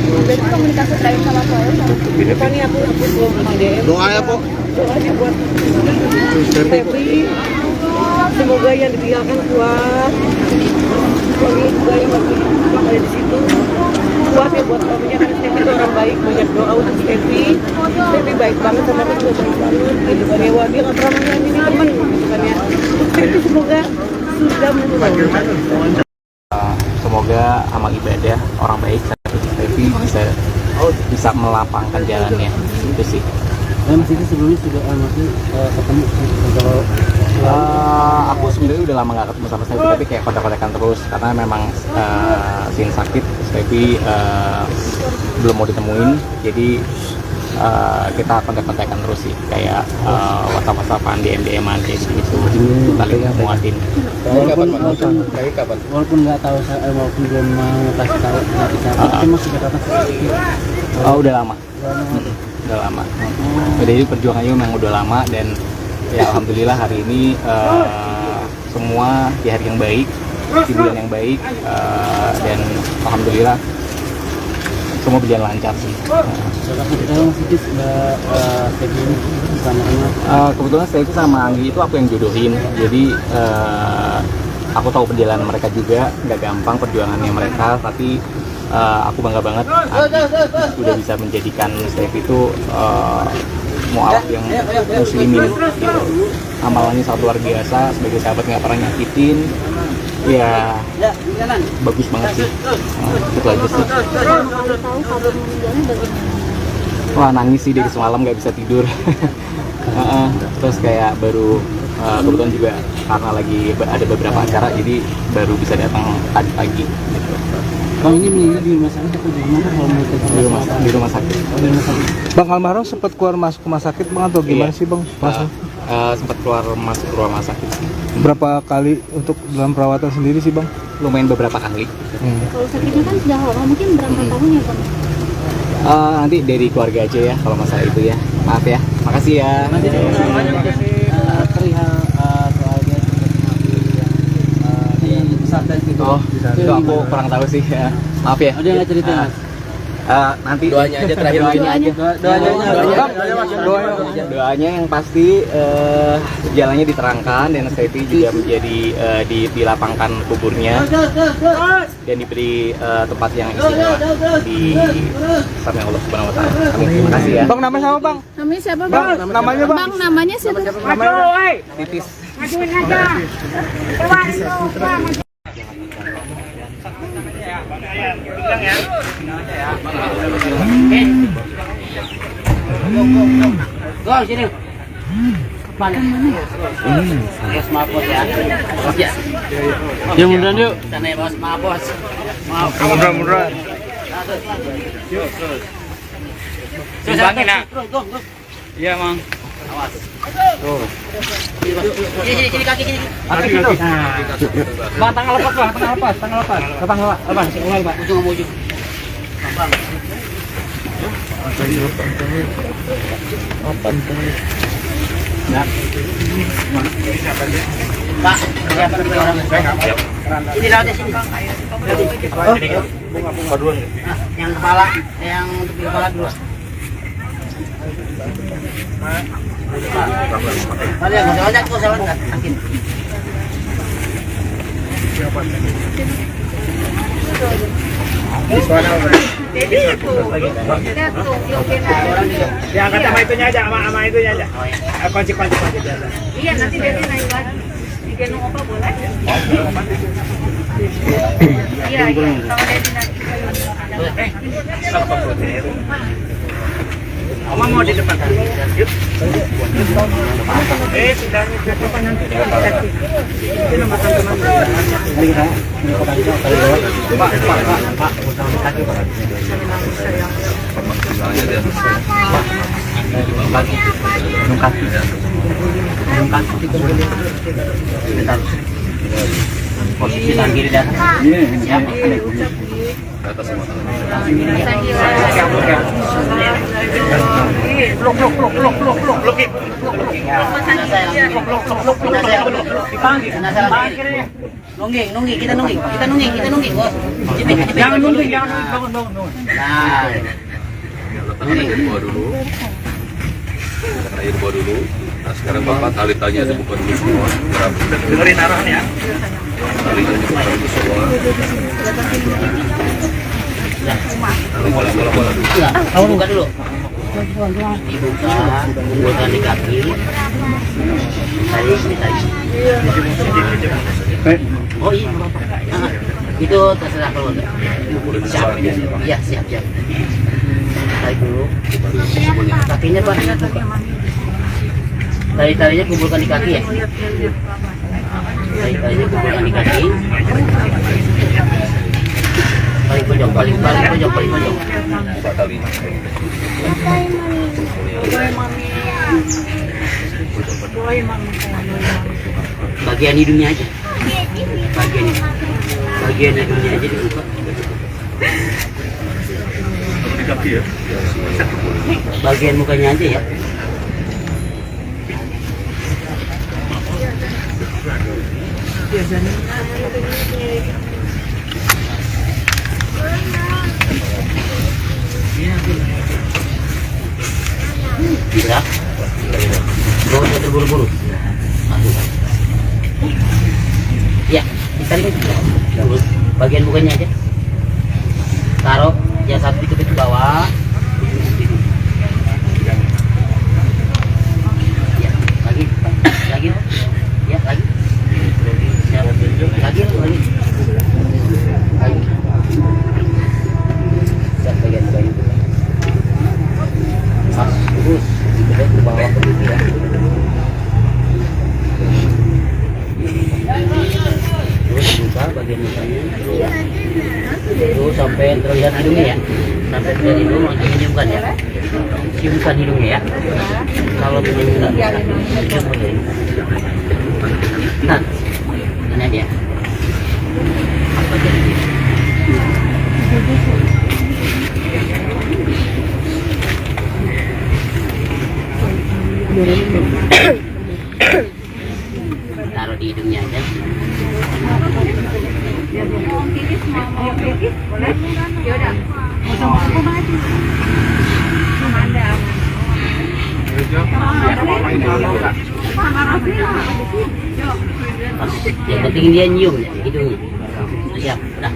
Berarti komunikasi terakhir sama Paul Bukan nih aku belum DM. Doa ya, Po. Doanya buat Steffi. Semoga yang ditinggalkan kuat. suami juga yang waktu itu ada di situ kuat ya buat suaminya, karena Stevi itu orang baik, banyak doa untuk Stevi. Stevi baik banget sama aku juga baik banget gitu kan ya. Wah, dia nggak pernah menyakiti teman gitu kan ya. Stevi semoga sudah menunggu. Semoga amal ibadah orang baik seperti Stevi bisa melapangkan jalannya, itu sih. Mas itu sebelumnya sudah ketemu kalau aku sebenarnya udah lama nggak ketemu sama Stevi, tapi kayak kontak-kontakan terus karena memang Sin sakit, Stevi belum mau ditemuin, jadi kita kontak-kontakan terus sih, kayak WhatsApp-WhatsAppan, DM-an kayak gitu, saling muatin. walaupun nggak tahu walaupun belum mau kasih tahu tapi masih datang seperti itu. Oh, udah lama. Udah lama. Jadi perjuangannya memang udah lama, dan ya alhamdulillah hari ini semua di hari yang baik, di bulan yang baik, dan alhamdulillah semua berjalan lancar sih. Kebetulan Stevi sama Anggi itu aku yang jodohin, jadi aku tahu perjalanan mereka juga nggak gampang perjuangannya mereka, tapi aku bangga banget udah bisa menjadikan Stevi itu mualaf yang muslimin gitu. Amalannya sangat luar biasa, sebagai sahabat nggak pernah nyakitin, ya bagus banget sih. Itu aja sih. Wah, nangis sih dari semalam, nggak bisa tidur. Terus kayak baru kebetulan juga karena lagi ada beberapa acara, jadi baru bisa datang tadi pagi gitu. Bang, ini meninggal di rumah sakit atau di mana? Kalau Di rumah sakit. Bang almarhum sempat keluar masuk rumah sakit bang atau gimana sih bang? Sempat keluar masuk rumah sakit. Berapa kali untuk dalam perawatan sendiri sih bang? Lumayan beberapa kali. Kalau sakitnya kan sudah lama, mungkin berapa tahun ya bang? Nanti dari keluarga aja ya kalau masalah itu ya. Maaf ya. Makasih ya. Perihal soalnya di pesantren gitu. Oh, itu aku kurang tahu sih ya. Maaf ya. Ada nggak cerita mas? Nanti doanya aja terakhir. Doanya yang pasti jalannya diterangkan, dan Stevi juga menjadi dilapangkan kuburnya dan diberi tempat yang istimewa di sana Allah Subhanahu Wa Taala. Amin. Terima kasih ya. Bang namanya sama bang? Namanya siapa bang? Namanya bang? Bang namanya siapa? Titis. Go sini. Mana? Bos maaf bos ya. Bos ya. Ya munduran yuk. Sana ya bos, maaf bos. Maaf. Munduran. Yuk terus. Terus. Iya mang. Awas. Tuh. Sini kaki sini. Kaki gitu. Bang, tangan lepas bang, tangan lepas. Lepas. Ulang bang, ujung sama ujung. Bang. Ya. Pak, siapa nih orang? Ini lautnya sini. Bunga dulu. Yang kepala, yang untuk kepala dulu. Ada nggak ada kok salah nggak? Akin. Ya angkat sama itunya aja, sama itunya aja. Kunci. Iya, nanti dia naik lagi. Digendong opa boleh? Iya. Kalau dia naik. Oma mau di depan. Yuk. Sudah di depan nanti. Ini nomor teman-teman. Pak. Posisi tangan kiri dah. Ya. Atas semua. Nungging, kita nungging, bos. Jangan nungging, bangun. Nah. Letakkan air bawah dulu. Letakkan air bawah dulu. Nah sekarang Bapak tali tanya itu bukan dulu semua. Dengerin arahnya. salingan bukan musola. Bola. Enggak, kamu buka dulu. Dibuka, kumpulkan di kaki. Ditarik. Oh iya, itu terserah kalau enggak. Siap. Iya, siap. Tarik dulu. Kakinya Pak. Tarinya kumpulkan di kaki ya. Tarinya kumpulkan di kaki. Paling pojok. Empat kali. Bagian hidungnya aja. Bagian hidungnya aja dibuka. Di kaki ya. Bagian mukanya aja ya. Bisa. Gak usah terburu-buru. Ya, ditarik aja. Bagian mukanya aja. Taruh yang satu dikit ke bawah. Ya, lagi. Ya, lagi. Ya, lagi. Ya, bagian. Pas, terus ke bawah ke bawah ya. Terus buka bagian mukanya. Terus sampai terlihat hidungnya ya. Sampai terlihat hidung langsung ciumkan ya. Ciumkan hidungnya ya. Kalau belum enggak bisa. Nah, ini dia. Apa jadi? Taruh di hidungnya aja. Yang penting dia nyium ya, hidungnya. Siap, udah.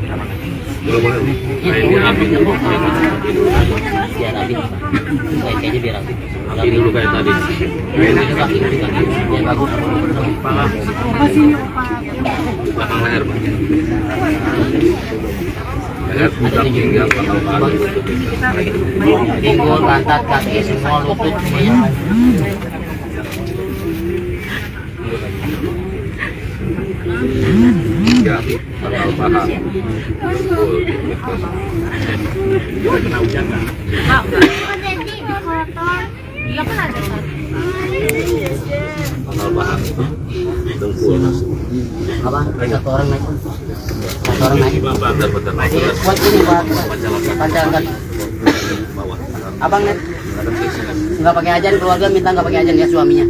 Biar rapi. Kayaknya biar rapi. Rapi dulu kayak tadi. Biar bagus. Kepala. Belakang leher Pak. Leher puncak hingga belakang paha. Pinggul, pantat, kaki, semua lutut semuanya. Hingga belakang paha. Kena hujan kan? Iya kan ada satu. Pangkal paha. Dengkul. Apa? Satu orang naik. Bentar. Kuat ini Pak. Panjangkan. Bawah. Abang net. Nggak pakai ajan, keluarga minta nggak pakai ajan ya suaminya.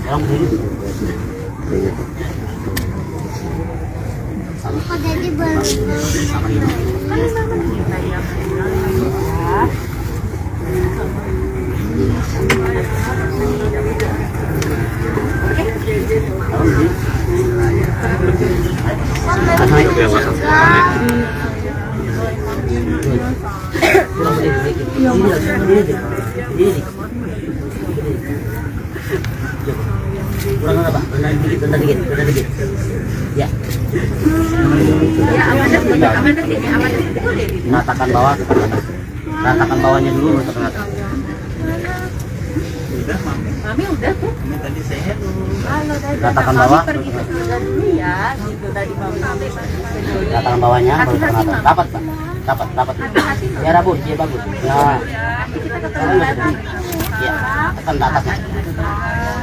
Orang dulu. Kok jadi baru? Kurang apa? Rendah dikit. Ya. Ratakan bawah ke atas. Ratakan bawahnya dulu untuk ke atas. Mami udah tuh. Ratakan bawah. Pergi ke surga dulu ya. Gitu tadi mami. Ratakan bawahnya baru ke atas. Dapat Pak. Dapat. Ya bagus. Ya. Ya, tekan ke atasnya.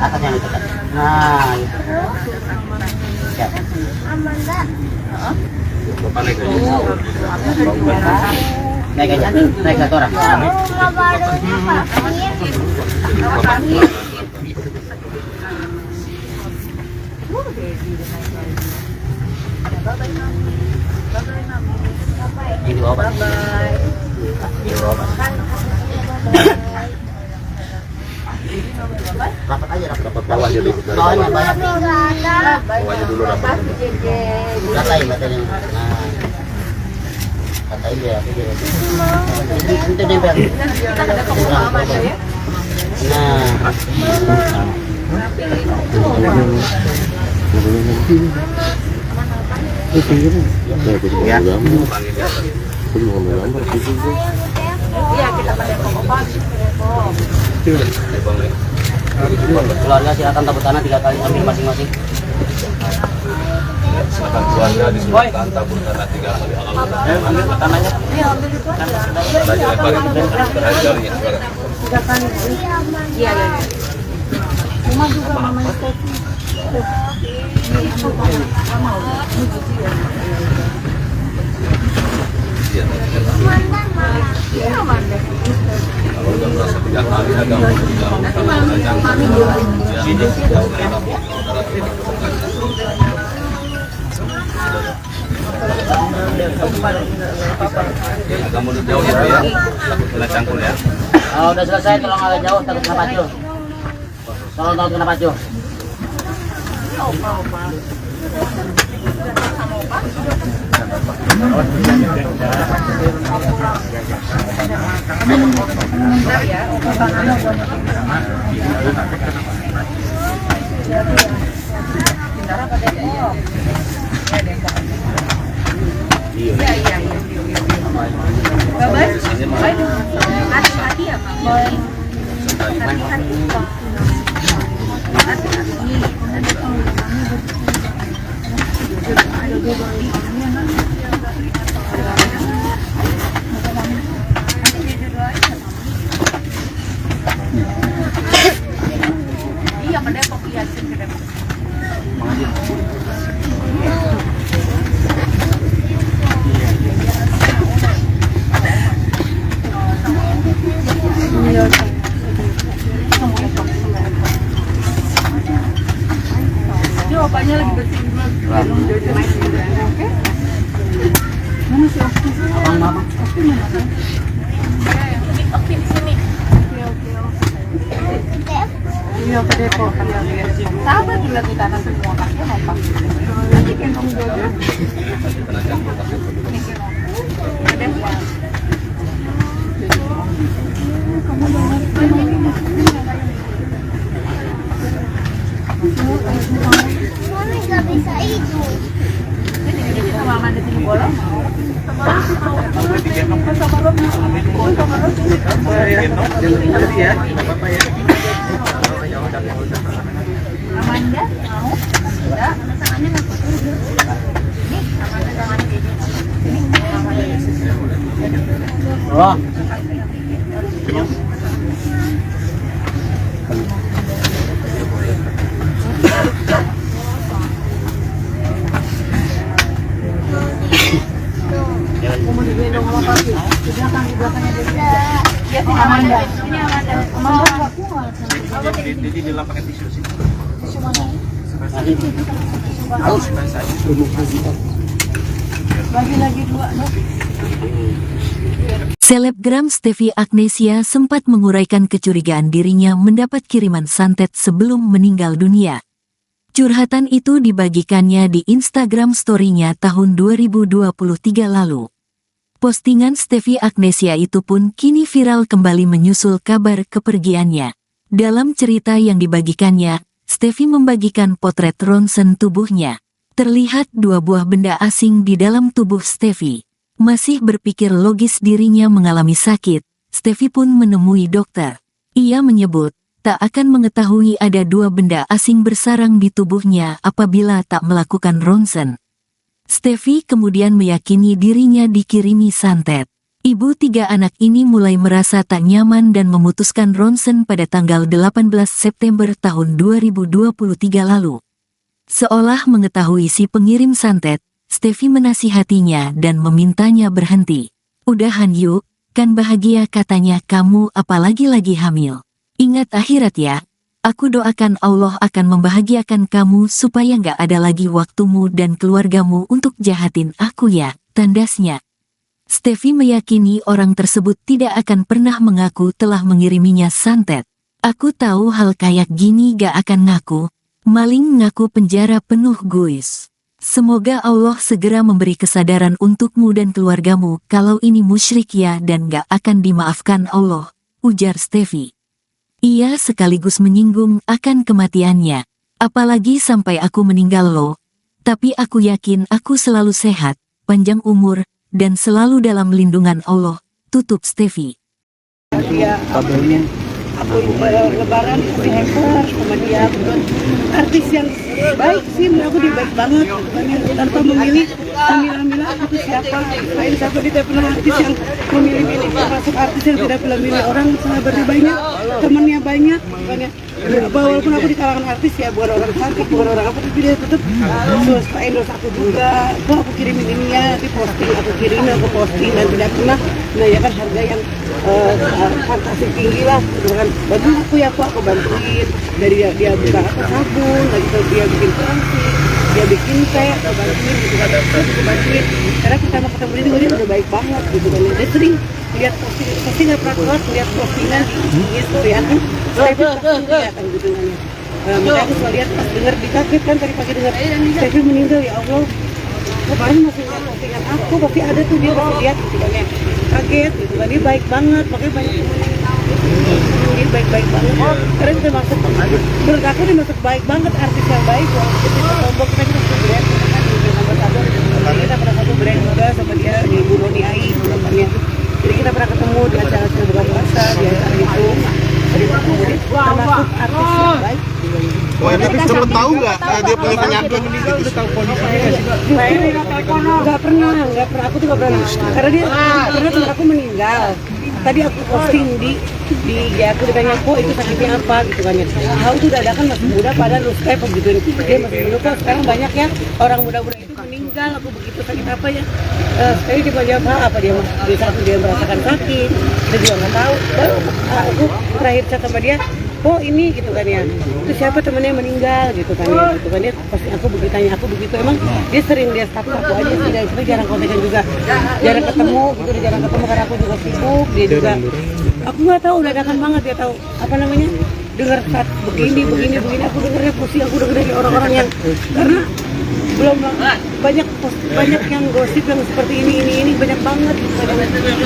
Atasnya ditekan. Nah, itu. Siap. Naik aja, naik satu orang. Ini obat. Ini obat. Rapat aja, Dapat bawahnya dulu. Dari bawahnya bawah. banyak. Bawahnya dulu dapat. Katain katanya. Nah, katain dia, aku dia. Itu nempel. Nah, keluarga silakan tabur tanah 3 kali ambil masing-masing. Silakan keluarga disilakan tabur tanah 3 kali. Ambil tanahnya. Tanahnya lebarin berhari-harinya sekarang. Iya. Rumah juga namanya Stefi. Iya. Kalau udah merasa 3 kali agak agak mundur jauh ya, ya. Takut kena cangkul ya. Oh, udah selesai, tolong agak jauh, takut kena pacu. Tolong takut kena pacu. Hati-hati ya, Bang. Hati-hati. Iya, ke Depok, iya, ke Depok. Ini opanya lagi bersihin dulu. Oke? Mana si Okti? Abang, mama. Okti mana kan? Oke, di sini. Iya ke Depok. Sabar dilihat di tanah semua kakek apa? Nanti kan kamu jodoh. Kena cangkul kasih penduduk. Ke Depok. Kamu dengar Mami nggak bisa itu. Sama Amanda sini bolong. Amanda mau? Enggak, tangannya nggak kotor. Nih, Amanda tangannya kayak gini. Oh. kamu digendong sama papi. Di belakangnya dia. Ya, Oh, Amanda. ini Amanda. Amanda nggak kuat. Jadi di pakai tisu sih. Tisu mana? Bagi lagi 2, no? Selebgram Stefi Agnesia sempat menguraikan kecurigaan dirinya mendapat kiriman santet sebelum meninggal dunia. Curhatan itu dibagikannya di Instagram story-nya tahun 2023 lalu. Postingan Stefi Agnesia itu pun kini viral kembali menyusul kabar kepergiannya. Dalam cerita yang dibagikannya, Stefi membagikan potret ronsen tubuhnya. Terlihat 2 buah benda asing di dalam tubuh Stefi. Masih berpikir logis dirinya mengalami sakit, Stefi pun menemui dokter. Ia menyebut, tak akan mengetahui ada 2 benda asing bersarang di tubuhnya apabila tak melakukan ronsen. Stefi kemudian meyakini dirinya dikirimi santet. Ibu 3 anak ini mulai merasa tak nyaman dan memutuskan ronsen pada tanggal 18 September tahun 2023 lalu. Seolah mengetahui si pengirim santet, Stefi menasihatinya dan memintanya berhenti. Udahan yuk, kan bahagia katanya kamu apalagi lagi hamil. Ingat akhirat ya. Aku doakan Allah akan membahagiakan kamu supaya nggak ada lagi waktumu dan keluargamu untuk jahatin aku ya, tandasnya. Stefi meyakini orang tersebut tidak akan pernah mengaku telah mengiriminya santet. Aku tahu hal kayak gini gak akan ngaku, maling ngaku penjara penuh guys. Semoga Allah segera memberi kesadaran untukmu dan keluargamu kalau ini musyrik ya dan gak akan dimaafkan Allah, ujar Steffi. Ia sekaligus menyinggung akan kematiannya. Apalagi sampai aku meninggal loh. Tapi aku yakin aku selalu sehat, panjang umur, dan selalu dalam lindungan Allah, tutup Steffi. Dia aku lebaran dikasih hamper sama dia, artis yang baik sih, menurut aku dia baik banget tanpa memilih Amila aku tuh siapa, lain siapa, dia tidak pernah artis yang memilih-milih, termasuk artis yang tidak pernah milih orang, sahabatnya banyak, temannya banyak, walaupun aku di kalangan artis ya, bukan orang cantik, bukan orang apa, tapi dia tetap endorse aku juga, kok aku kirimin ini ya, nanti posting, aku kirim, aku posting, dan tidak pernah menanyakan harga yang fantasi tinggi lah, dengan bantu aku ya, aku bantuin, dari dia buka apa sabun, lagi dia bikin pensi, dia bikin teh, aku bantuin, gitu kan, aku bantuin, karena kita mau ketemu dia udah baik banget, gitu kan, dia sering lihat posting nggak pernah keluar, lihat postingan di story aku, saya pun pasti lihat kan gitu kan, makanya aku selalu lihat pas dengar dikaget kan tadi pagi dengar Steffi meninggal, ya Allah, kemarin masih lihat postingan aku, pasti ada tuh dia masih lihat gitu kan ya, kaget gitu kan, dia baik banget, makanya banyak dia baik-baik banget, karena kita masuk, menurut aku dia masuk baik banget, artis yang baik, kita tombol kita masuk brand, kita pernah satu brand juga sama dia di Bu Roni Ai, jadi kita pernah ketemu di acara buka puasa, di acara itu, jadi termasuk artis yang baik. Wah, ini cepet tahu nggak dia punya penyakit? Nggak pernah, aku tuh nggak pernah, karena teman aku meninggal. Tadi aku posting di aku ditanya kok itu sakitnya apa gitu kan ya. Tahu tuh dadakan masih muda padahal lu kayak begitu dia masih muda kok, sekarang banyak ya orang muda-muda itu meninggal, aku begitu sakit apa ya. Sekali coba jawab apa dia merasakan sakit, dia juga nggak tahu. Baru aku terakhir chat sama dia, oh ini gitu kan ya, itu siapa temennya meninggal gitu kan ya, pasti aku begitu tanya, aku begitu emang dia sering dia status aku aja sih, dan sebenarnya jarang kontekan juga, jarang ketemu gitu, jarang ketemu karena aku juga sibuk, dia juga, aku nggak tahu dadakan banget dia tahu apa namanya, dengar saat begini, aku dengarnya pusing, aku dengar dari orang-orang yang karena belum banyak yang gosip yang seperti ini banyak banget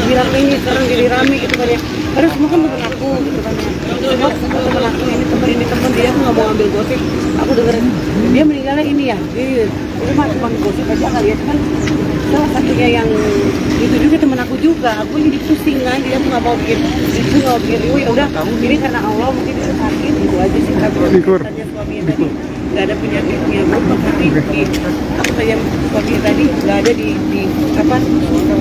bilang ini sekarang jadi rame gitu kan ya, karena semua kan teman aku gitu kan ya, semua teman aku ini teman dia, aku nggak mau ambil gosip, aku denger dia meninggalnya ini ya, itu mah cuma gosip aja kali ya, kan salah satunya yang itu juga teman aku juga, aku jadi pusing kan, dia aku nggak mau bikin itu, nggak bikin ya udah ini karena Allah mungkin dia sakit itu aja sih, tapi tanya suaminya tadi nggak ada penyakitnya, tapi aku tanya suaminya tadi nggak ada di apa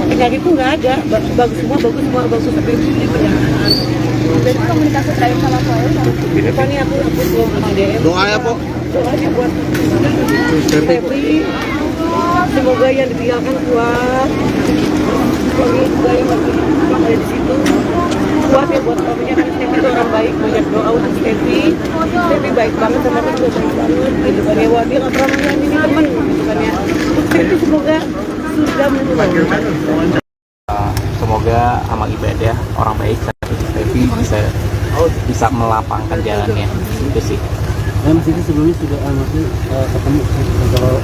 penyakit itu nggak ada, bagus semua tapi ini penyakit. Jadi komunikasi terakhir sama Paul Pokoknya aku belum DM. Doa ya, Pok. Doanya buat Steffi, semoga yang ditinggalkan kuat, suami juga yang masih ada di situ kuat ya buat suaminya, kan Steffi itu orang baik, banyak doa untuk Steffi baik banget sama aku juga baik banget gitu kan ya, wah dia nggak pernah menyakiti teman gitu kan ya, untuk Steffi semoga sudah menurut. Semoga amal ibadah orang baik seperti Steffi bisa melapangkan jalannya, itu sih. Mas itu sebelumnya sudah ketemu kalau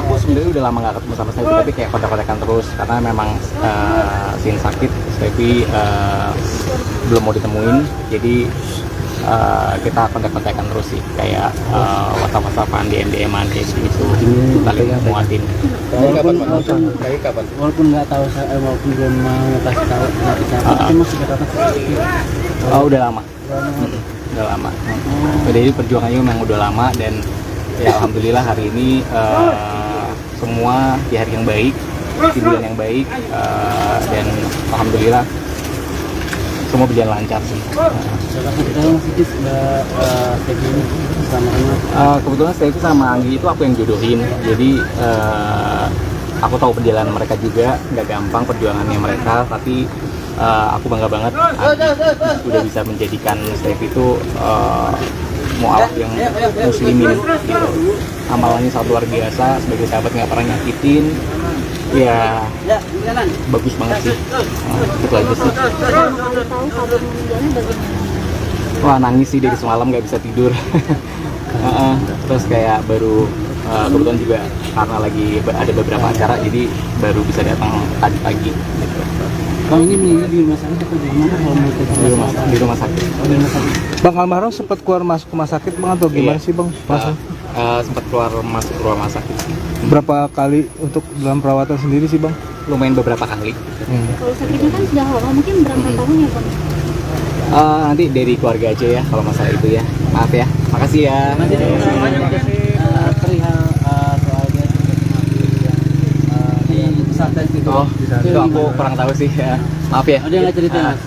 aku sebenarnya udah lama nggak ketemu sama Steffi, tapi kayak kontak-kontakan terus karena memang sin sakit Steffi belum mau ditemuin, jadi kita kontak-kontakan terus sih, kayak WhatsApp-WhatsAppan, DM-an kayak gitu, saling muatin. Walaupun nggak tahu, walaupun belum mau kasih tahu tapi masih ketemu. Oh udah lama. Udah lama. Jadi perjuangannya memang udah lama, dan ya alhamdulillah hari ini semua di hari yang baik, di bulan yang baik, dan alhamdulillah semua berjalan lancar sih. Kebetulan Steffi sama Anggi itu aku yang jodohin, jadi aku tahu perjalanan mereka juga nggak gampang perjuangannya mereka, tapi aku bangga banget udah bisa menjadikan Steffi itu mualaf yang muslimin gitu. Amalannya sangat luar biasa, sebagai sahabat nggak pernah nyakitin, ya bagus banget sih. Itu aja sih. Wah, nangis sih dari semalam nggak bisa tidur. Terus kayak baru kebetulan juga karena lagi ada beberapa acara, jadi baru bisa datang tadi pagi. Gitu. Bang, ini meninggal di rumah sakit atau di mana? Kalau mau Di rumah sakit. Bang almarhum sempat keluar masuk rumah sakit bang atau gimana sih bang? Sempat keluar masuk rumah sakit sih. Berapa kali untuk dalam perawatan sendiri sih bang? Lumayan beberapa kali. Kalau sakitnya kan sudah lama, mungkin berapa tahun ya Bang? Nanti dari keluarga aja ya kalau masalah itu ya. Maaf ya. Makasih ya. Perihal soalnya di pesantren gitu. Oh, itu aku kurang tahu sih ya. Maaf ya. Ada nggak cerita mas?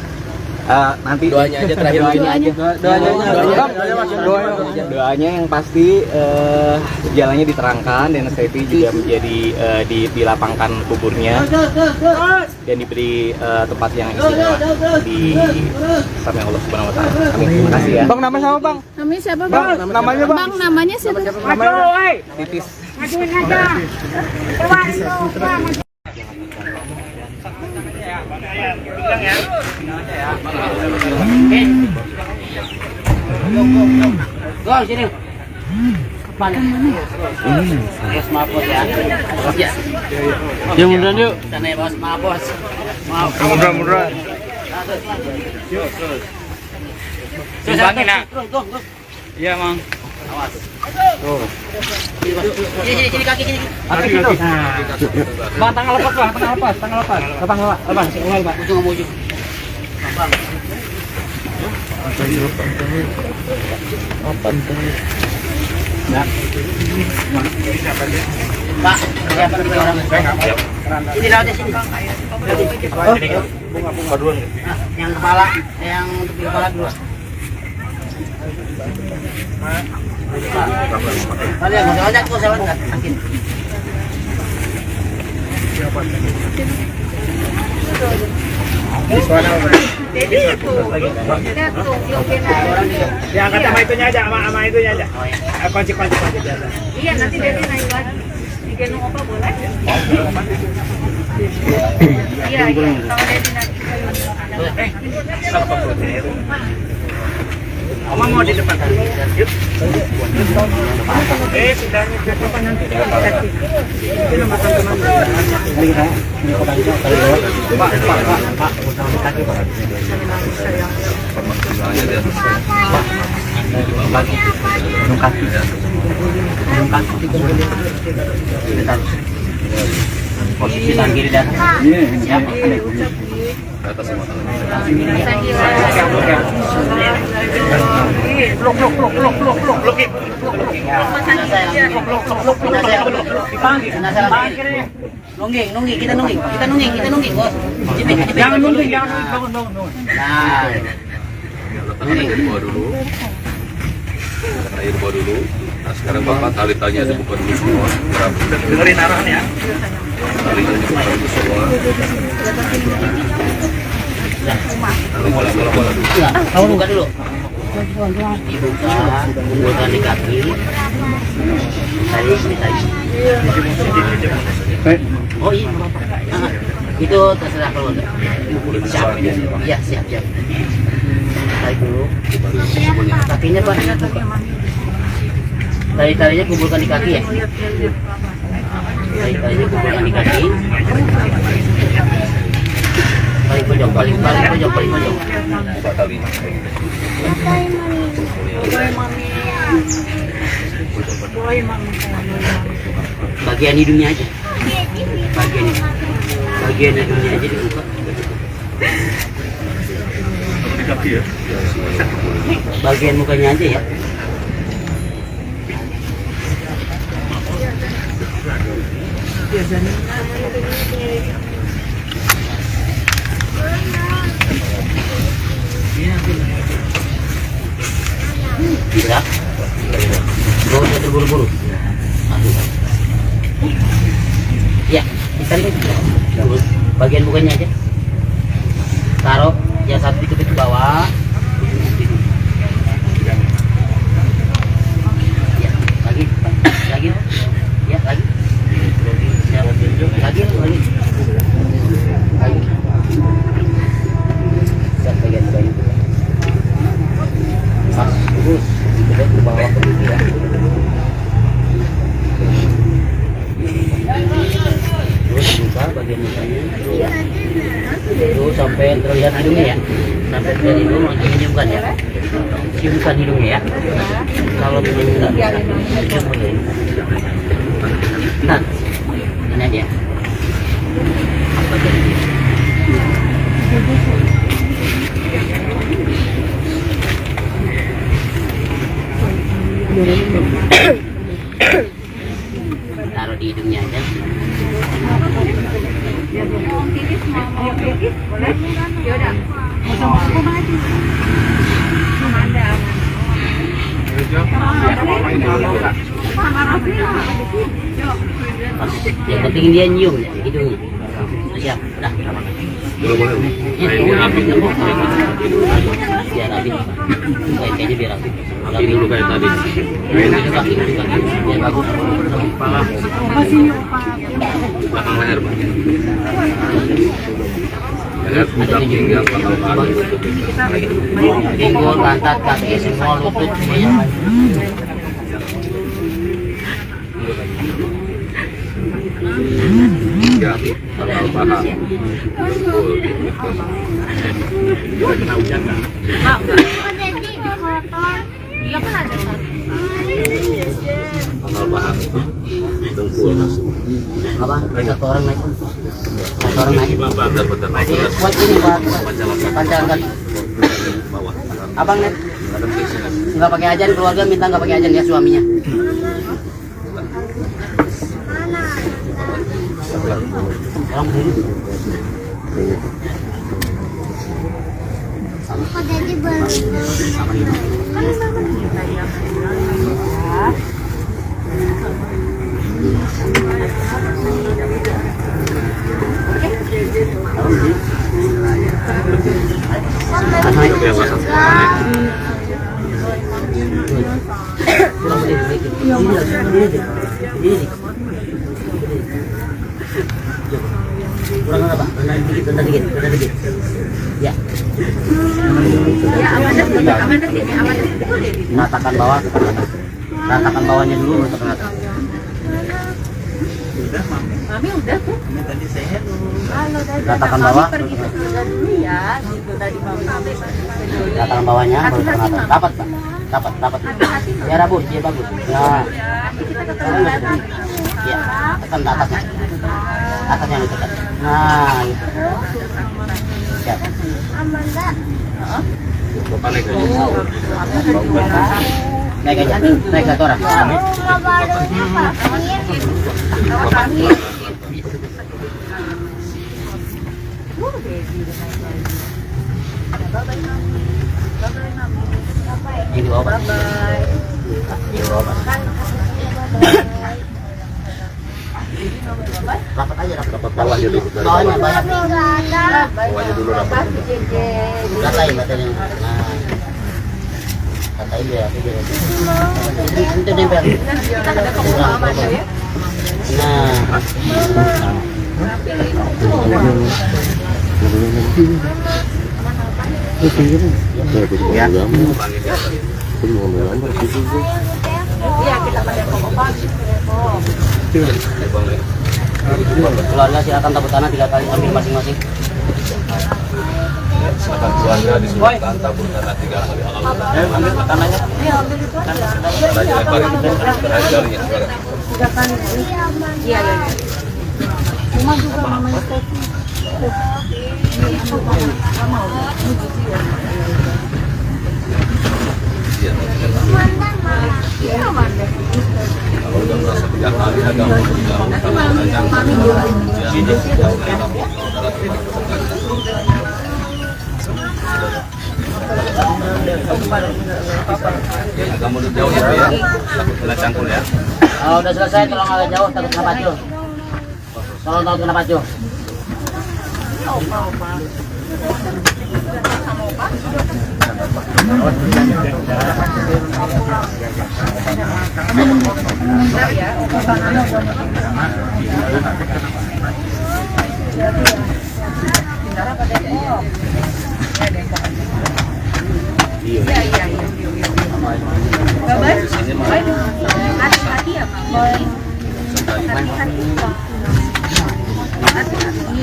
Nanti doanya aja terakhir. Doanya yang pasti jalannya diterangkan dan Sevi juga menjadi dilapangkan kuburnya dan diberi tempat yang istimewa di sama Allah Subhanahu Wa Taala. Amin. Terima kasih ya. Bang nama sama bang? Namanya siapa Bang? Namanya bang? Bang namanya siapa? Titis. Go sini. Mana? Bos mabos ya. Ya. Ya munduran yuk. Sana ya bos mabos. Maaf. Munduran. Yuk terus. Timbangin nak. Iya mang. Awas. Tuh. Sini kaki sini. Kaki gitu. Bang tangan lepas bang, tangan lepas. Lepas. Mulai bang. Ujung sama ujung. Bang. Ya. Pak, siapa tiga orang? Sini lewat sini. Bunga dua nih. Yang kepala, yang tepi kepala dua. Kalian nggak ada kok salah nggak? Angin. Ya angkat sama itunya aja, sama itunya aja. Kunci biasa. Iya nanti Dedi naik lagi. Digendong apa boleh? Iya, kalau Dedi nanti. Oma mau di depan tadi. Yuk. Sudahnya ke depan nanti. Itu makan teman. Pak. Posisi tangan kiri dan ya. Atas semua tangan. Nungging, kita nungging, bos. Jangan nungging, bangun. Nah, Letakkan air di bawah dulu. Letakkan air di bawah dulu. Nah sekarang bapak talitanya dibuka dulu semua. Dengerin arahnya. Talinya dibuka dulu semua. Bola dulu. kamu buka dulu. Dibuka di kaki. Tadi. Oh iya, itu terserah kalau enggak. Siap. Iya, siap. Tarik dulu. Kakinya Pak. Tali-talinya kumpulkan di kaki ya. Tali-talinya kumpulkan di kaki. Paling pojok. Buka tali. Bagian hidungnya aja. Bagian hidungnya aja dibuka. Di kaki ya. Bagian mukanya aja ya. Bisa. Gak usah terburu-buru. Ya, ditarik terus bagian mukanya aja. Taruh yang satu di bawah. Ya, lagi. Ya, lagi. Lagi. Bagian. terlihat hidungnya ya, sampai terlihat hidung langsung ciumkan ya, ciumkan hidungnya ya. Kalau memang enggak bisa, cium boleh. Nah, ini dia. Taruh di hidungnya aja. Yang penting dia nyium ya hidungnya. Siap, dah. Biar rapi. Kayaknya biar rapi. Rapi dulu kayak tadi. Kaki, biar bagus. Kepala. Belakang leher, Pak. Leher, pundak, pinggang, pangkal paha. Pinggul, pantat, kaki, semua lutut semuanya. Ya, pangkal paha. Kena hujan nggak? Iya kan ada satu. Pangkal paha. Dengkul. Apa? Satu orang naik. Satu orang naik. Bentar. Kuat ini Pak. Panjang kan. Bawah. Abang net. Nggak pakai ajan, keluarga minta nggak pakai ajan ya suaminya. Orang dulu. Kok jadi baru? Kurang apa? Rendah dikit. Ya. Ratakan bawah. Ratakan bawahnya dulu untuk rata. Mami udah tuh. Ratakan bawah. Pergi ke surga dulu ya, gitu tadi Mami. Ratakan bawahnya baru rata. Dapat, Pak. Dapat. Biar rabu, dia bagus. Ya. Ya, tekan ke atasnya. Atasnya ditekan. Nah, gitu. Siap. Naik aja, naik satu orang. Ini di bawah. Di bawah. Rapat aja, rapat bawahnya dulu. Bawahnya banyak. Bawahnya dulu rapat. Katain katanya. Nah, katain dia. Itu nempel. Nah. Ya. Iya, kita pakai pokok. Keluarga silakan tabut tanah 3 kali, ambil masing-masing. Silakan keluarga disilakan tabur tanah 3 kali. Ambil tanahnya. Tanahnya lebarin. Tanahnya jarinya sekarang. 3 kali. Iya. Cuma juga mamanya kopi. Kalau udah merasa 3 kali agak agak mundur jauh ya, takut kena cangkul ya. Kalau udah selesai tolong agak jauh, takut kena pacu. Tolong takut kena pacu. Hati-hati ya, Pak. Hati-hati. Hati-hati.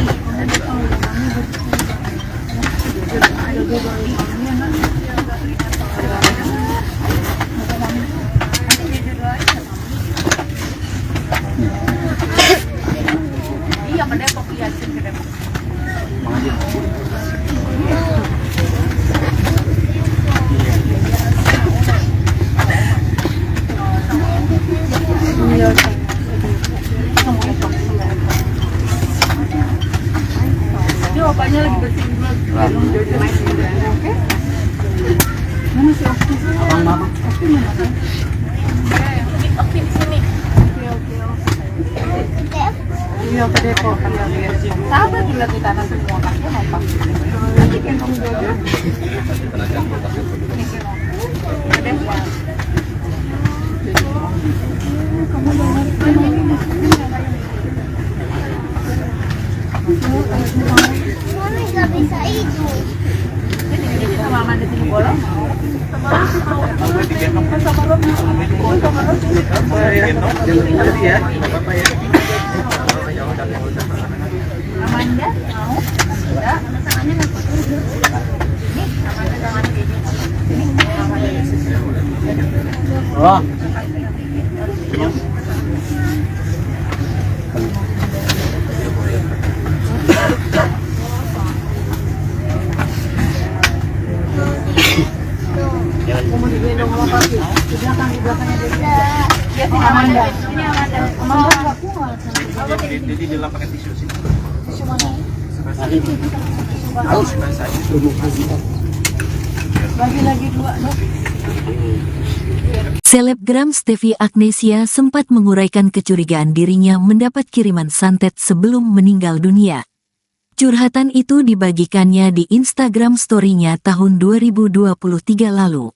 Abang mama. Oke di sini. Iya ke Depok. Sabar dilihat di tanah semua kaki apa? Nanti kan kamu dulu. Mami nggak bisa itu. Mama di sini bolong. Amanda mau? Enggak, tangannya nggak kotor. Ini Amanda tangannya kayak gini. Oh. Kamu digendong sama papi. Di belakangnya dia. Dia sih Amanda. Ini Amanda. Amanda nggak kuat. Jadi di dalam pakai tisu sih. Tisu mana? Bagi lagi dua, Dok. Selebgram Steffi Agnesia sempat menguraikan kecurigaan dirinya mendapat kiriman santet sebelum meninggal dunia. Curhatan itu dibagikannya di Instagram story-nya tahun 2023 lalu.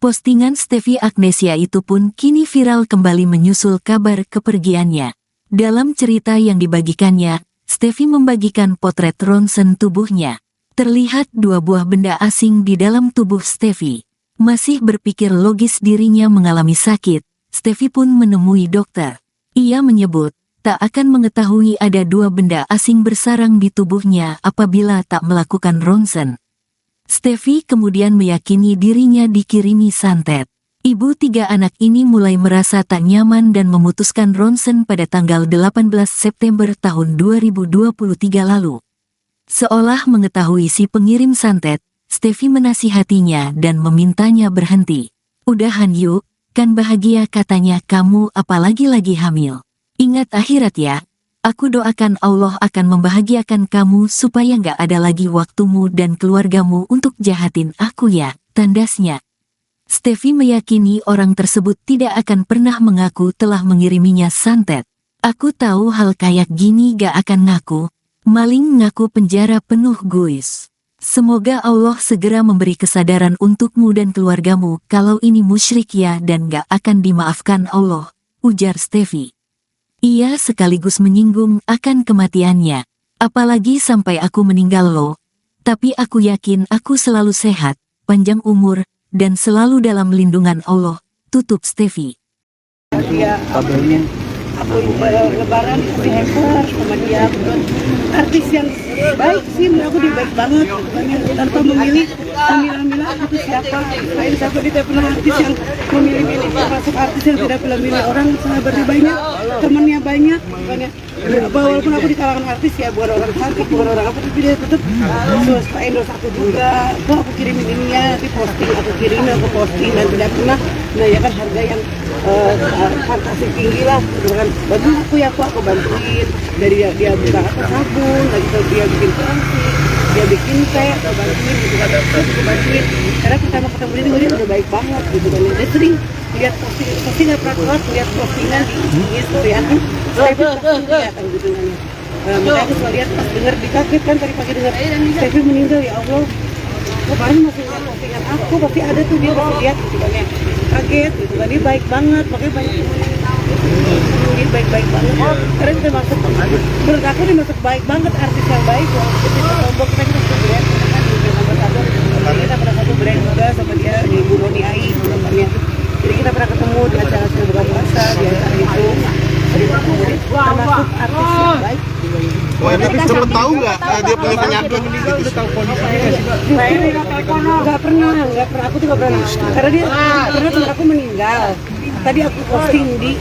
Postingan Steffi Agnesia itu pun kini viral kembali menyusul kabar kepergiannya. Dalam cerita yang dibagikannya, Steffi membagikan potret ronsen tubuhnya. Terlihat 2 buah benda asing di dalam tubuh Steffi. Masih berpikir logis dirinya mengalami sakit, Steffi pun menemui dokter. Ia menyebut, tak akan mengetahui ada 2 benda asing bersarang di tubuhnya apabila tak melakukan ronsen. Steffi kemudian meyakini dirinya dikirimi santet. Ibu 3 anak ini mulai merasa tak nyaman dan memutuskan ronsen pada tanggal 18 September tahun 2023 lalu. Seolah mengetahui si pengirim santet, Steffi menasihatinya dan memintanya berhenti. Udahan yuk, kan bahagia katanya kamu apalagi lagi hamil. Ingat akhirat ya. Aku doakan Allah akan membahagiakan kamu supaya nggak ada lagi waktumu dan keluargamu untuk jahatin aku ya, tandasnya. Steffi meyakini orang tersebut tidak akan pernah mengaku telah mengiriminya santet. Aku tahu hal kayak gini gak akan ngaku, maling ngaku penjara penuh guys. Semoga Allah segera memberi kesadaran untukmu dan keluargamu kalau ini musyrik ya dan gak akan dimaafkan Allah, ujar Steffi. Ia sekaligus menyinggung akan kematiannya. Apalagi sampai aku meninggal loh. Tapi aku yakin aku selalu sehat, panjang umur, dan selalu dalam lindungan Allah, tutup Steffi. Dia aku lebaran dikasih hamper sama dia. Artis yang baik sih, menurut aku dia baik banget. Tanpa memilih aku tuh siapa. Lain siapa dia tidak pernah artis yang memilih-milih. Termasuk artis yang tidak pernah milih orang, sahabatnya banyak, temannya banyak. Walaupun aku di kalangan artis ya, bukan orang cantik, bukan orang apa, tapi dia tetap endorse aku juga. Kok aku kirimin ini ya, nanti posting, aku kirim, aku posting, dan tidak pernah menanyakan harga yang fantasi tinggi lah. Bantu aku ya, aku bantuin. Dari dia buka apa sabun, lagi dia bikin pensi, dia bikin teh, aku bantuin gitu kan. Aku bantuin. Karena kita mau ketemu dia udah baik banget gitu kan. Dia sering lihat posting nggak pernah keluar, lihat postingan di story aku. Saya pun kelihatan gitu kan. Makanya aku selalu lihat pas denger dikaget kan tadi pagi denger Steffi meninggal ya Allah. Kok paling masih lihat postingan aku, pasti ada tuh dia masih lihat gitu kan ya. Kaget gitu kan, dia baik banget, makanya banyak dia baik-baik banget. Karena kita masuk, menurut aku dia masuk baik banget, artis yang baik. Kita tombol kita satu brand, kita pernah satu brand juga sama dia di Bu Roni Ai namanya. Jadi kita pernah ketemu di acara buka puasa di acara itu. Termasuk artis yang baik. Wah, ini cepet tahu nggak dia punya penyakit? Nggak pernah. Aku juga pernah. Karena dia pernah teman aku meninggal. Tadi aku posting di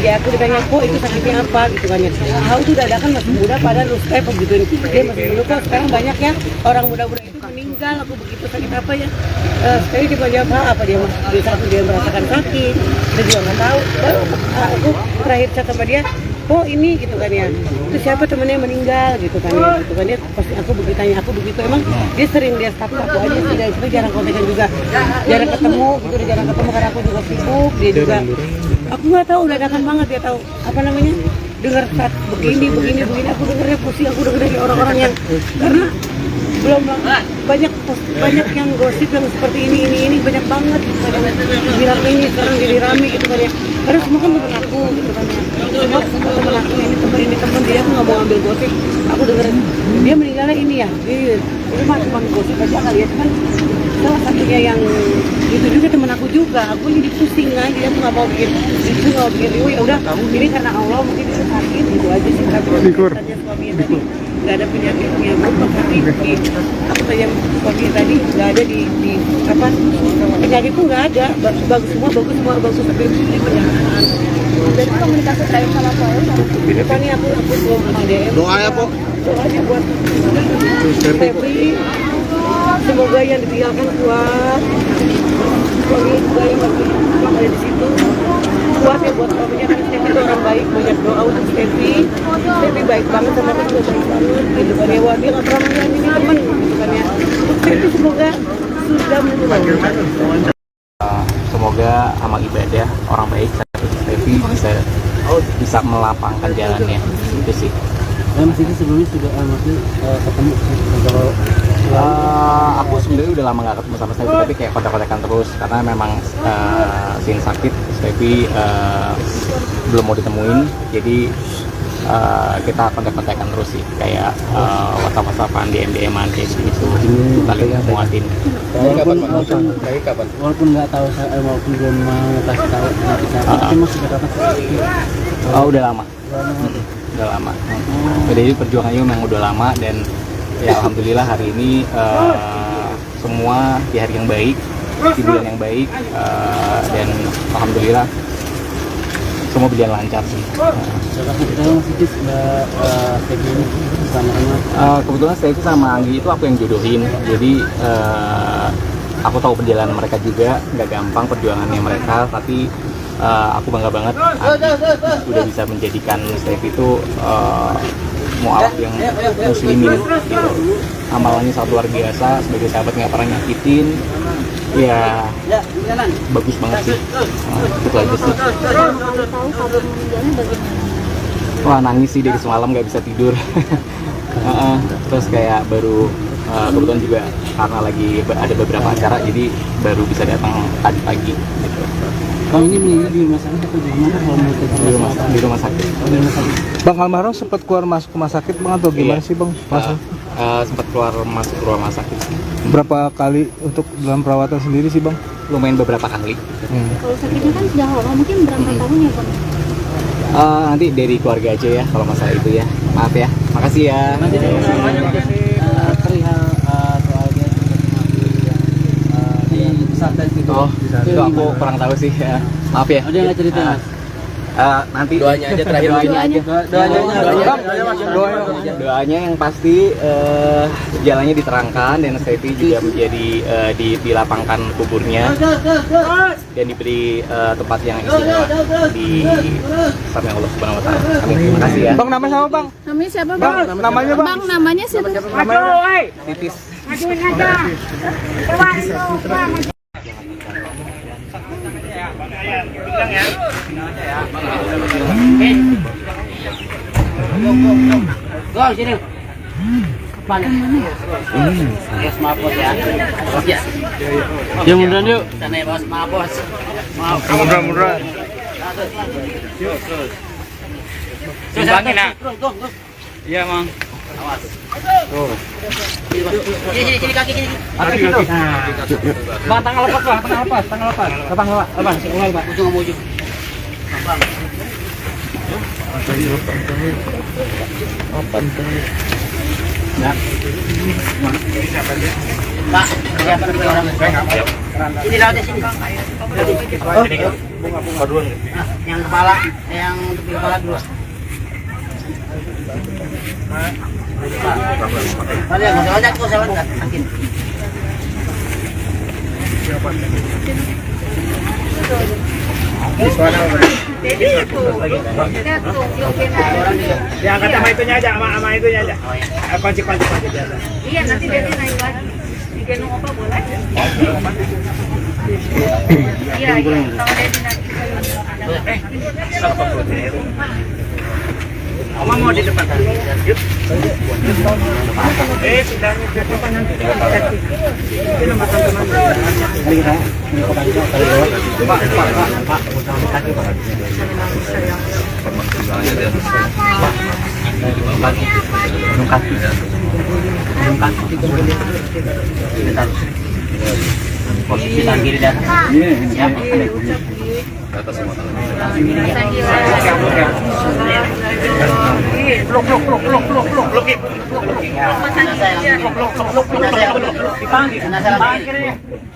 aku ditanya kok itu sakitnya apa gitu kan ya. Tahu tuh dadakan masih muda padahal lu step gitu. Dia masih muda kok sekarang banyak ya orang muda-muda itu meninggal. Aku begitu sakit apa ya? Sekali dia jawab apa dia dia merasakan sakit. Dia juga nggak tahu. Baru aku terakhir chat sama dia oh ini gitu kan ya, itu siapa temennya meninggal gitu kan ya, gitu kan dia pasti aku begitu tanya, aku begitu emang dia sering dia staff aku aja sih, dari situ jarang kontekan juga, jarang ketemu gitu, jarang ketemu karena aku juga sibuk, dia juga, aku nggak tahu dadakan banget dia tahu apa namanya, dengar saat begini, aku dengernya pusing, aku denger dari orang-orang yang karena belum banyak yang gosip yang seperti ini banyak banget bilang ini sekarang jadi rame gitu kan ya, karena semua kan temen aku gitu kan ya, semua temen aku ini temen dia, aku nggak mau ambil gosip, aku denger dia meninggalnya ini ya, itu mah cuma gosip aja kali ya, cuman salah satunya yang itu juga temen aku juga, aku jadi pusing kan, jadi aku nggak mau bikin itu, nggak mau bikin review, ya udah ini karena Allah mungkin itu sakit gitu aja sih, tapi tanya suaminya tadi nggak ada penyakit yang berubah, tapi aku tanya suaminya tadi nggak ada di apa penyakit itu nggak ada, bagus semua tapi ini penyakit. Jadi komunikasi terakhir sama Paul Depan ini aku belum DM. Doa ya, Po. Doanya buat Febri, semoga yang ditinggalkan kuat, suami juga yang ada di situ kuat ya buat suaminya, kan Stevie itu orang baik, banyak doa untuk Stevie baik banget sama aku juga baik banget gitu kan ya, wah dia nggak pernah menyakiti temen gitu kan ya, Stevie semoga sudah menunggu. Semoga amal ibadah orang baik seperti Stevie bisa melapangkan jalannya, itu sih. Mas itu sebelumnya sudah ketemu kalau aku sebenarnya udah lama nggak ketemu sama Stevie, tapi kayak kontak-kontakan terus karena memang sin sakit Stevie belum mau ditemuin, jadi kita kontak-kontakan terus sih, kayak WhatsApp-WhatsAppan, DM-an kayak gitu, saling muatin. walaupun nggak tahu, walaupun belum mau kasih tahu tapi masih berapa? Oh udah lama. Udah lama. Jadi perjuangannya memang udah lama, dan ya alhamdulillah hari ini semua di hari yang baik, di bulan yang baik, dan alhamdulillah semua berjalan lancar sih. Kebetulan Stevie sama Anggi itu aku yang jodohin, jadi aku tahu perjalanan mereka juga nggak gampang perjuangannya mereka, tapi aku bangga banget udah bisa menjadikan Stevie itu mualaf yang muslimin gitu. Amalannya sangat luar biasa, sebagai sahabat nggak pernah nyakitin, ya bagus banget sih. Itu aja sih. Wah nangis sih dari semalam, nggak bisa tidur. Terus kayak baru kebetulan juga karena lagi ada beberapa acara, jadi baru bisa datang tadi pagi gitu. Kalau ini meninggal di rumah sakit atau di mana? Kalau di rumah sakit. Bang almarhum sempat keluar masuk rumah sakit bang atau gimana sih bang? Sempat keluar masuk rumah sakit. Berapa kali untuk dalam perawatan sendiri sih bang? Lumayan beberapa kali. Kalau sakitnya kan sudah lama, mungkin berapa tahun ya bang? Nanti dari keluarga aja ya kalau masalah itu ya. Maaf ya. Makasih ya. Perihal soalnya di pesantren itu. Oh, itu aku kurang tahu sih. Maaf ya. Udah nggak cerita mas? Nanti doanya aja terakhir. Doanya yang pasti jalannya diterangkan, dan Stevie juga menjadi dilapangkan kuburnya dan diberi tempat yang istimewa di samping Allah Subhanahu Wa Taala. Amin. Terima kasih ya. Bang nama siapa bang? Namanya siapa bang? Namanya bang? Bang namanya siapa? Titis. Go sini. Mana? Bos mapos ya. Bos ya. Ya munduran yuk. Sana ya bos, maaf bos. Maaf. Munduran. Yuk terus. Sumbangin nak. Iya mang. Awas. Tuh. Sini kaki sini. Kaki gitu. Bang tangan lepas bang, tangan lepas. Lepas. Mulai bang, ujung sama ujung. Bang. Ya. Pak, siapa nih orang? Sini lautnya sini. Bunga dua nih. Yang kepala, yang tepi kepala dua. Kalian nggak ada kok salah nggak? Akin. Jadi itu. Ya angkat sama itunya aja, sama itunya aja. Kunci biasa. Iya, nanti Dedi naik lagi. Digendong apa boleh? Iya, kalau Dedi nanti Oma mau di depan tadi. Yuk. Sudah di depan nanti. Ini nomor teman. Pak. Posisi tangan kiri dan ya. Atas semua tangan.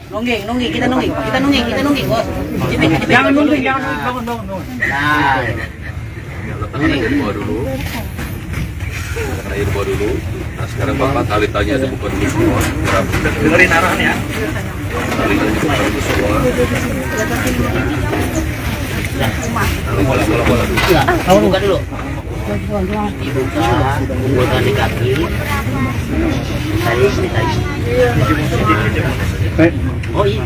Nungging, kita nungging, bos. Jangan nungging, bangun. Nah, letakkan air bawah dulu. Nah, sekarang Bapak talitanya dibuka dulu semua. Dengerin arahannya. Talinya dibuka dulu semua. Bola dulu. Iya, kamu buka dulu. Dibuka di kaki. Tarik. Oh iya,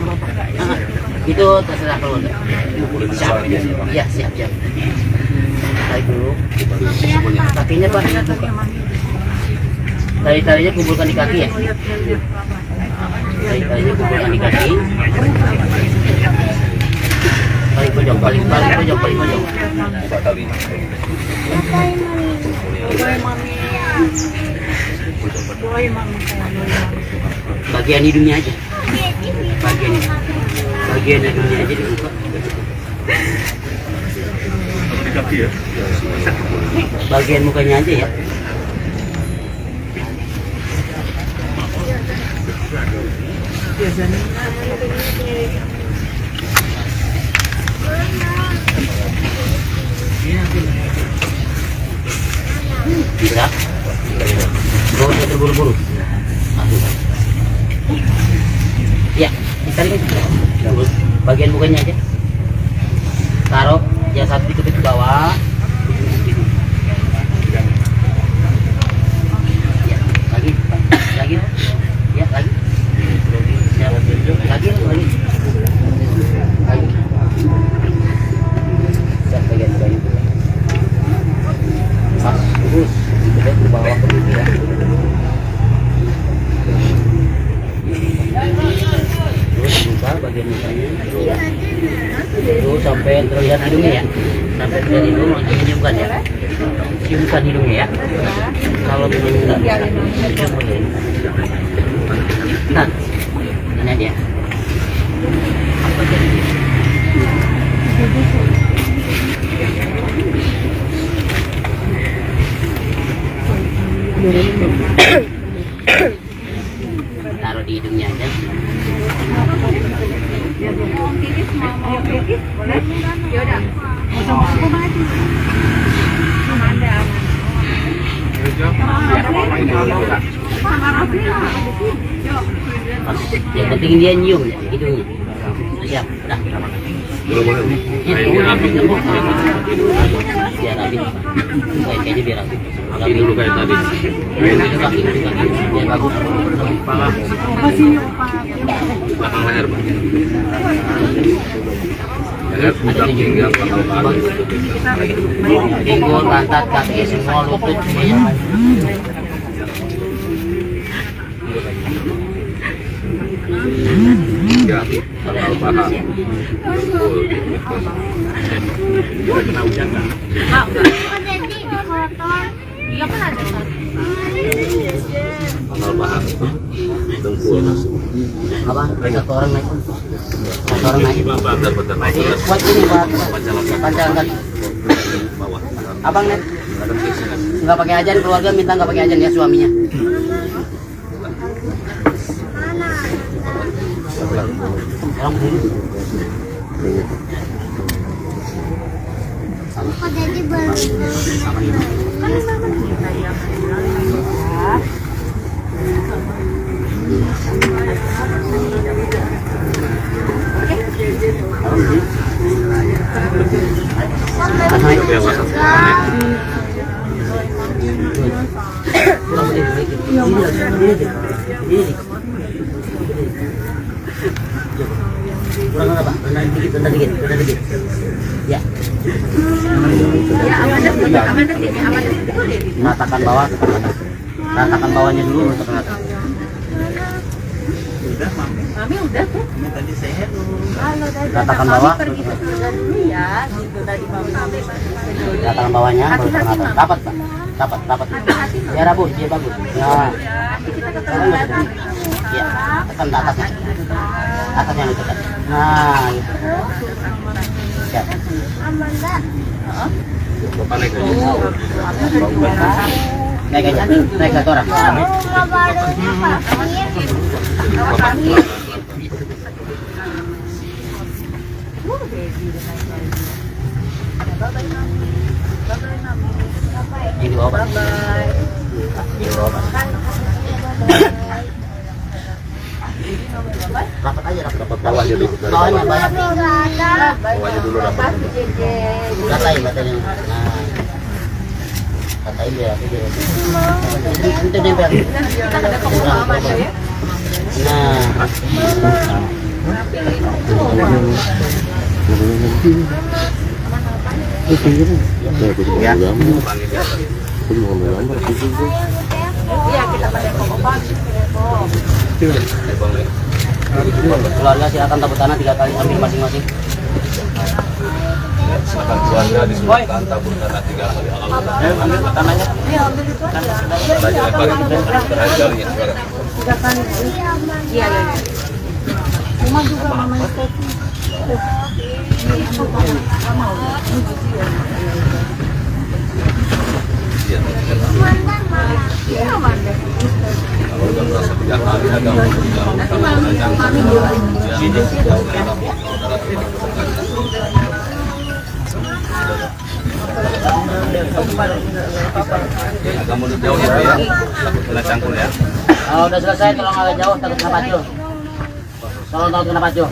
itu terserah kalau siap. Iya, siap. Tarik dulu. Kakinya Pak. Tarinya kumpulkan di kaki ya. Tarinya kumpulkan di kaki. Paling pojok. Bagian hidungnya aja. Bagian hidungnya aja dibuka. Di kaki ya. Bagian mukanya aja ya. Bisa? Gak usah terburu-buru. Ya, ditarik aja. Bagian mukanya aja. Taruh yang satu di bawah. Ya, lagi. Ya, lagi. Lagi. Bagian pas terus ke bawah ke ya. Terus buka bagian mukanya. Terus sampai terlihat hidungnya ya. Sampai terlihat hidung langsung ciumkan ya. Ciumkan hidungnya ya. Kalau belum enggak cium boleh. Nah, ini dia. Bagian ini. Taruh di hidungnya aja. Yang penting dia nyium ya hidungnya. Siap, dah. Biar rapi. Kayaknya biar rapi. Rapi dulu kayak tadi. Kaki. Biar bagus. Kepala. Belakang leher, Pak. Leher sudah tinggal pangkal. Pinggul, pantat, kaki, semua lutut semuanya. Ya, pangkal paha. Kena hujan kan? Iya kan ada satu. Pangkal paha. Dengkul. Apa? Satu orang naik. Bentar. Kuat ini Pak. Panjang kan. Bawah. Abang net. Nggak pakai ajan, keluarga minta nggak pakai ajan ya suaminya. Orang dulu. Kok jadi baru? Oke. Kurang apa? Rendah dikit. Ya. Ratakan bawah. Ratakan bawahnya dulu untuk rata. Mami udah tuh. Ratakan bawah. Pergi ke surga dulu ya, gitu tadi Mami. Ratakan bawahnya baru ke rata. Dapat, Pak. Dapat. Ya Rabu, dia bagus. Ya. Ya, tekan ke atasnya. Atasnya ditekan. Nah, gitu. Ya. Naik aja, naik satu orang. Ini di bawah, Pak. Di bawah, Pak. Rapat aja, rapat bawahnya dulu. Bawahnya banyak. Bawahnya dulu rapat. Katain. Nah, katain dia. Itu nempel. Nah. Iya, kita pakai kokopang. Keluarga silakan tabut tanah 3 kali, ambil masing-masing. Silakan keluarga disilakan tabur tanah 3 kali. Ambil tanahnya. Tanahnya lebar jarinya sekarang. 3 kali. Iya. Cuma juga mamanya kopi. Kalau udah merasa 3 kali ada agak mundur jauh ya, takut kena cangkul ya. Kalau udah selesai tolong agak jauh, takut kena pacu. Tolong takut kena pacu.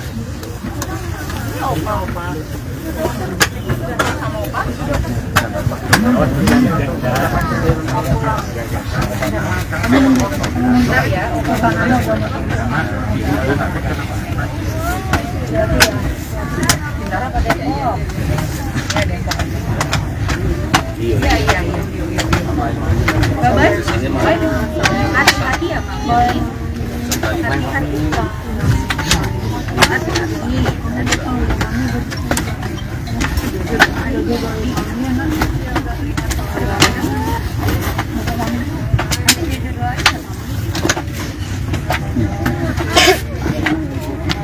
Hati-hati ya, Pak. Hati-hati.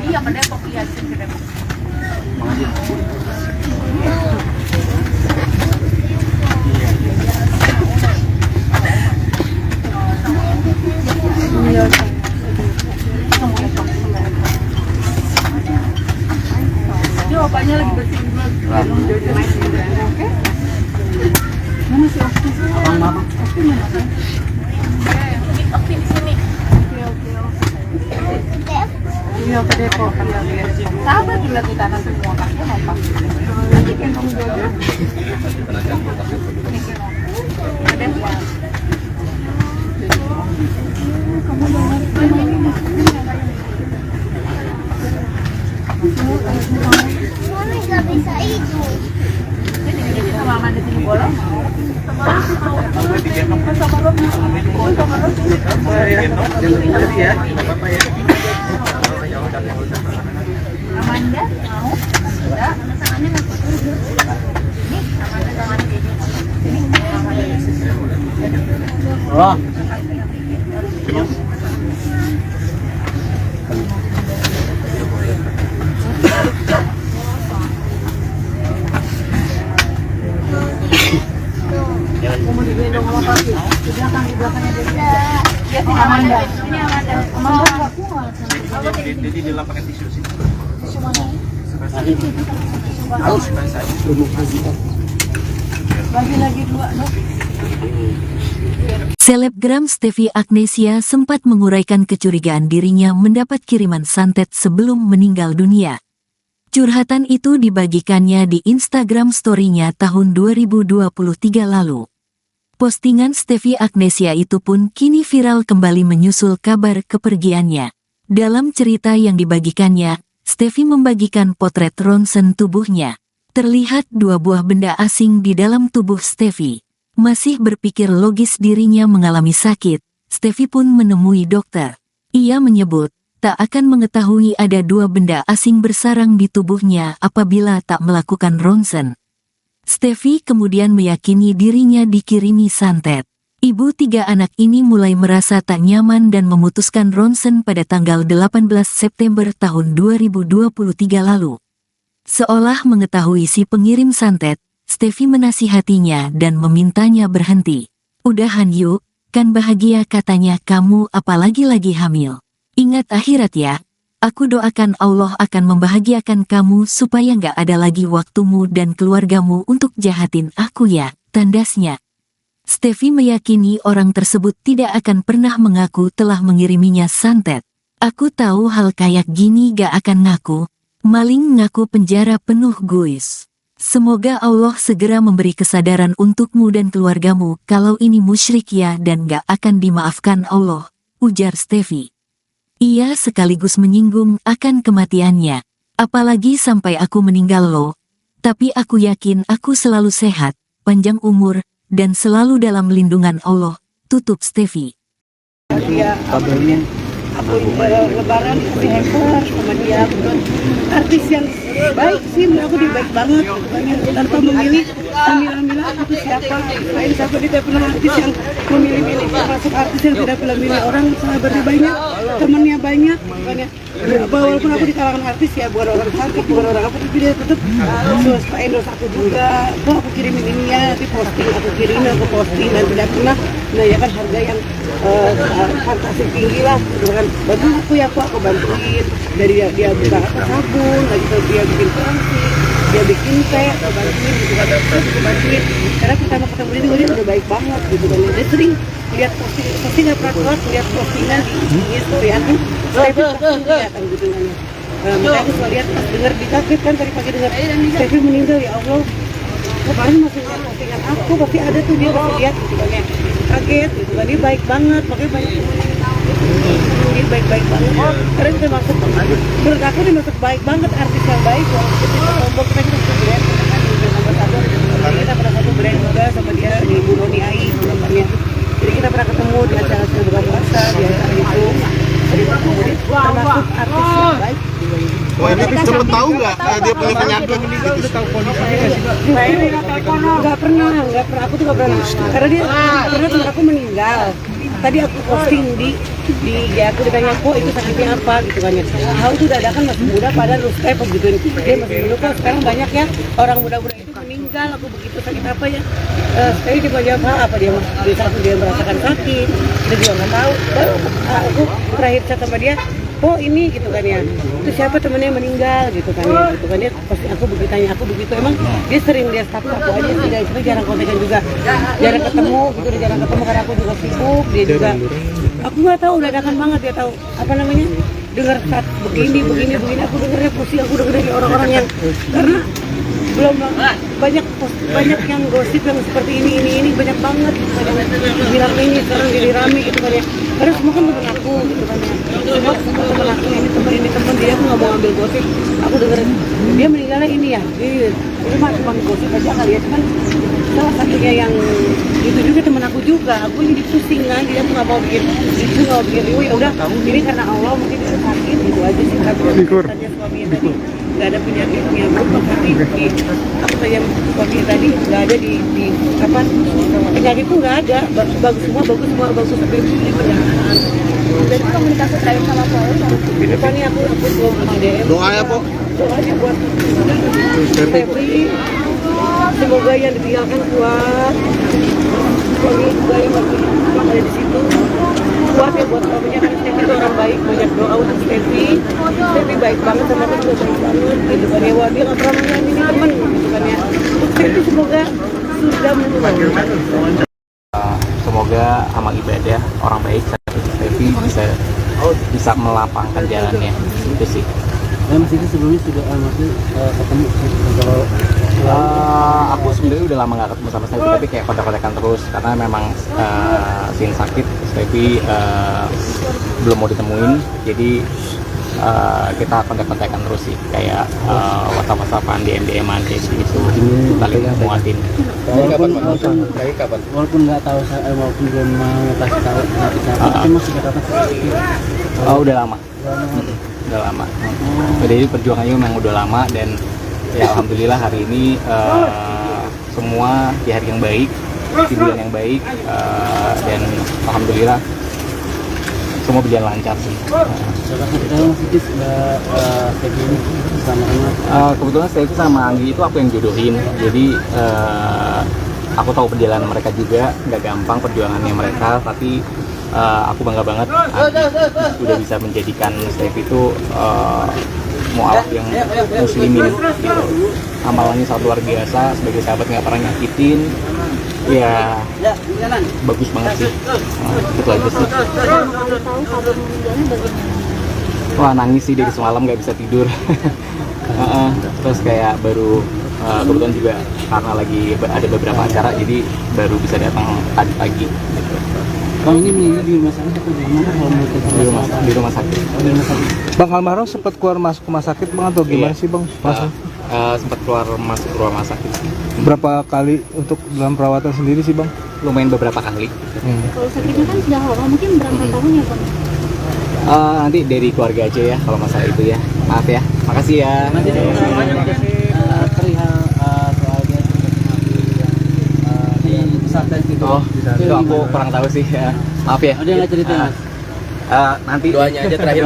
Iya, ke Depok, iya, ke Depok. Bapaknya lagi bersihin dulu. Oke. Mana si Okti? Abang, Abang. Okti mana? Okti di sini. Oke. Iya, ke Depok. Sabar dilihat di tanah semua kakek apa? Nanti kan kamu jodoh. Kamu Mami nggak bisa itu. sama Amanda sini bolong. Amanda mau? Enggak, tangannya nggak kotor. Ini Amanda tangannya ini. Oh. Mau digendong sama papi. Di belakangnya dia. Ya, ini Amanda. Ini Amanda. Amanda aku nggak. Jadi dia pakai tisu sih. Tisu mana? Bagi lagi 2, Dok. Selebgram Stevie Agnesia sempat menguraikan kecurigaan dirinya mendapat kiriman santet sebelum meninggal dunia. Curhatan itu dibagikannya di Instagram story-nya tahun 2023 lalu. Postingan Steffi Agnesia itu pun kini viral kembali menyusul kabar kepergiannya. Dalam cerita yang dibagikannya, Steffi membagikan potret ronsen tubuhnya. Terlihat 2 buah benda asing di dalam tubuh Steffi. Masih berpikir logis dirinya mengalami sakit, Steffi pun menemui dokter. Ia menyebut, tak akan mengetahui ada 2 benda asing bersarang di tubuhnya apabila tak melakukan ronsen. Steffi kemudian meyakini dirinya dikirimi santet. Ibu 3 anak ini mulai merasa tak nyaman dan memutuskan ronsen pada tanggal 18 September tahun 2023 lalu. Seolah mengetahui si pengirim santet, Steffi menasihatinya dan memintanya berhenti. Udahan yuk, kan bahagia katanya kamu apalagi lagi hamil. Ingat akhirat ya. Aku doakan Allah akan membahagiakan kamu supaya nggak ada lagi waktumu dan keluargamu untuk jahatin aku ya, tandasnya. Steffi meyakini orang tersebut tidak akan pernah mengaku telah mengiriminya santet. Aku tahu hal kayak gini gak akan ngaku, maling ngaku penjara penuh guys. Semoga Allah segera memberi kesadaran untukmu dan keluargamu kalau ini musyrik ya dan gak akan dimaafkan Allah, ujar Steffi. Ia sekaligus menyinggung akan kematiannya. Apalagi sampai aku meninggal loh. Tapi aku yakin aku selalu sehat, panjang umur, dan selalu dalam lindungan Allah, tutup Steffi. Dia aku lebaran dikasih hamper sama dia, artis yang baik sih, aku dia baik banget, tanpa memilih ambil aku tuh siapa, lain siapa, dia tidak pernah artis yang memilih-milih, termasuk artis yang tidak pernah milih orang, sahabatnya banyak, temannya banyak, walaupun aku di kalangan artis ya, bukan orang sakit, bukan orang apa, tapi dia tetap endorse aku juga, kok aku kirimin ini ya, nanti posting, aku kirimin, aku posting, dan tidak pernah menanyakan harga yang fantasi tinggi lah, dengan bantu aku ya, aku bantuin, dari dia buka sabun, lagi dia bikin kursi, dia bikin teh, aku bantuin, gitu kan, aku bantuin, karena pertama ketemu dia udah baik banget, gitu kan, dia sering lihat posting nggak pernah keluar, lihat postingan di story aku, saya tuh pasti kelihatan gitu kan, makanya aku selalu lihat pas dengar dikaget kan tadi pagi dengar Steffi meninggal, ya Allah, kemarin masih lihat postingan aku, pasti ada tuh dia pasti lihat, gitu kan ya, kaget, gitu kan, dia baik banget, makanya banyak dia baik-baik banget, karena kita masuk, menurut aku dia masuk baik banget, artis yang baik, walaupun kita tombol, kita brand, kita pernah satu brand juga sama dia di Bu Roni Ai, jadi kita pernah ketemu di acara buka puasa, di acara itu, jadi termasuk artis yang baik. Wah, ini cepet tahu nggak dia punya penyakit? Nggak pernah, aku tuh nggak pernah, karena dia pernah teman aku meninggal. Tadi aku posting di aku ditanya kok itu sakitnya apa gitu kan ya. Tahu tuh dadakan masih muda padahal lu step gitu. Dia masih muda kok, sekarang banyak ya orang muda-muda itu meninggal. Aku begitu sakit apa ya? Sekali dia jawab apa dia merasakan sakit. Dia juga nggak tahu. Baru aku terakhir chat sama dia, oh ini gitu kan ya, itu siapa temennya meninggal gitu kan ya, gitu kan dia pasti aku begitu tanya, aku begitu emang dia sering dia staff aku aja sih, dari situ jarang kontekan juga, jarang ketemu gitu, jarang ketemu karena aku juga sibuk, dia juga, aku nggak tahu dadakan banget dia tahu apa namanya, dengar saat begini, aku dengarnya pusing, aku dengar dari orang-orang yang karena belum banyak yang gosip yang seperti ini banyak banget bilang ini sekarang jadi rame gitu kan ya, karena semua kan temen aku gitu kan ya, semua temen aku ini temen dia, aku nggak mau ambil gosip, aku denger dia meninggalnya ini ya, itu mah cuma gosip aja kali ya, cuman salah satunya yang itu juga temen aku juga, aku jadi pusing kan, dia aku nggak mau bikin itu, nggak mau bikin review, ya udah ini karena Allah mungkin itu sakit gitu aja sih, tapi tanya suaminya tadi nggak ada penyakitnya, tapi aku tanya suaminya tadi nggak ada di apa penyakit itu nggak ada, bagus semua tapi ini pernyataan. Jadi komunikasi terakhir sama Paul Depan ini aku ngomong DM. Doa ya, Pok. Doanya buat Steffi, semoga yang ditinggalkan kuat, suami juga yang masih ada di situ kuat ya buat suaminya, karena Steffi itu orang baik, banyak doa untuk Steffi baik banget sama aku juga baik banget gitu kan ya, wah dia nggak pernah menyakiti temen gitu kan ya, Steffi semoga sudah menunggu. Semoga amal ibadah orang baik seperti Steffi bisa melapangkan jalannya, itu sih. Mas itu sebelumnya sudah ketemu kalau Aku sebenarnya udah lama nggak ketemu sama Stevie, tapi kayak kontak-kontakan terus karena memang Sin sakit, Stevie belum mau ditemuin, jadi kita kontak-kontakan terus sih, kayak WhatsApp-WhatsAppan, DM-an kayak gitu, saling nguatin. Walaupun nggak tahu, walaupun belum mau kasih tahu, tapi masih kata Oh, udah lama. Udah lama. Jadi perjuangannya memang udah lama, dan ya alhamdulillah hari ini semua di hari yang baik, di bulan yang baik, dan alhamdulillah semua berjalan lancar sih. Kebetulan Stevie sama Anggi itu aku yang jodohin, jadi aku tahu perjalanan mereka juga nggak gampang perjuangannya mereka, tapi aku bangga banget udah bisa menjadikan Stevie itu mualaf yang muslimin gitu. Amalannya sangat luar biasa, sebagai sahabat nggak pernah nyakitin, ya bagus banget sih. Itu aja sih. Wah, nangis sih dari semalam, nggak bisa tidur. Terus kayak baru kebetulan juga karena lagi ada beberapa acara, jadi baru bisa datang tadi pagi gitu. Bang, ini meninggal di rumah sakit atau di mana? Di rumah sakit. Bang, almarhum sempat keluar masuk rumah sakit Bang atau gimana sih Bang? Sempat keluar masuk rumah sakit sih. Berapa kali untuk dalam perawatan sendiri sih Bang? Lumayan beberapa kali. Kalau sakitnya kan sudah lama, mungkin berapa tahun ya Bang? Nanti dari keluarga aja ya kalau masalah itu ya. Maaf ya. Makasih ya. Perihal soalnya di pesantren gitu. Oh, itu aku kurang tahu sih. Maaf ya. Ada nggak cerita Mas? Nanti doanya aja terakhir.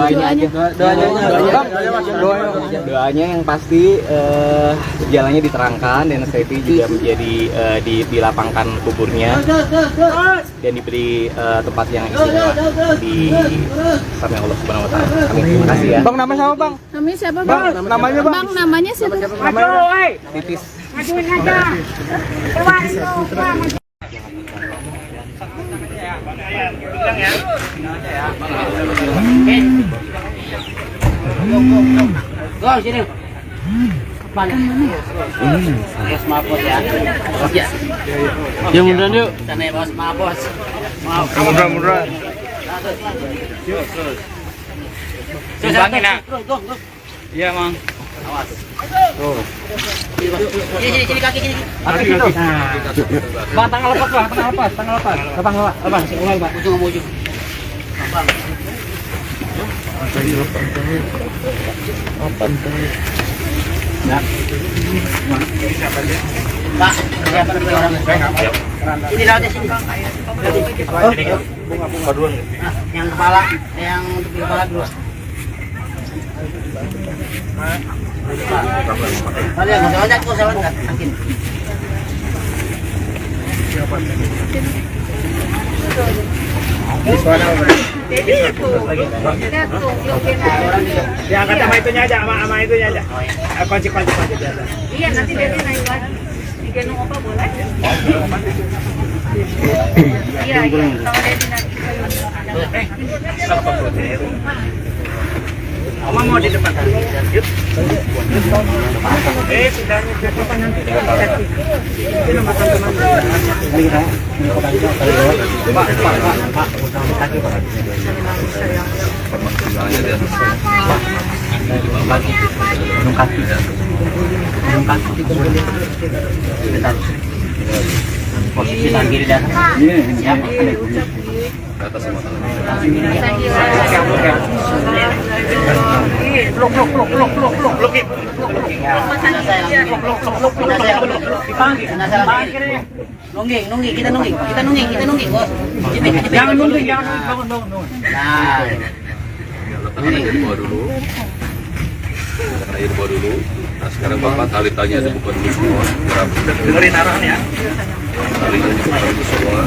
Doanya yang pasti jalannya diterangkan, dan Stevie juga menjadi dilapangkan kuburnya dan diberi tempat yang istimewa di samping Allah Subhanahu Wa Taala. Amin. Terima kasih ya. Bang, nama siapa Bang? Namanya siapa Bang? Namanya Bang? Bang, namanya siapa? Titis. Go, sini. Mana? Bos mabos ya. Bos ya. Ya munduran yuk. Sana ya bos mabos. Maaf. Munduran. Yuk, terus. Timbangin nak. Iya, Mang. Awas. Tuh. Sini kaki sini. Kaki situ. Bang, tangan lepas, Bang. Tangan lepas. Lepas. Mulai, Bang. Ujung sama ujung. Bang. Ya. Pak, siapa namanya orang? Ini lewat sini. Bunga dua. Yang kepala, yang di kepala dua. Kalian nggak ada kok salah nggak? Yakin. Ya angkat sama itunya aja, sama itunya aja. Kunci di atas. Iya, nanti Dedi naik lagi. Digendong apa boleh? Iya, kalau Dedi nanti Oma mau di depan. Yuk. Sudahnya ke depan nanti. Itu nomor teman. Posisi tangan kiri dan ya. Atas semua tangan. Nungging, kita nungging, bos. Jangan nungging, bangun. Nah, Letakkan air di bawah dulu. Letakkan air di bawah dulu. Nah, sekarang Bapak talitanya dibuka dulu semua. Dengerin arahannya. Talinya dibuka dulu semua.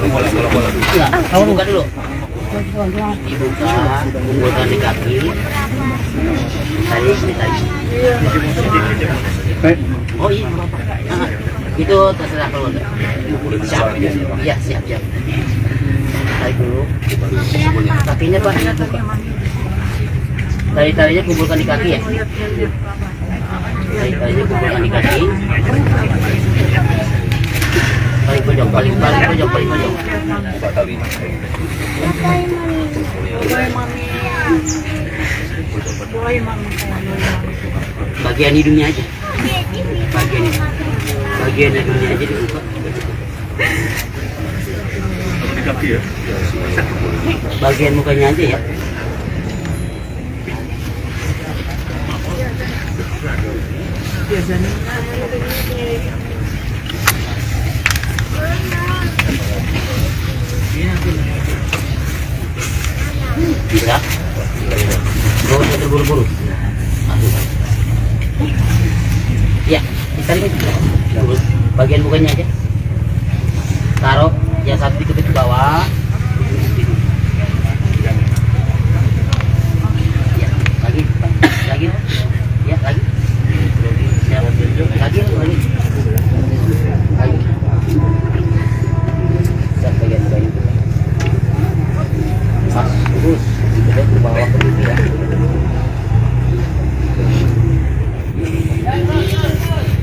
Bola dulu. kamu buka dulu. Dibuka di kaki. Tadi. Oh iya, itu terserah kalau enggak. Siap. Iya, siap. Tarik dulu. Kakinya Pak. Tali-talinya kumpulkan di kaki ya. Tali-talinya kumpulkan di kaki. Paling pojok. Buka tali. Bagian hidungnya aja. Bagian hidungnya aja dibuka. Di kaki ya. Bagian mukanya aja ya. Bisa? Gak usah terburu-buru. Ya, ditarik aja. Bagian mukanya aja. Taruh yang satu itu ke bawah. Ya, lagi. Ya, lagi. Lagi. Bagian pas terus kita ke bawah ke pipi ya.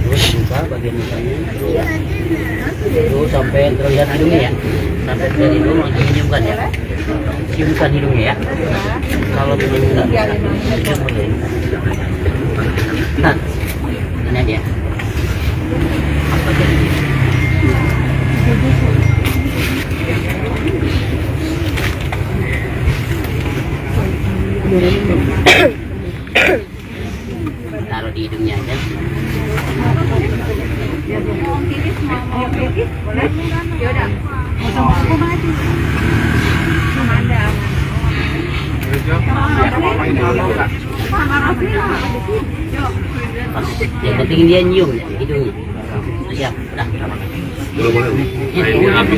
Terus buka bagian mukanya terus sampai terlihat hidungnya ya, sampai terlihat hidung langsung ciumkan ya, ciumkan hidungnya ya. Kalau belum enggak cium boleh. Nah, ini dia. Taruh di hidungnya aja. Yang penting dia nyium ya, hidungnya. Siap, dah. Biar rapi.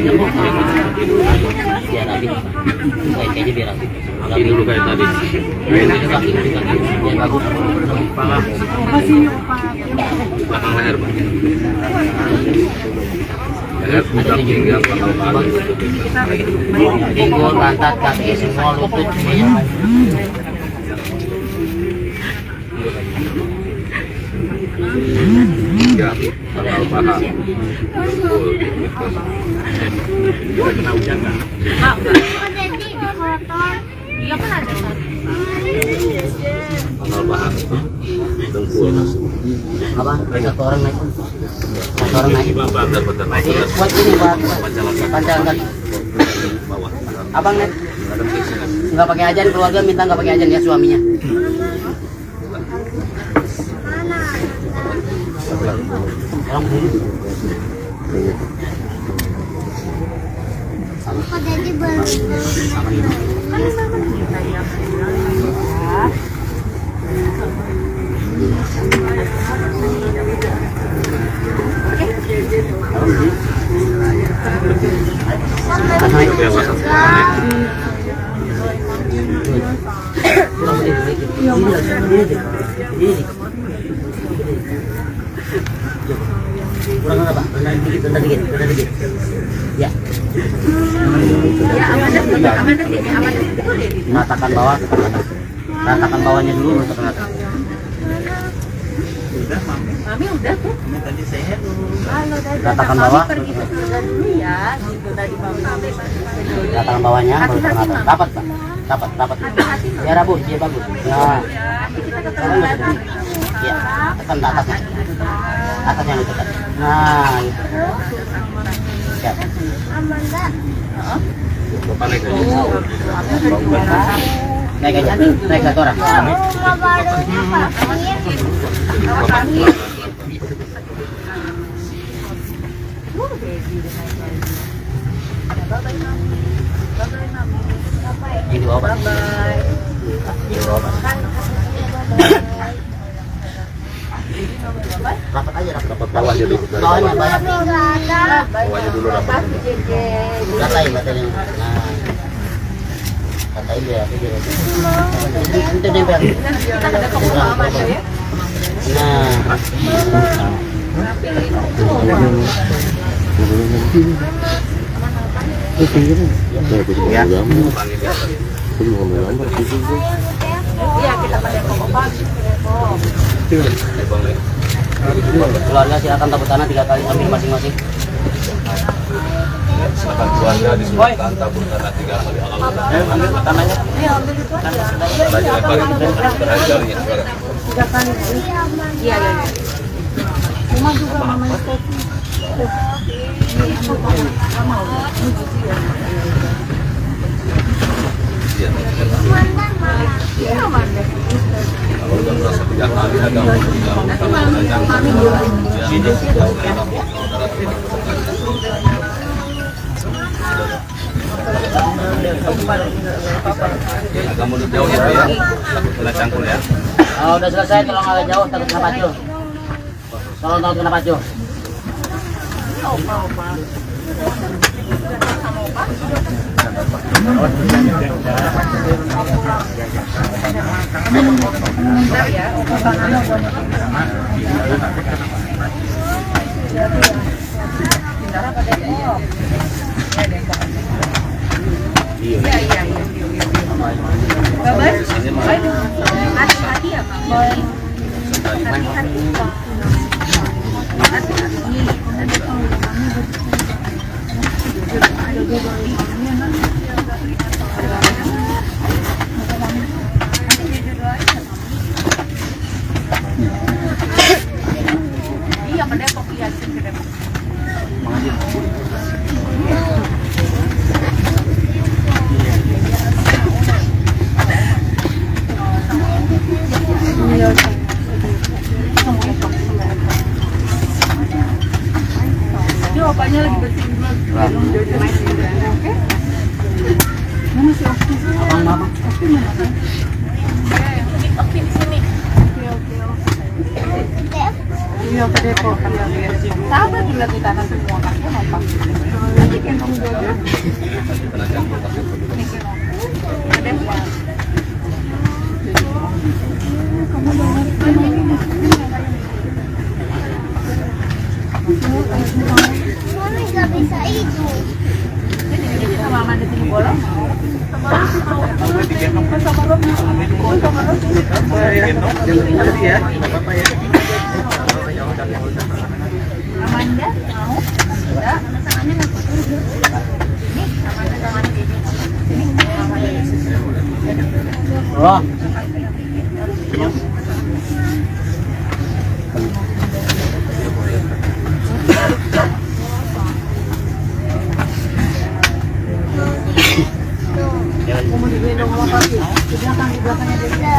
Kayaknya biar rapi. Rapi dulu kayak tadi. Kaki, biar bagus. Kepala. Belakang leher, Pak. Leher, pundak, pinggang, pangkal paha. Pinggul, pantat, kaki, semua lutut semuanya. Ya, pangkal paha. Kita kena hujan kan? Iya kan ada satu. Pangkal paha. Dengkul. Apa? Satu orang naik. Benar. Kuat ini Pak. Panjang kaki. Bawah. Abang naik. Nggak pakai ajan, keluarga minta nggak pakai ajan ya suaminya. Orang dulu. Kok jadi belum? Kurang apa? Rendah dikit. Ya. Ratakan bawah. Ratakan bawahnya dulu untuk rata. Mami udah tuh. Ratakan bawah. Pergi ke surga dulu ya, gitu tadi Mami. Ratakan bawahnya baru rata. Dapat, Pak. Dapat. Biar rabun, dia bagus. Ya. Ya, tekan ke atasnya. Atasnya ditekan. Nah, gitu. Siap. Bapak naik aja. Naik satu orang. Ini di bawah. Di bawah. Rapat aja, rapat Bawahnya dulu. bawahnya banyak. Bawahnya dulu rapat. Katain. Nah, katain dia. Itu nempel. Nah, Iya kita Keluarga silakan tabur tanah 3 kali ambil masing-masing. Silakan keluarga disilakan tabur tanah 3 kali. Ambil tanahnya. Tanahnya lebarin jari-jarinya sekarang. 3 kali. Iya. Cuma juga mamanya Stefi. Kalau udah merasa 3 kali ada agak mundur jauh ya, takut kena cangkul ya. Oh, udah selesai, tolong agak jauh, takut kena pacu. Tolong takut kena pacu. Hati-hati ya, Pak. Hati-hati. Iya, ke Depok, iya, ke Depok. Ini opanya lagi bersihin dulu. Oke? Mana si Okti? Abang. Okti mana kan? Oke, di sini. Iya ke Depok. Sabar juga kita nanti semua kakek apa? Nanti kan kamu dulu. Kena cangkul takut. Ke Depok. Kamu dengar Mami nggak bisa itu. sama Amanda sini bolong. Amanda mau? Enggak, tangannya nggak kotor. Ini Amanda tangannya ini. Oh. Kamu digendong sama kaki. Di belakangnya dia.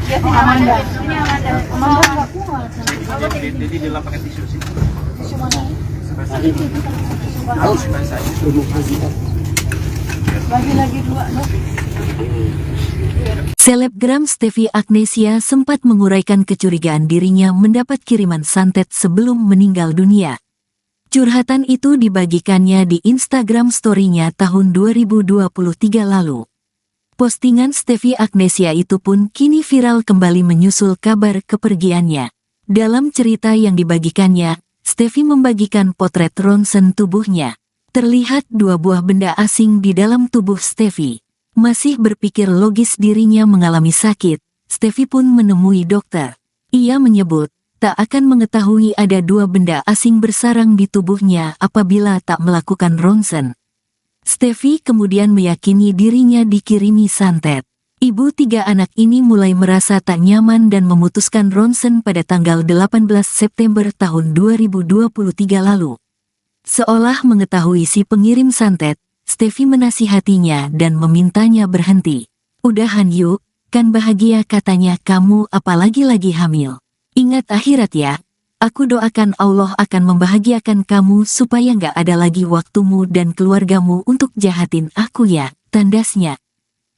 Ya, Amanda. Ini Amanda. Amanda nggak kuat. Jadi di dalam pakai tisu sih. Tisu mana? Bagi lagi 2, Dok. Selebgram Stefi Agnesia sempat menguraikan kecurigaan dirinya mendapat kiriman santet sebelum meninggal dunia. Curhatan itu dibagikannya di Instagram story-nya tahun 2023 lalu. Postingan Stefi Agnesia itu pun kini viral kembali menyusul kabar kepergiannya. Dalam cerita yang dibagikannya, Stefi membagikan potret ronsen tubuhnya. Terlihat 2 buah benda asing di dalam tubuh Stefi. Masih berpikir logis dirinya mengalami sakit, Stefi pun menemui dokter. Ia menyebut, tak akan mengetahui ada 2 benda asing bersarang di tubuhnya apabila tak melakukan ronsen. Stefi kemudian meyakini dirinya dikirimi santet. Ibu 3 anak ini mulai merasa tak nyaman dan memutuskan ronsen pada tanggal 18 September tahun 2023 lalu. Seolah mengetahui si pengirim santet, Stefi menasihatinya dan memintanya berhenti. Udahan yuk, kan bahagia katanya kamu apalagi lagi hamil. Ingat akhirat ya, aku doakan Allah akan membahagiakan kamu supaya nggak ada lagi waktumu dan keluargamu untuk jahatin aku ya, tandasnya.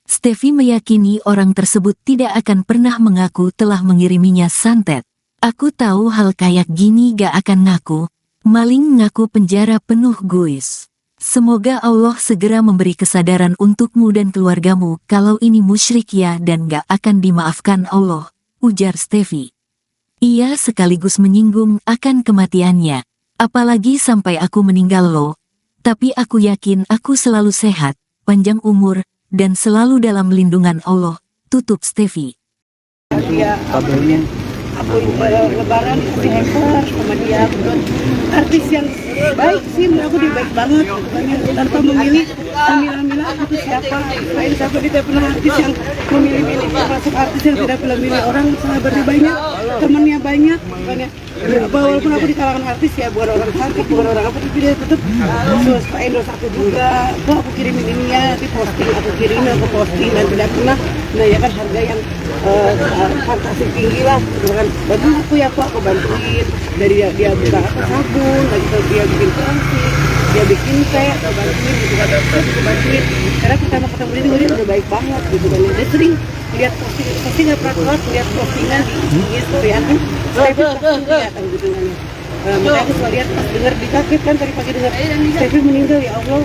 Stefi meyakini orang tersebut tidak akan pernah mengaku telah mengiriminya santet. Aku tahu hal kayak gini gak akan ngaku, maling ngaku penjara penuh guys. Semoga Allah segera memberi kesadaran untukmu dan keluargamu kalau ini musyrik ya dan gak akan dimaafkan Allah, ujar Stefi. Ia sekaligus menyinggung akan kematiannya. Apalagi sampai aku meninggal loh. Tapi aku yakin aku selalu sehat, panjang umur, dan selalu dalam lindungan Allah, tutup Stefi. dia aku lebaran kasih hamper sama dia. Kebetulan artis yang baik sih, menurut aku dia baik banget. Tanpa memilih Mila aku tuh siapa, lain siapa, dia tidak pernah artis yang memilih masuk artis yang tidak pernah milih orang. Sahabatnya banyak, temannya banyak, makanya walaupun aku di kalangan artis ya, bukan orang cantik, bukan orang apa, tapi dia tetap endorse aku juga. Aku kirimin ini ya, nanti posting, aku kirimin, aku posting, dan tidak pernah menanyakan harga yang fantastik tinggi lah, gitu kan. Bantu aku ya, aku bantuin dari dia buka apa sabun, lagi dia bikin plastik, dia bikin teh, aku bantuin gitu kan. Aku bantuin karena pertama ketemu dia udah baik banget gitu kan. Dia sering lihat posting nggak pernah keluar, lihat postingan di story aku, saya posting kelihatan gitu kan. Makanya aku selalu lihat, pas dengar dikaget kan tadi pagi dengar Stevie meninggal, ya Allah.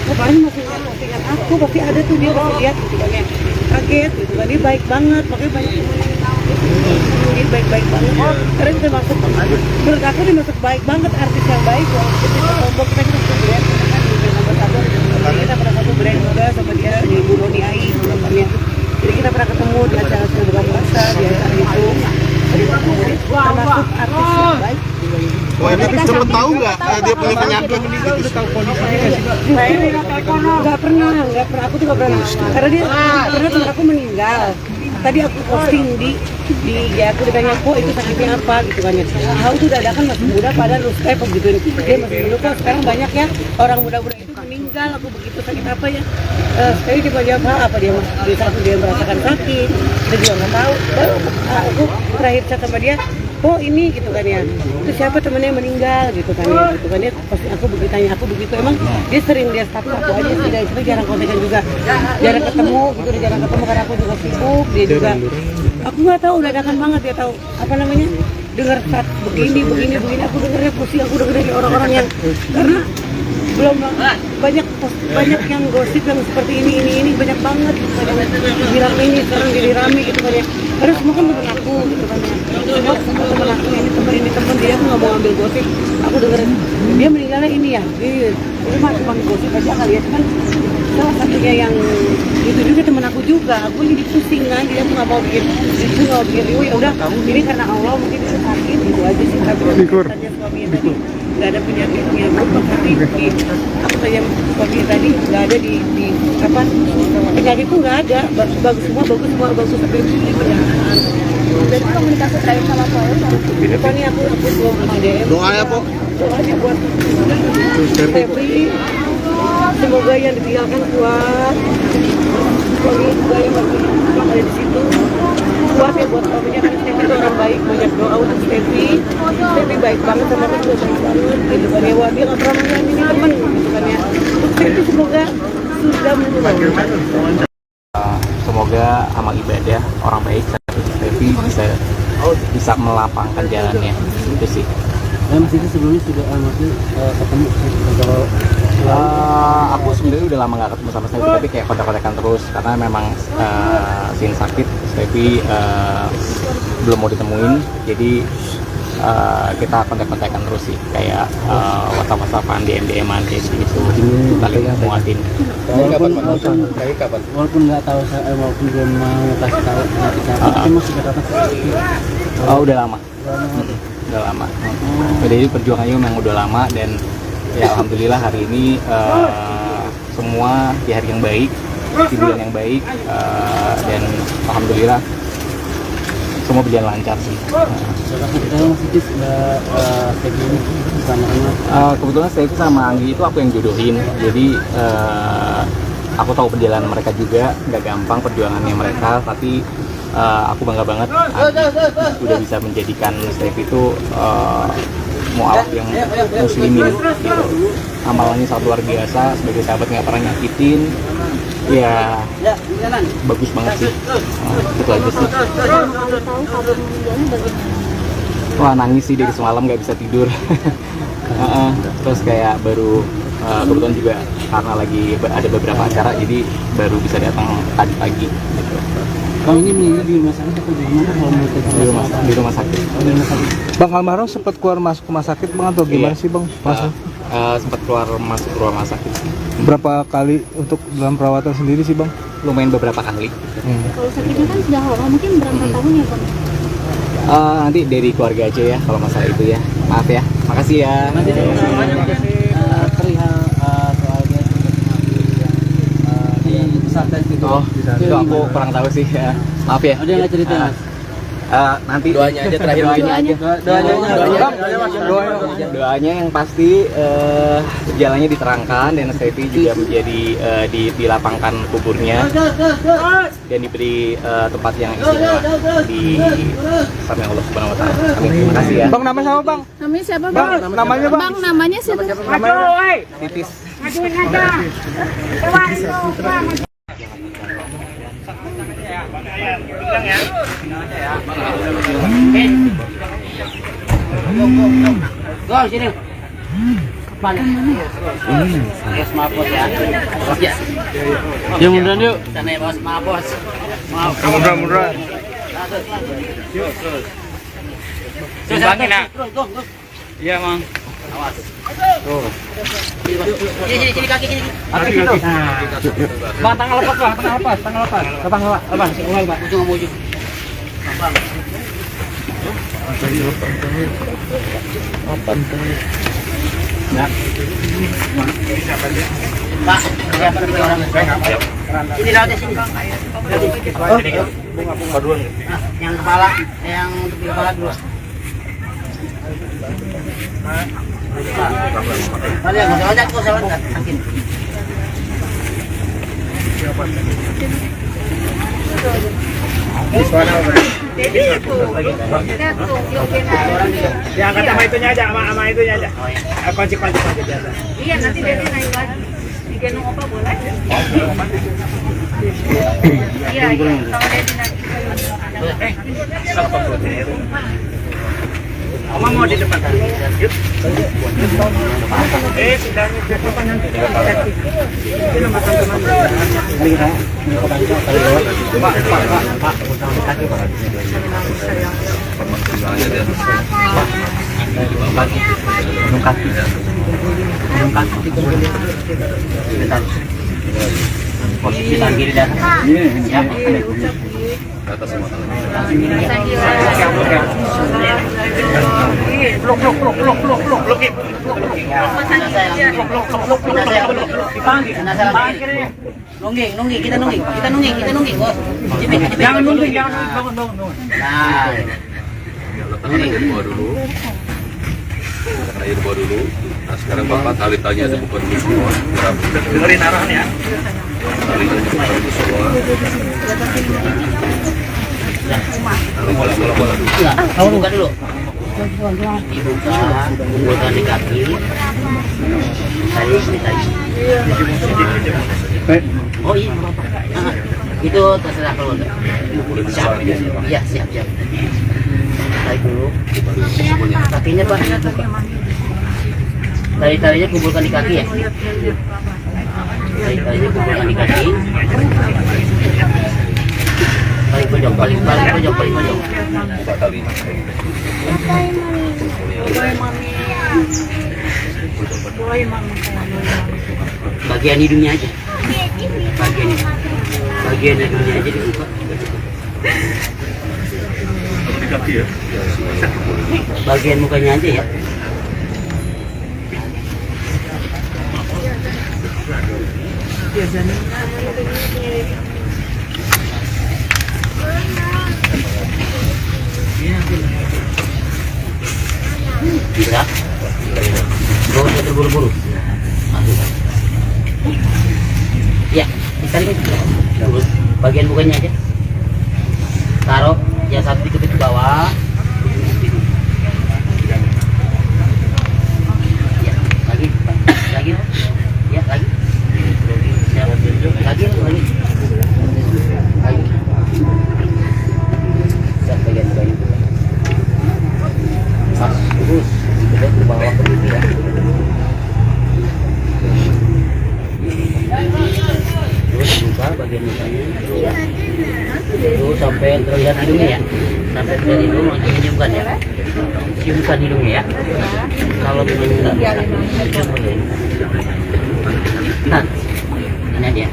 Kemarin masih lihat postingan aku, pasti ada tuh dia pasti lihat gitu kan ya. Kaget gitu kan, dia baik banget, makanya banyak dia baik banget. Karena kita masuk, menurut aku dia masuk baik banget, artis yang baik. Walaupun kita tombol, kita brand kan, kita pernah satu brand juga sama dia di Bu Roni Ai namanya. Jadi kita pernah ketemu di acara buka puasa, di acara itu. Termasuk artis yang baik. Oh, ini sempat tahu nggak dia punya penyakit? Nggak pernah. Aku tuh nggak pernah. Karena dia pernah teman aku meninggal. Tadi aku posting di aku ditanya kok itu sakitnya apa gitu kan ya. Tahu tuh dadakan masih muda, padahal kayak begitu dia masih muda kok. Sekarang banyak ya orang muda-muda itu meninggal. Aku begitu sakit apa ya? Sekali dia jawab apa dia merasakan sakit. Dia juga nggak tahu. Baru aku terakhir chat sama dia. Oh ini gitu kan ya, itu siapa temennya yang meninggal gitu kan ya, pasti aku begitu tanya, aku begitu emang dia sering lihat status aku aja sih, dari situ jarang kontekan juga, jarang ketemu gitu, jarang ketemu karena aku juga sibuk, dia juga, aku nggak tahu, dadakan banget dia tahu apa namanya, dengar saat begini, aku dengarnya pusing, aku dengar dari orang-orang yang karena belum banyak yang gosip yang seperti ini banyak banget bilang ini sekarang jadi rame gitu kan ya, karena semua kan teman aku gitu kan ya, semua teman aku ini teman dia, aku nggak mau ambil gosip, aku denger dia meninggalnya ini ya, itu mah cuma gosip aja kali ya, kan salah satunya yang itu juga teman aku juga, aku jadi pusing kan, jadi aku nggak mau bikin review, ya udah ini karena Allah mungkin itu sakit gitu aja sih, tapi tanya suaminya tadi nggak ada penyakitnya berubah, tapi aku tanya suaminya tadi nggak ada di apa penyakit itu nggak ada, bagus semua tapi ini penyakit. Jadi komunikasi terakhir sama Paul Pokoknya aku belum DM. Doa ya, Po. Doanya buat Stevie, semoga yang ditinggalkan kuat, suami juga yang masih ada di situ kuat ya buat suaminya, karena Stevie itu orang baik, banyak doa untuk Stevie baik banget sama aku juga baik banget gitu kan ya, wah dia nggak pernah menyanyi temen gitu kan ya, untuk Stevie semoga sudah menurun. Semoga amal ibadah orang baik seperti Stevie bisa melapangkan jalannya, itu sih. Mas itu sebelumnya sudah ketemu kalau aku sebenarnya udah lama nggak ketemu sama Stevie, tapi kayak kontak-kontakan terus karena memang sin sakit Stevie belum mau ditemuin, jadi kita kontak-kontakan terus sih, kayak WhatsApp-WhatsAppan, DM-an kayak gitu, saling muatin. Walaupun nggak tahu, walaupun belum mau kasih tahu tapi masih ketemu. Oh udah lama. Udah lama. Jadi perjuangannya memang udah lama, dan ya alhamdulillah hari ini semua di hari yang baik, di bulan yang baik, dan alhamdulillah semua berjalan lancar sih. Kebetulan Stevie sama Anggi itu aku yang jodohin, jadi aku tahu perjalanan mereka juga, nggak gampang perjuangannya mereka, tapi aku bangga banget udah bisa menjadikan Stevie itu mualaf yang muslimin gitu. Amalannya sangat luar biasa, sebagai sahabat nggak pernah nyakitin, ya bagus banget sih. Itu aja sih. Wah nangis sih dari semalam, nggak bisa tidur. Terus kayak baru kebetulan juga karena lagi ada beberapa acara, jadi baru bisa datang tadi pagi gitu. Kalau ini meninggal di rumah sakit atau di mana? Di rumah sakit. Bang almarhum sempat keluar masuk rumah sakit Bang atau gimana sih Bang? Sempat keluar masuk rumah sakit sih. Berapa kali untuk dalam perawatan sendiri sih Bang? lumayan beberapa kali. Kalau sakitnya kan sudah lama, mungkin berapa tahun ya Bang? Nanti dari keluarga aja ya kalau masalah itu ya. Maaf ya, makasih ya. Nanti perihal soalnya di pesantren itu. Oh, itu aku kurang tahu sih ya. Maaf ya. Ada yang nggak cerita Mas? Nanti Doanya aja terakhir. doanya yang pasti jalannya diterangkan dan Stevi juga menjadi dilapangkan kuburnya dan diberi tempat yang istimewa di sama Allah Subhanahu Wa Taala. Amin. Terima kasih ya. Bang, nama sama Bang? Namanya siapa Bang? Namanya Bang? Bang, namanya siapa? Titis. Go sini. Balik. Bos mabos ya. Bos ya. Ya munduran yuk. Sana ya bos mabos. Munduran. Sumbangin nak. Iya, Mang. Awas. Tuh. Sini kaki sini. Bang, tangan lepas, Bang. Tangan lepas. Lepas. Ujung sama ujung. Bang. Pak, siapa namanya orang? Ini lautnya sini. Bunga dua nih. Yang kepala, yang tepi kepala dua. Kalian nggak usah kok saya nggak yakin. Yang kata sama itunya aja, sama itunya aja. Kunci biasa. Iya, nanti dari naik lagi. Digendong apa boleh? Iya, kalau dari nanti. Oma mau di depan. Yuk. Sudah apa nanti? Ini nomor teman. Pak. Posisi tangan kiri dan ya. Atas semua. Nungging, kita nungging, bos. Jangan nungging, bangun. Nah, Letakkan air di bawah dulu. Letakkan air di bawah dulu. Nah, sekarang Bapak talitanya dibuka dulu semua. Dengerin arahannya. Talinya dibuka dulu semua. Bola dulu. kamu buka dulu. Dibuka, kumpulkan di kaki. Tali. Oh iya, itu terserah kalau enggak. Siap. Iya, siap. Tarik dulu. Kakinya Pak. Tali-talinya kumpulkan di kaki ya. Tali-talinya kumpulkan di kaki. Paling pojok. Buka tali. Bagian hidungnya aja. Bagian hidungnya aja dibuka. Di kaki ya. Bagian mukanya aja ya. Bisa. Gak usah terburu-buru. Ya, ditarik dulu. Bagian mukanya aja. Taruh yang satu dikit ke bawah. Ya, lagi. Ya, lagi. Lagi. Siap bagian. Pas, terus kita ke bawah ke bibir ya. Terus buka bagian mukanya. Terus sampai terlihat hidungnya ya. Sampai terlihat hidung langsung ciumkan ya. Ciumkan hidungnya ya. Kalau memang enggak cium boleh. Nah, ini dia.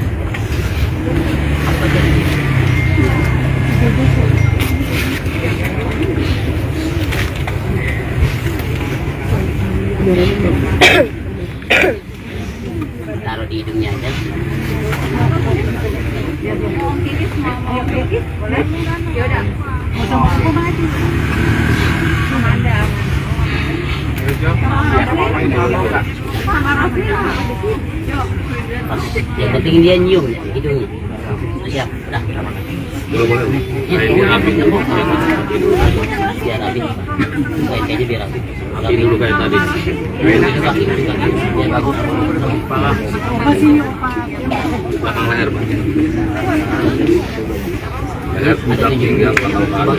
bagian ini. Taruh di hidungnya aja. Yang penting dia nyium hidungnya. Siap, udah. Biar rapi. Kayaknya biar rapi. Rapi dulu kayak tadi. Kaki. Biar bagus. Belakang leher, Pak. Leher, pinggang, belakang paha.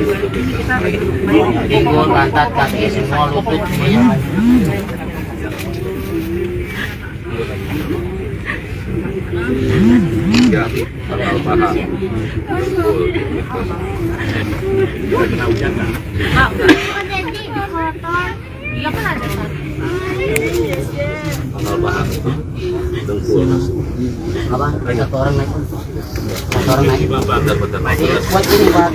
Pinggul, pantat, kaki, semua lutut semuanya. Ya, belakang paha. Iya kan ada Belakang paha. Dengkul. Apa? Satu orang naik. Satu orang naik. Bentar. Kuat ini Pak.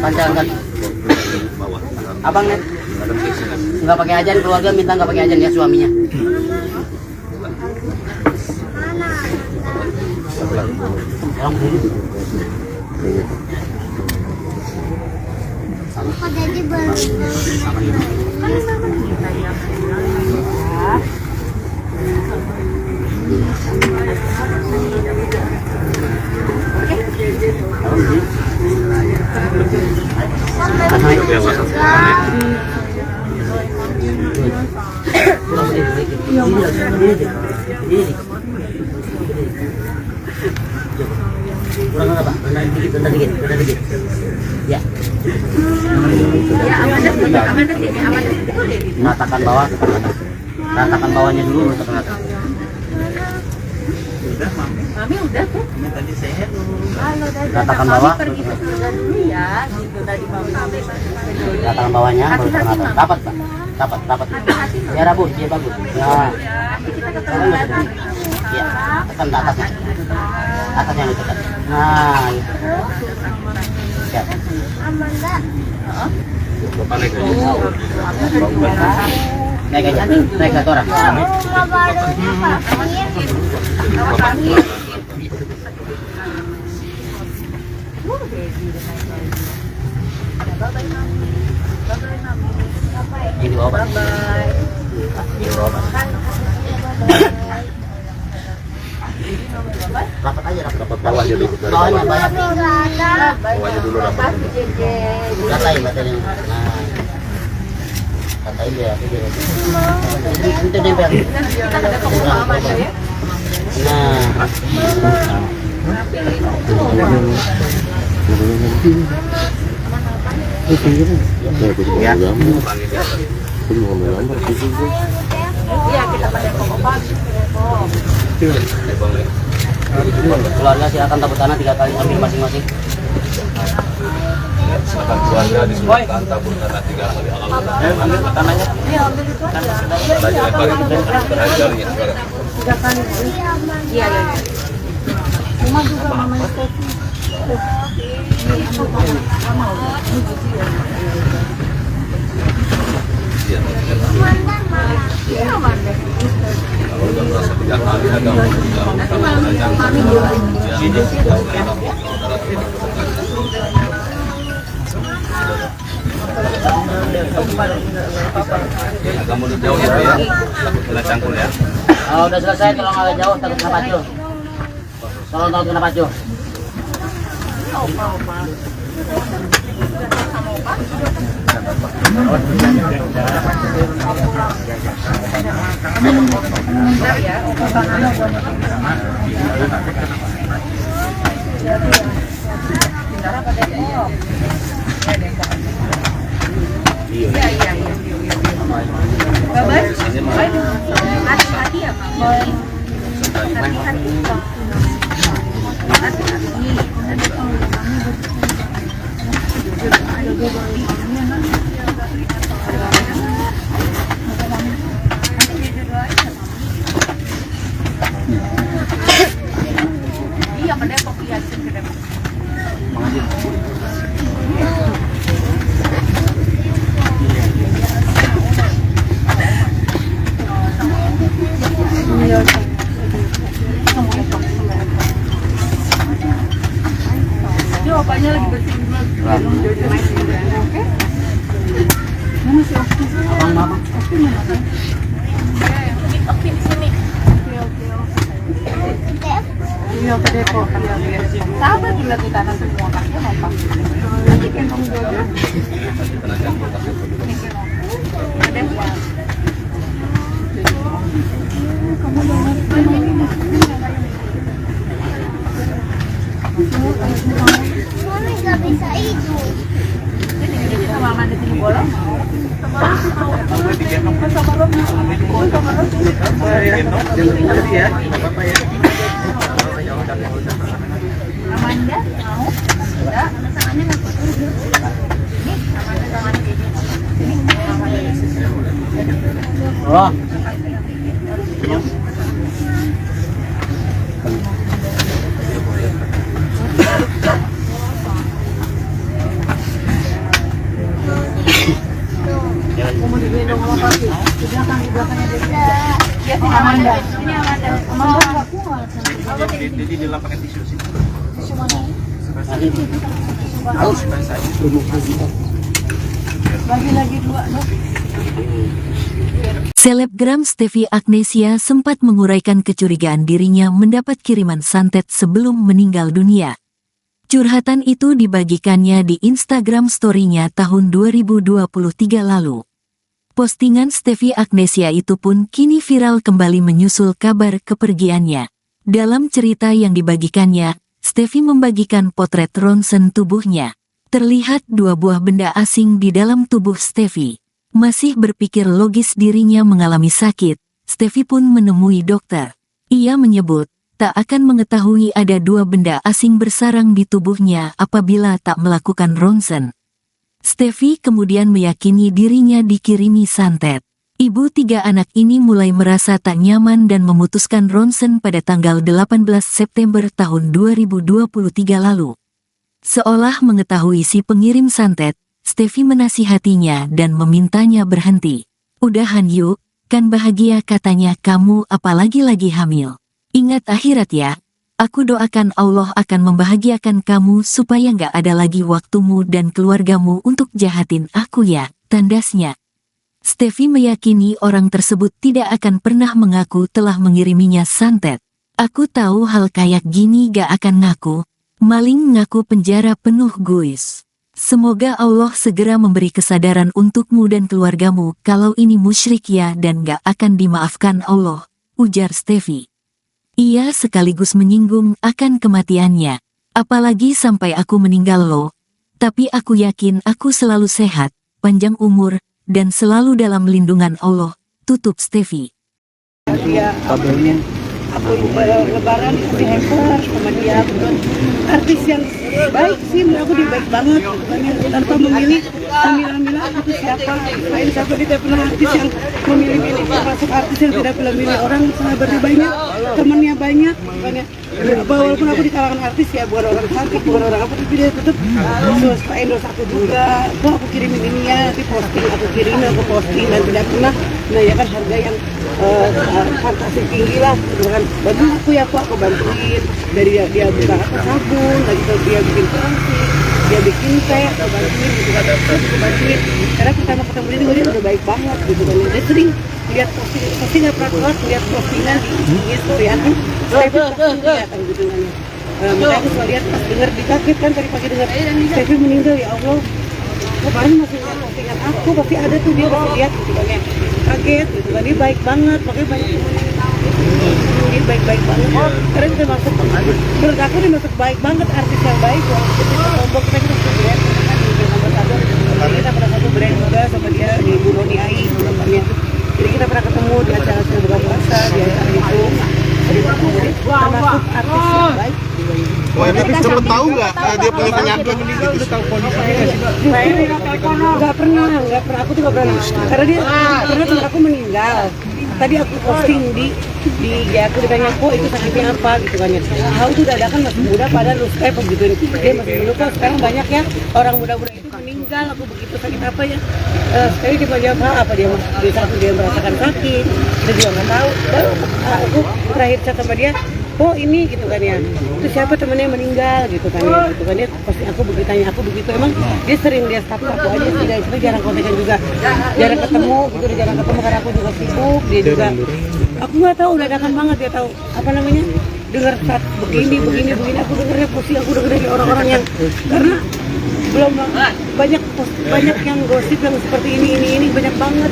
Pancalan. Bawah. Abang naik. Nggak pakai ajan, keluarga minta nggak pakai ajan ya suaminya. Orang dulu. Kurang apa? Rendah dikit. Ya. Ratakan bawah. Ratakan bawahnya dulu untuk rata. Mami udah tuh. Ratakan bawah. Pergi ke surga dulu ya, gitu tadi Mami. Ratakan bawahnya baru rata. Dapat, Pak. Dapat. Ya Rabu, dia bagus. Ya. Kita ketemu datang. Ya, tekan ke atasnya. Atasnya lu tekan. Nah, gitu. Siap. Naik aja. Naik satu orang. Ini di bawah. Di bawah. Rapat aja, rapat bawahnya dulu. Bawahnya banyak. Bawahnya dulu rapat. Katain baterainya. Nah, katain dia. Itu nempel. Nah. Ya. Iya, kita pada pokok. Keluarga silakan tepuk tangan 3 kali ambil masing-masing. Silakan keluarga disematkan tabur tanah 3 kali. Ambil tanahnya. Tanahnya lebarin berhari-harinya sekarang. 3 kali. Iya. Cuma juga mama itu. Kalau udah merasa 3 kali ada agak mundur jauh ya, takut kena cangkul ya. Kalau udah selesai, kalau nggak jauh takut kena pacu. Tolong takut kena pacu. Hati-hati ya, Pak. Iya, pada kopi asin ke depan. Iya ke Depok. Sabar bila kita akan semua kaki apa? Nanti kentong dulu. Mami nggak bisa itu. Sama mandi di bolong. Amanda mau? Enggak, tangannya nggak kotor. Nih, Amanda tangannya kayak gini. Oh. Mau digendong sama papi. Di belakangnya dia. Iya, Amanda. Ini Amanda. Amanda nggak kuat. Jadi di lapangan tisu sih. Tisu mana? Bagi lagi dua, dok. Selebgram Steffi Agnesia sempat menguraikan kecurigaan dirinya mendapat kiriman santet sebelum meninggal dunia. Curhatan itu dibagikannya di Instagram story-nya tahun 2023 lalu. Postingan Steffi Agnesia itu pun kini viral kembali menyusul kabar kepergiannya. Dalam cerita yang dibagikannya, Steffi membagikan potret ronsen tubuhnya. Terlihat dua buah benda asing di dalam tubuh Steffi. Masih berpikir logis dirinya mengalami sakit, Steffi pun menemui dokter. Ia menyebut, tak akan mengetahui ada dua benda asing bersarang di tubuhnya apabila tak melakukan ronsen. Steffi kemudian meyakini dirinya dikirimi santet. Ibu tiga anak ini mulai merasa tak nyaman dan memutuskan ronsen pada tanggal 18 September tahun 2023 lalu. Seolah mengetahui si pengirim santet, Steffi menasihatinya dan memintanya berhenti. Udahan yuk, kan bahagia katanya kamu apalagi lagi hamil. Ingat akhirat ya, aku doakan Allah akan membahagiakan kamu supaya nggak ada lagi waktumu dan keluargamu untuk jahatin aku ya, tandasnya. Steffi meyakini orang tersebut tidak akan pernah mengaku telah mengiriminya santet. Aku tahu hal kayak gini gak akan ngaku, maling ngaku penjara penuh guys. Semoga Allah segera memberi kesadaran untukmu dan keluargamu kalau ini musyrik ya dan gak akan dimaafkan Allah, ujar Steffi. Ia sekaligus menyinggung akan kematiannya. Apalagi sampai aku meninggal loh. Tapi aku yakin aku selalu sehat, panjang umur, dan selalu dalam lindungan Allah, tutup Steffi. Dia aku lebaran dikasih hamper sama dia. Artis yang baik sih, menurut aku dia baik banget. Tanpa memilih aku tuh siapa. Lain siapa, dia tidak pernah artis yang memilih-milih. Termasuk artis yang tidak pernah milih orang, sahabatnya banyak, temannya banyak. Walaupun aku di kalangan artis ya, bukan orang cantik, bukan orang apa, tapi dia tetap endorse aku juga. Kok aku kirimin ini ya, nanti posting, aku kirimin, aku posting, dan tidak pernah menanyakan harga yang fantasi tinggi lah, gitu kan. Bantu aku ya, aku bantuin. Dari dia buka apa sabun, lagi dia bikin terasi, dia bikin teh, atau bantuin gitu kan. Aku bantuin. Karena pertama ketemu dia juga dia udah baik banget gitu kan. Dia sering lihat posting nggak pernah keluar, lihat postingan di IG story aku. Saya itu kelihatan gitu kan. Makanya aku selalu lihat pas dengar dikaget kan tadi pagi dengar Steffi meninggal, ya Allah. Kemarin masih lihat postingan aku, pasti ada tuh dia masih lihat gitu kan ya. Kaget gitu kan, dia baik banget, makanya banyak dia baik-baik banget. Karena dia masuk, menurut aku dia masuk baik banget, artis yang baik. Walaupun kita kelompok kita brand, kita pernah satu brand juga sama dia di Bu Roni Ai bapaknya. Jadi kita pernah ketemu di acara buka puasa, di acara itu. Jadi termasuk artis yang baik. Wah, tapi cepet tahu nggak dia punya penyakit? Nggak pernah, aku tuh nggak pernah. Karena dia pernah temen aku meninggal. Tadi aku posting di aku ditanya kok itu sakitnya apa gitu kan ya. Tahu tuh dadakan masih muda padahal begitu dia masih muda kok. Sekarang banyak ya orang muda-muda itu meninggal. Aku begitu sakit apa ya? Sekali dia jawab apa dia dia merasakan sakit. Dia juga nggak tahu. Baru aku terakhir chat sama dia. Oh ini gitu kan ya, itu siapa temennya meninggal gitu kan ya, pasti aku begitu tanya, aku begitu emang dia sering dia staff aku aja sih, dari situ jarang kontekan juga, jarang ketemu gitu, jarang ketemu karena aku juga sibuk, dia juga, aku nggak tahu dadakan banget dia tahu apa namanya, dengar saat begini aku dengarnya pusing, aku dengar dari orang-orang yang karena belum banyak yang gosip yang seperti ini banyak banget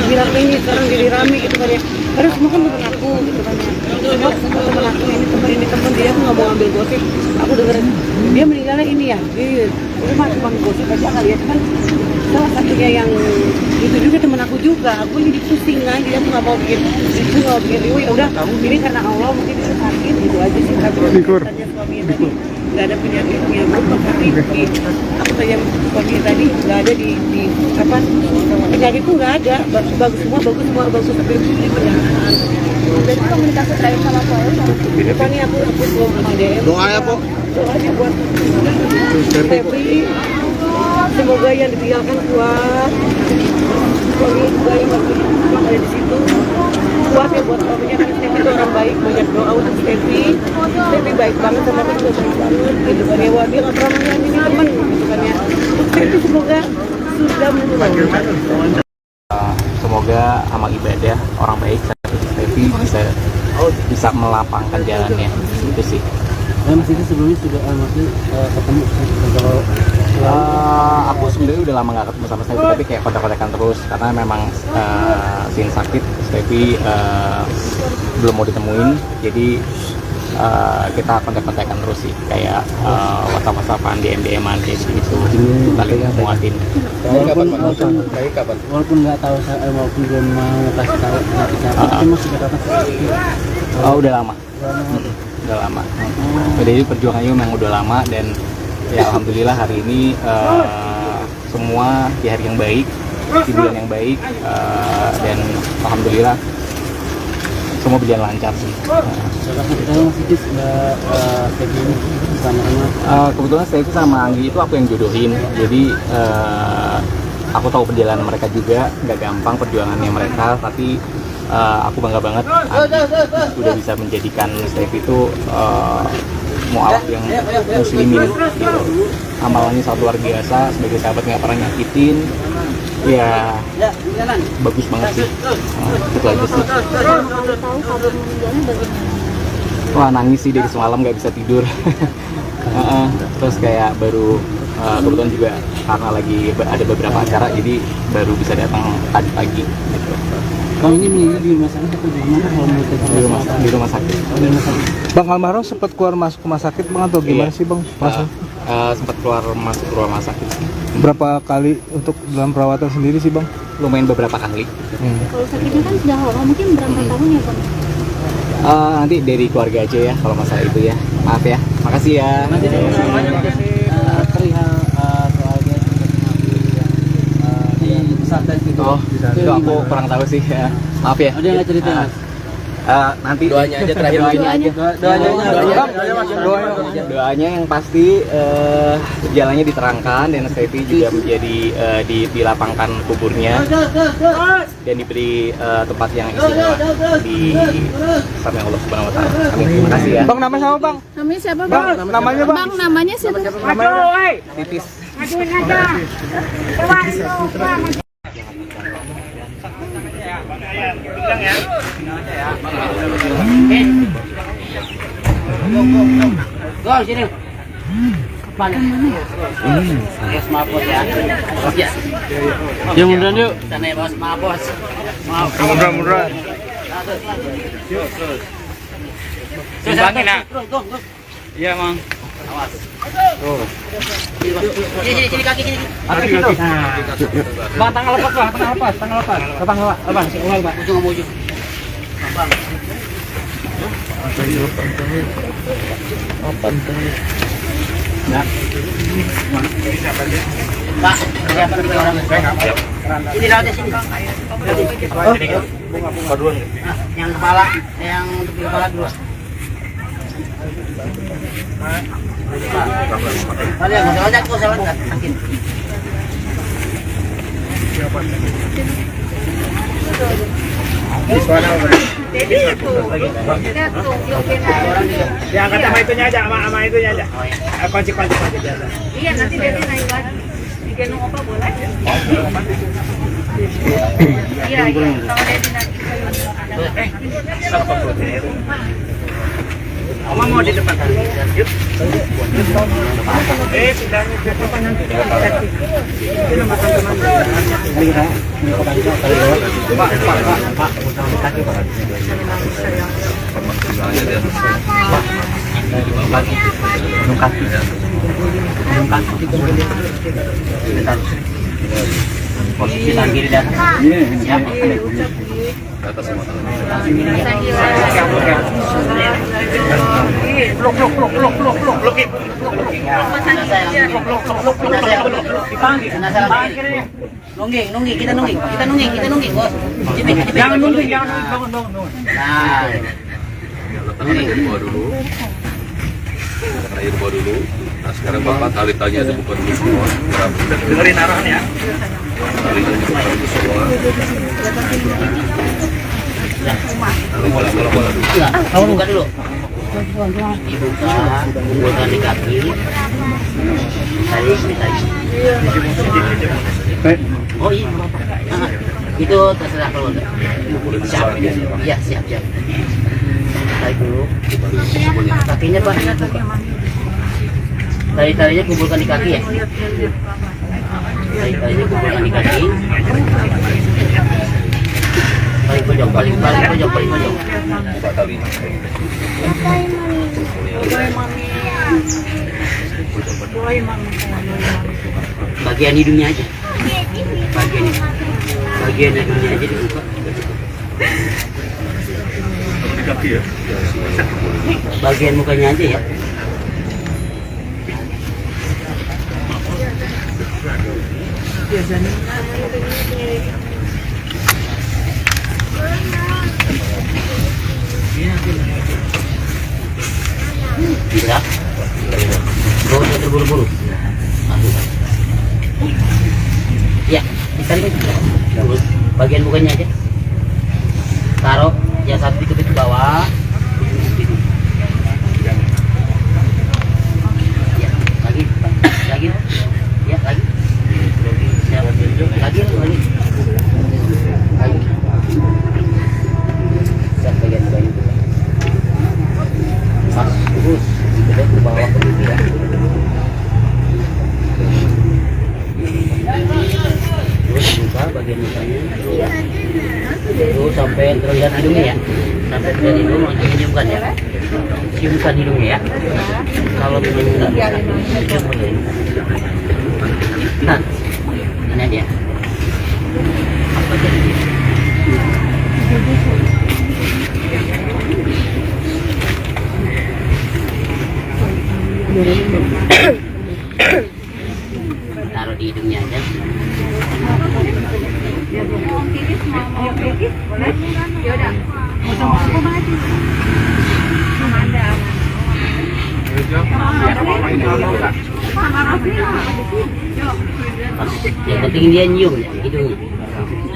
bilang ini sekarang jadi rame gitu kan ya, karena semua kan teman aku gitu kan ya, semua teman aku ini teman dia, aku nggak mau ambil gosip, aku dengar dia meninggalnya ini ya, itu mah cuma gosip aja kali ya, kan salah satunya yang itu juga teman aku juga, aku jadi pusing kan, jadi aku nggak mau bikin ya udah ini karena Allah mungkin dia sakit gitu aja sih, tapi katanya suaminya tadi nggak ada penyakitnya berubah, tapi aku tanya suaminya tadi nggak ada di apa penyakit itu nggak ada, bagus semua tapi di penyakit. Jadi komunikasi terakhir sama Paul Depannya aku belum DM. Doa ya, Po. Doanya buat Febri, semoga yang ditinggalkan kuat. Suami juga yang ada di situ kuat ya buat suaminya, kan Stevie itu orang baik, banyak doa untuk Stevie baik banget sama aku juga baik banget gitu kan ya, wah dia nggak pernah mengamini temen gitu kan ya, Stevie semoga sudah menurun. Semoga amal ibadah orang baik seperti Stevie bisa melapangkan jalannya, itu sih. Mas itu sebelumnya sudah ketemu kalau aku sebenarnya udah lama nggak ketemu sama Stevie, tapi kayak kontak-kontakan terus karena memang Sin sakit, Stevie belum mau ditemuin, jadi kita kontak-kontakan terus sih, kayak WhatsApp-WhatsAppan, DM-an kayak gitu, saling nguatin. Walaupun nggak tahu, walaupun belum mau kasih tahu siapa, tapi masih datang. Oh udah lama. Udah lama. Jadi perjuangannya memang udah lama, dan ya alhamdulillah hari ini semua di hari yang baik, di bulan yang baik, dan alhamdulillah semua berjalan lancar sih. Kebetulan saya itu sama Anggi itu aku yang jodohin, jadi aku tahu perjalanan mereka juga nggak gampang perjuangannya mereka, tapi aku bangga banget udah bisa menjadikan Stevie itu mualaf yang muslimin gitu. Amalannya sangat luar biasa, sebagai sahabat nggak pernah nyakitin, ya bagus banget sih. Itu aja sih. Wah nangis sih dari semalam, nggak bisa tidur. Terus kayak baru kebetulan juga karena lagi ada beberapa acara, jadi baru bisa datang tadi pagi gitu. Bang, ini meninggal di rumah sakit atau di mana? Di rumah sakit. Bang almarhum sempat keluar masuk rumah sakit Bang atau gimana sih Bang? Sempat keluar masuk rumah sakit sih. Berapa kali untuk dalam perawatan sendiri sih Bang? Lumayan beberapa kali. Kalau sakitnya kan sudah lama, mungkin berapa tahun ya Bang? Nanti dari keluarga aja ya kalau masalah itu ya. Maaf ya. Makasih ya. Perihal soalnya di pesantren itu. Oh, itu aku kurang tahu sih ya. Maaf ya. Ada nggak cerita Mas? Nanti Doanya aja terakhir. Doanya yang pasti jalannya diterangkan, dan Stevie juga menjadi dilapangkan kuburnya dan diberi tempat yang istimewa di sama Allah Subhanahu Wa Taala. Amin. Terima kasih ya. Bang nama sama Bang? Namanya siapa Bang? Namanya Bang? Bang namanya siapa? Titis. Go sini. Kapan? Yes, maaf ya. Ya. Ya munduran yuk. Sana ya bos, maaf bos. Maaf. Munduran. Sumbangin nak. Iya mang. Awas. Jadi kaki gini. Bang tangan lepas Bang, tangan lepas. Lepas. Ulang Pak. Ujung sama ujung. Bang. Nah. Pak, siapa nih orang? Ini lewat sini Bang. Bunga dua nih. Yang kepala, yang tepi kepala dua. Kalian nggak usah kok salah kan? Makin. Ya angkat sama itunya aja, sama itunya aja. Kunci aja. Iya, nanti dia naik lagi. Digendong apa boleh? Iya, kalau dia nanti. Oma mau di depan. Yuk. Pindahnya ke depan nanti. Itu makan teman. Pak. Kaki, Pak. Posisi tangan kiri dah. Ya. Atas semua. Nungging, kita nungging, bos. Jangan nungging, bangun. Nah. Letakkan air di bawah dulu. Letakkan air di bawah dulu. Nah sekarang Bapak talitanya dibuka dulu semua. Dengerin arahan ya. Talinya dibuka dulu semua. Bola dulu. Kamu buka dulu. Dibuka, kumpulkan di kaki. Tarik. Oh iya, itu terserah kalau enggak. Siap. Iya, siap. Tarik dulu. Kakinya Pak. Tarik-tariknya kumpulkan di kaki ya. Tarik-tariknya kumpulkan di kaki. Paling pojok. Buka talinya. Bagian hidungnya aja. Bagian hidungnya aja dibuka. Di kaki ya. Bagian mukanya aja ya. Bisa. Gak usah terburu-buru. Ya, ditarik bagian mukanya aja. Taruh ya satu dikit ke bawah. Ya, lagi. Ya, lagi. Siap. Lagi. Siap bagian. Pas, terus kita ke bawah ke pipi ya. Terus buka bagian mukanya. Terus sampai terlihat hidungnya ya. Sampai terlihat hidung langsung ciumkan ya. Ciumkan hidungnya ya. Kalau memang enggak cium hidung. Nah, ini dia. Apa jadi dia? Taruh di hidungnya aja. Yang penting dia nyium ya, hidungnya.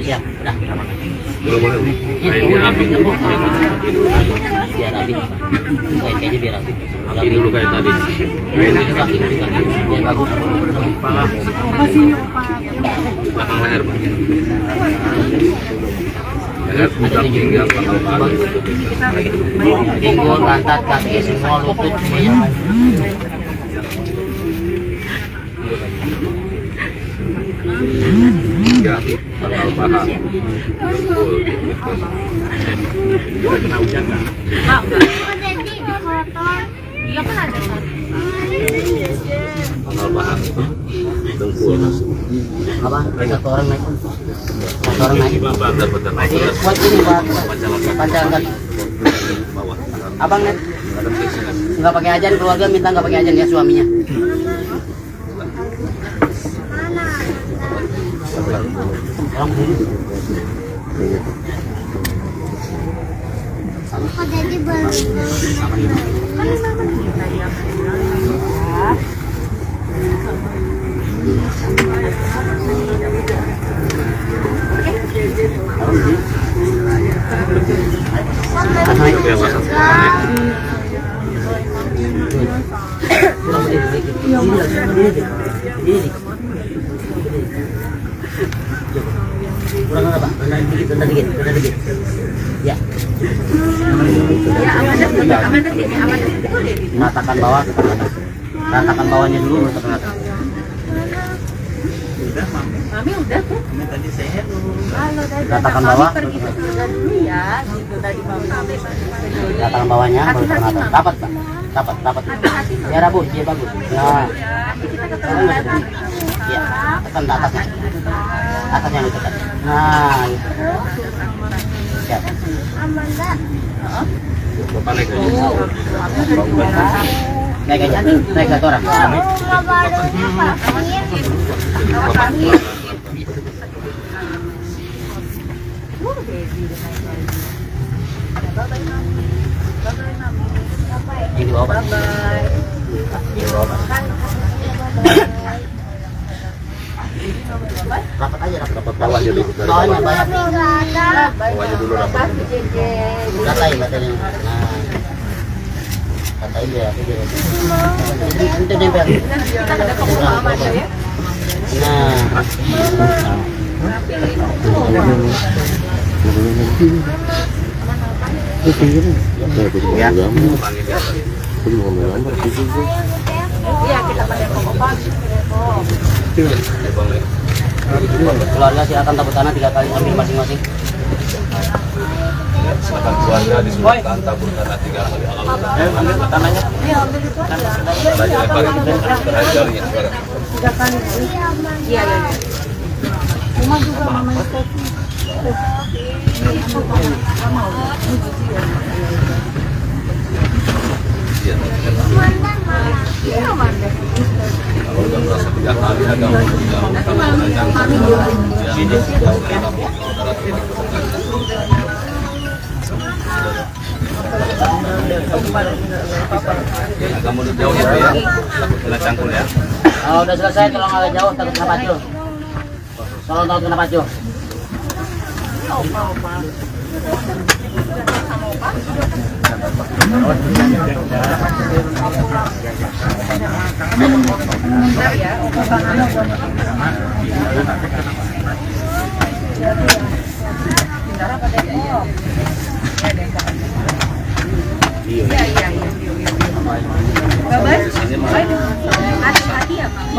Siap, udah. Biar rapid. Kayaknya biar rapid. Kaki dulu kayak tadi. Kaki. Biar bagus. Kepala. Belakang leher Pak. Leher, samping ya, belakang paha. Pinggul, pantat, kaki, semua lutut semuanya. Ya, belakang paha. Betul. Kira kena hujan nggak? Iya kan ada Pangkal paha. Dengkul. Apa? Satu orang naik. Bentar. Kuat ini Pak. Pancalan kaki. Bawah. Abang net. Ada fleksnya. Nggak pakai ajan, keluarga minta nggak pakai ajan ya suaminya. Orang dulu. jadi baru. Kurang apa? Ya. Ya, Amanda sini, Amanda. Ratakan bawah ke atas. Ratakan bawahnya dulu untuk ke atas. Mami udah tuh. Halo, Ratakan bawah. pergi ke surga dulu ya. Gitu tadi Mami. Ratakan bawahnya baru ke atas. Dapat, Pak. Dapat. Ya rabun, dia bagus. Nah. Ya, tekan ke atasnya. Atasnya ditekan. Nah, itu. Siap. Bapak naik aja. Naik aja, naik satu orang. Ini di bawah, Pak. Di bawah, Pak. Rapat aja, rapat Bawahnya dulu. Dari bawahnya bawah. banyak. Bawahnya dulu rapat. Katain. Nah. Katain dia, itu nempel. Nah. Ya. Iya, kita pakai pokok. Keluarga silakan tepuk tangan 3 kali ambil masing-masing. Silakan keluarga disunahkan tabur tanah 3 kali. Ambil tanahnya. Tanahnya lebarin. Terakhir jarinya sekarang. 3 kali. Iya. Mama juga mama itu. Iya. Kalau udah merasa 3 kali agak agak mundur jauh ya, ya. Takut kena cangkul ya. Kalau udah selesai tolong agak jauh, takut kena pacu. Tolong takut kena pacu. Hati-hati ya, Mama.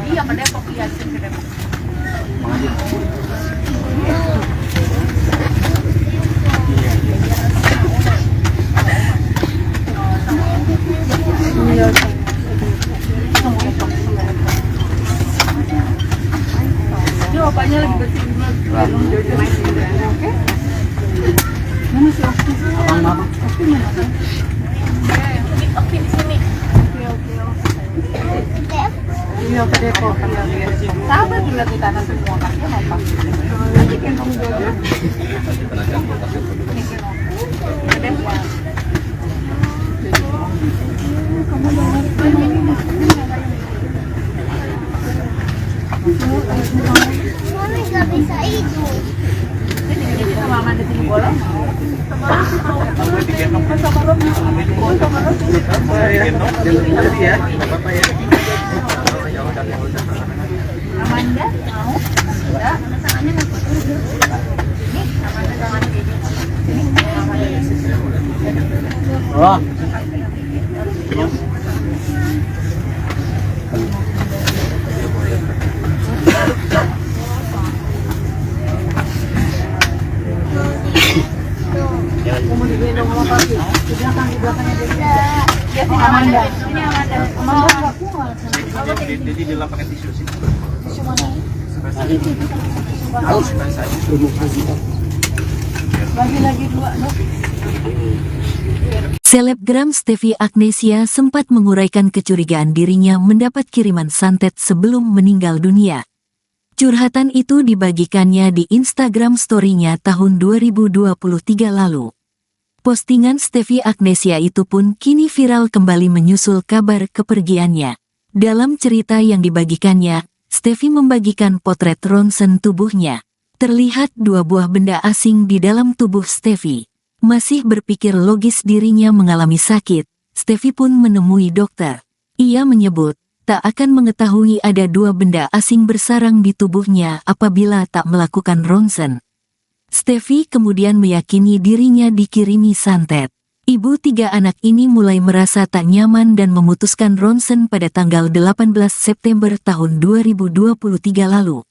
Iya, pada kopi asin ke Depok. Ini opanya lagi bersihin dulu. Oke? Mana si Okti? Okti mana? Okti di sini. Iya, ke Depok. Sabar tinggal kita nanti semua kasih apa? Nanti gendong dulu. Kena cangkul kasih dulu. Ke Depok. Mami nggak bisa itu. Jadi sama Amanda sini bolong. Amanda mau? Enggak, tangannya nggak kotor. Nih, Amanda tangan kayak gini. Oh. Mau digendong sama papi. Di belakangnya dia. Ya, sini Amanda. Ini Amanda. Amanda nggak kuat. Jadi dia pakai tisu sih. Tisu mana? Bagi lagi 2, Dok. Selebgram Stevie Agnesia sempat menguraikan kecurigaan dirinya mendapat kiriman santet sebelum meninggal dunia. Curhatan itu dibagikannya di Instagram story-nya tahun 2023 lalu. Postingan Stevie Agnesia itu pun kini viral kembali menyusul kabar kepergiannya. Dalam cerita yang dibagikannya, Stevie Steffi membagikan potret ronsen tubuhnya. Terlihat 2 buah benda asing di dalam tubuh Steffi. Masih berpikir logis dirinya mengalami sakit, Steffi pun menemui dokter. Ia menyebut, tak akan mengetahui ada 2 benda asing bersarang di tubuhnya apabila tak melakukan ronsen. Steffi kemudian meyakini dirinya dikirimi santet. Ibu 3 anak ini mulai merasa tak nyaman dan memutuskan ronsen pada tanggal 18 September tahun 2023 lalu.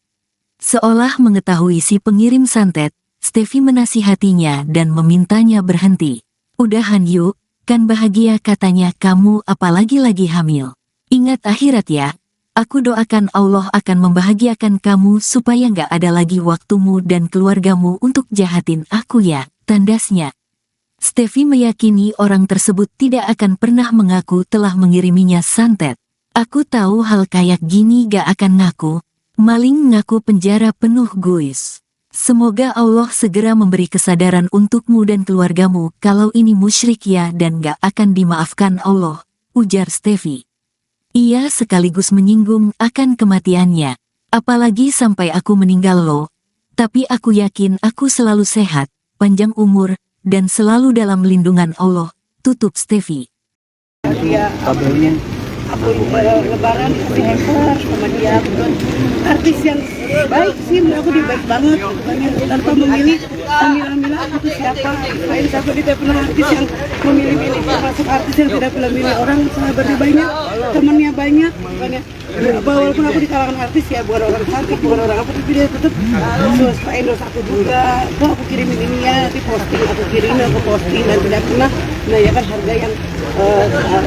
Seolah mengetahui si pengirim santet, Steffi menasihatinya dan memintanya berhenti. Udahan yuk, kan bahagia katanya kamu apalagi lagi hamil. Ingat akhirat ya, aku doakan Allah akan membahagiakan kamu supaya nggak ada lagi waktumu dan keluargamu untuk jahatin aku ya, tandasnya. Steffi meyakini orang tersebut tidak akan pernah mengaku telah mengiriminya santet. Aku tahu hal kayak gini gak akan ngaku. Maling ngaku penjara penuh guys. Semoga Allah segera memberi kesadaran untukmu dan keluargamu kalau ini musyrik ya dan gak akan dimaafkan Allah, ujar Steffi. Ia sekaligus menyinggung akan kematiannya. Apalagi sampai aku meninggal loh. Tapi aku yakin aku selalu sehat, panjang umur, dan selalu dalam lindungan Allah, tutup Steffi. Dia aku lebaran kasih hamper sama dia, artis yang baik sih, menurut aku dia baik banget, tanpa memilih milah-milah aku tuh siapa, lain siapa, dia tidak pernah artis yang memilih-milih, termasuk artis yang tidak pernah milih orang, sahabatnya banyak, temannya banyak, makanya walaupun aku di kalangan artis ya, bukan orang sakit, bukan orang apa, tapi dia tetap endorse aku juga, kok aku kirimin ini ya, nanti posting, aku kirimin, aku posting, dan tidak pernah menanyakan harga yang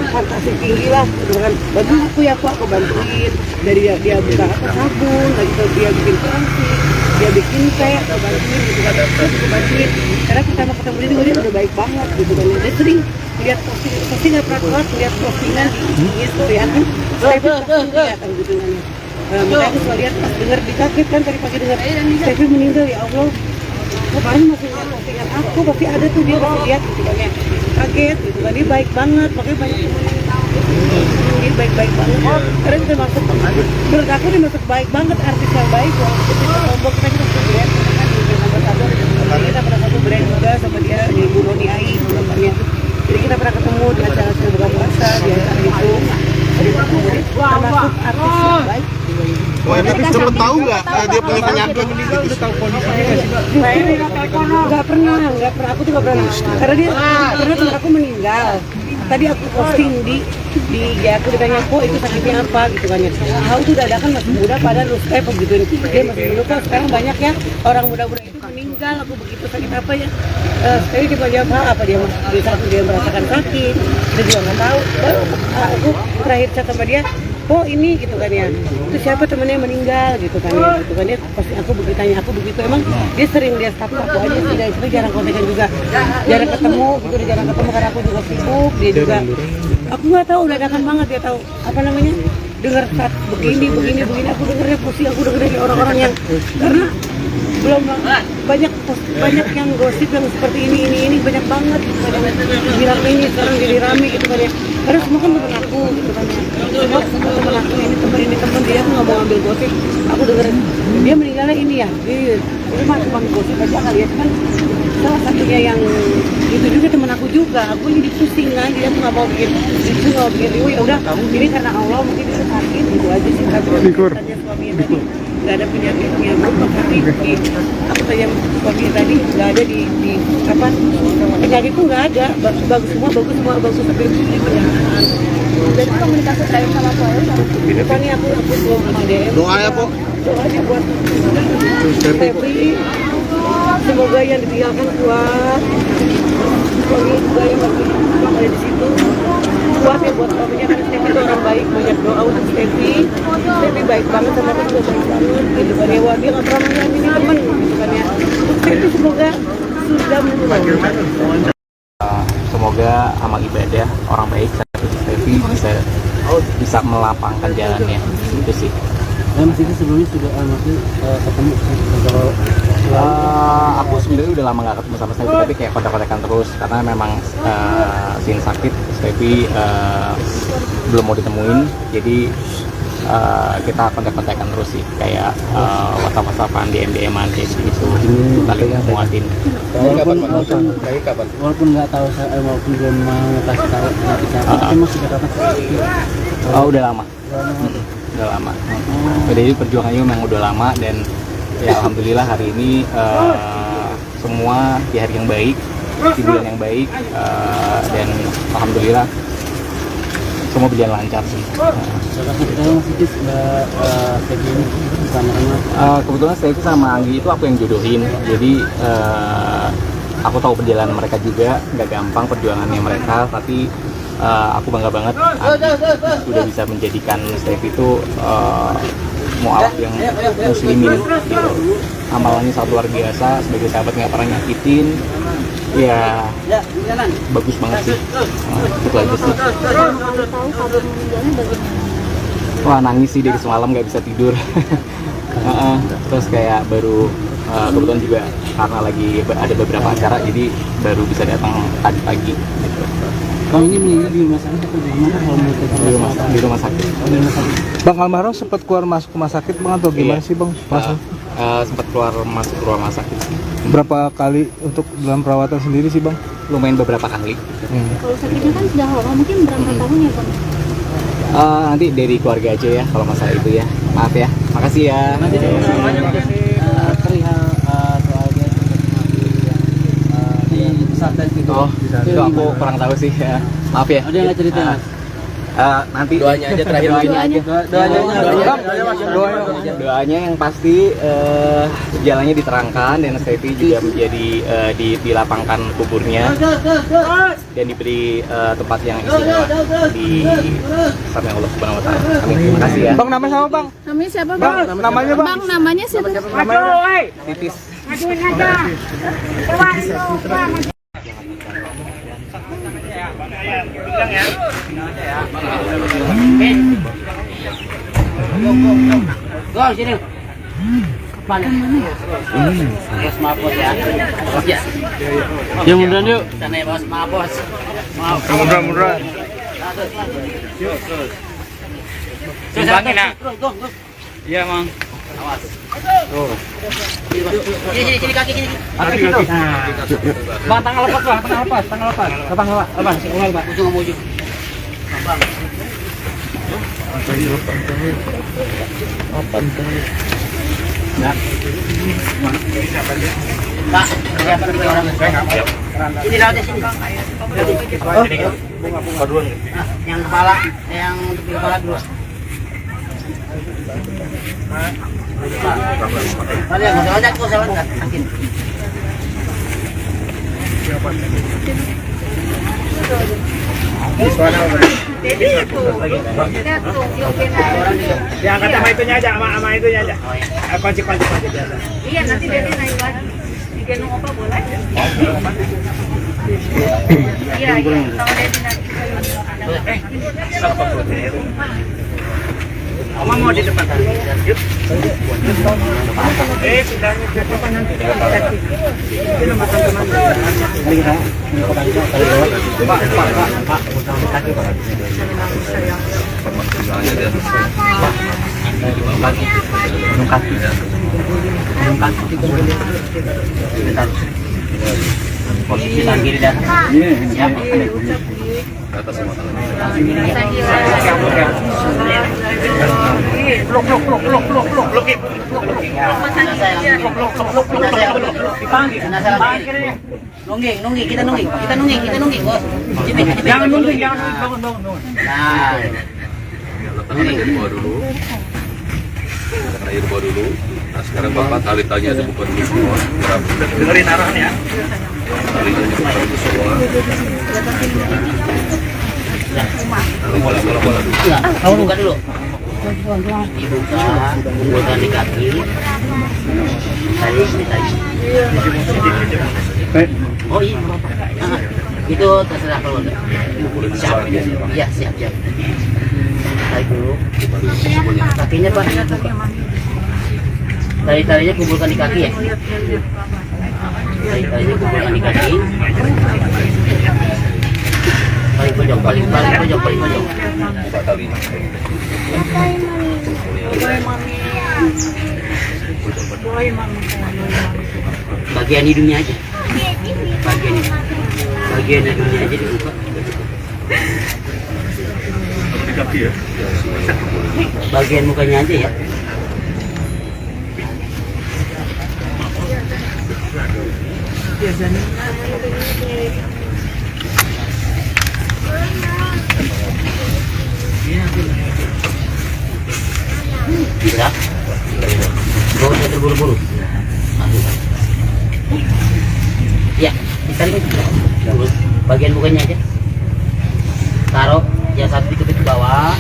fantasi tinggi lah, gitu kan. Bantu aku ya, aku bantuin, dari dia buka apa sabun, lagi dia bikin kopi, dia bikin teh, aku bantuin, gitu kan, aku bantuin, karena pertama ketemu dia udah baik banget, gitu kan, dia sering lihat posting nggak pernah keluar, lihat postingan di story aku, saya kelihatan gitu kan. Makanya aku selalu lihat pas dengar dikaget kan, tadi pagi dengar Steffi meninggal, ya Allah, kemarin masih lihat postingan aku, pasti ada tuh dia masih lihat, gitu kan ya, kaget, gitu kan, dia baik banget, makanya banyak dia baik-baik banget, karena dia masuk, menurut aku dia masuk baik banget, artis yang baik, walaupun kita lombok, kita sudah brand, kan di ambasador, kita pernah satu brand juga sama dia, di Bu Roni Ai, bapaknya. Jadi kita pernah ketemu di acara buka puasa, di acara itu. Jadi termasuk artis yang baik. Wah, tapi sempat tahu nggak dia punya penyakit? Nggak pernah, aku tuh nggak pernah. Karena dia pernah teman aku meninggal. Tadi aku posting di aku ditanya kok itu sakitnya apa gitu kan ya. Tahu tuh dadakan masih muda padahal begitu dia masih muda kok, sekarang banyak ya orang muda-muda itu meninggal, aku begitu sakit apa ya. Sekali dia jawab apa dia dia merasakan sakit, dia juga nggak tahu. Baru aku terakhir chat sama dia, oh ini gitu kan ya, itu siapa temennya meninggal gitu kan ya, pasti aku begitu tanya, aku begitu emang dia sering dia status aku aja sih, dari situ jarang kontekan juga, jarang ketemu gitu, jarang ketemu karena aku juga sibuk, dia juga, aku nggak tahu, dadakan banget dia tahu apa namanya, dengar saat begini, aku dengernya pusing, aku dengernya dari orang-orang yang, karena belum banyak yang gosip yang seperti ini banyak banget, bilang ini sekarang jadi rame gitu kan ya, karena semua kan teman aku gitu kan ya, semua teman aku ini teman dia, aku nggak mau ambil gosip, aku dengerin dia meninggalnya ini ya, itu mah cuma gosip aja kali ya, kan salah satunya yang itu juga teman aku juga, aku jadi pusing kan, jadi aku nggak mau bikin riuh, ya udah ini karena Allah mungkin dia sakit gitu aja sih, tapi katanya suaminya tadi nggak ada penyakitnya berubah, tapi aku tanya suaminya tadi nggak ada di apa penyakit itu nggak ada, bagus semua tapi ini penyakit. Jadi komunikasi terakhir sama keluarga Depannya aku belum DM. Doa ya, Po. Doanya buat Steffi. Semoga yang ditinggalkan kuat. Suami juga yang masih ada di situ. Kuat ya buat suaminya, karena Steffi itu orang baik, banyak doa untuk Steffi. Steffi baik banget sama aku juga baik banget gitu kan ya. Wah, dia nggak pernah mengamini teman gitu kan ya. Steffi semoga sudah menurun. Semoga amal ibadah orang baik seperti Steffi bisa melapangkan jalannya, itu sih. Mas itu sebelumnya sudah ketemu kalau aku sebenarnya udah lama gak ketemu sama Steffi, tapi kayak kontak-kontakan terus karena memang Sin sakit, Steffi belum mau ditemuin, jadi kita kontak-kontakan terus sih, kayak WhatsApp-WhatsAppan, DM-an kayak gitu, saling nguatin. Walaupun nggak tahu, walaupun belum mau kasih tahu tapi masih dapat. Oh, udah lama. Udah lama. Jadi perjuangannya memang udah lama, dan ya alhamdulillah hari ini semua di hari yang baik, di bulan yang baik, dan alhamdulillah semua berjalan lancar sih. Kebetulan saya itu sama Anggi itu aku yang jodohin, jadi aku tahu perjalanan mereka juga, nggak gampang perjuangannya mereka, tapi aku bangga banget Anggi udah bisa menjadikan Stevie itu mualaf yang muslimin gitu. Amalannya sangat luar biasa, sebagai sahabat nggak pernah nyakitin, ya bagus banget sih. Itu aja sih. Wah, nangis sih dari semalam, nggak bisa tidur. Terus kayak baru kebetulan juga karena lagi ada beberapa acara, jadi baru bisa datang tadi pagi gitu. Bang, ini meninggal di rumah sakit atau di mana? Di rumah sakit. Bang almarhum sempat keluar masuk rumah sakit bang atau gimana sih bang? Sempat keluar masuk rumah sakit sih. Berapa kali untuk dalam perawatan sendiri sih bang? Lumayan beberapa kali. Kalau sakitnya kan sudah lama, mungkin berapa tahun ya bang? Nanti dari keluarga aja ya kalau masalah itu ya. Maaf ya. Makasih ya. Perihal soalnya di pesantren gitu. Oh, itu aku kurang tahu sih ya. Maaf ya. Ada yang nggak cerita mas? Nanti doanya aja terakhir. Doanya yang pasti jalannya diterangkan, dan Stevie juga menjadi dilapangkan kuburnya dan diberi tempat yang istimewa di samping Allah Subhanahu Wa Taala. Amin. Terima kasih ya. Bang namanya sama bang? Namanya siapa bang? Namanya bang? Bang namanya siapa? Titis. Go sini. Kapan? Bos mabos ya. Bos ya. Ya munduran yuk. Sana ya bos mabos. Maaf. Munduran. Sumbangin nak. Iya mang. Awas. Sini kaki sini. Kaki. Bang tangan lepas bang, tangan lepas. Lepas. Ulang bang. Ujung sama ujung. Bang. Nah. Pak, siapa tiga orang? Ini lautnya sini. Bunga dulu. Yang kepala, yang di kepala dulu. Kalian nggak usah kok saya angkat. Diangkat sama itunya aja, sama itunya aja. Kunci biasa. Iya, nanti Dedi naik lagi. Digendong apa boleh? Iya, kalau Dedi nanti. Oma mau di depan. Yuk. Sudahnya ke depan nanti. Ini nomor teman. Pak. Kaki Pak. Posisi tangan kiri dah. Siap. Atas semua tangan. Nungging, kita nungging, bos. Jangan nungging, bangun. Nah. Letakkan air di bawah dulu. Letakkan air di bawah dulu. Nah, sekarang Bapak talitanya dibuka dulu semua. Dengerin arahnya. Talinya dibuka dulu semua. Bola dulu. Kamu buka dulu. Dibuka di kaki. Tadi. Oh iya. Itu terserah kalau enggak. Siap. Iya, siap. Tarik dulu. Kakinya Pak. Tali-talinya kumpulkan di kaki ya. Tali-talinya kumpulkan di kaki. paling pojok, paling pojok. Coba kali. Bagian hidungnya aja. Bagian hidungnya aja dibuka. Di kaki ya. Bagian mukanya aja ya. Bisa? Gak usah terburu-buru. Ya, ditarik dulu. Bagian mukanya aja. Taruh ya satu dikit ke bawah.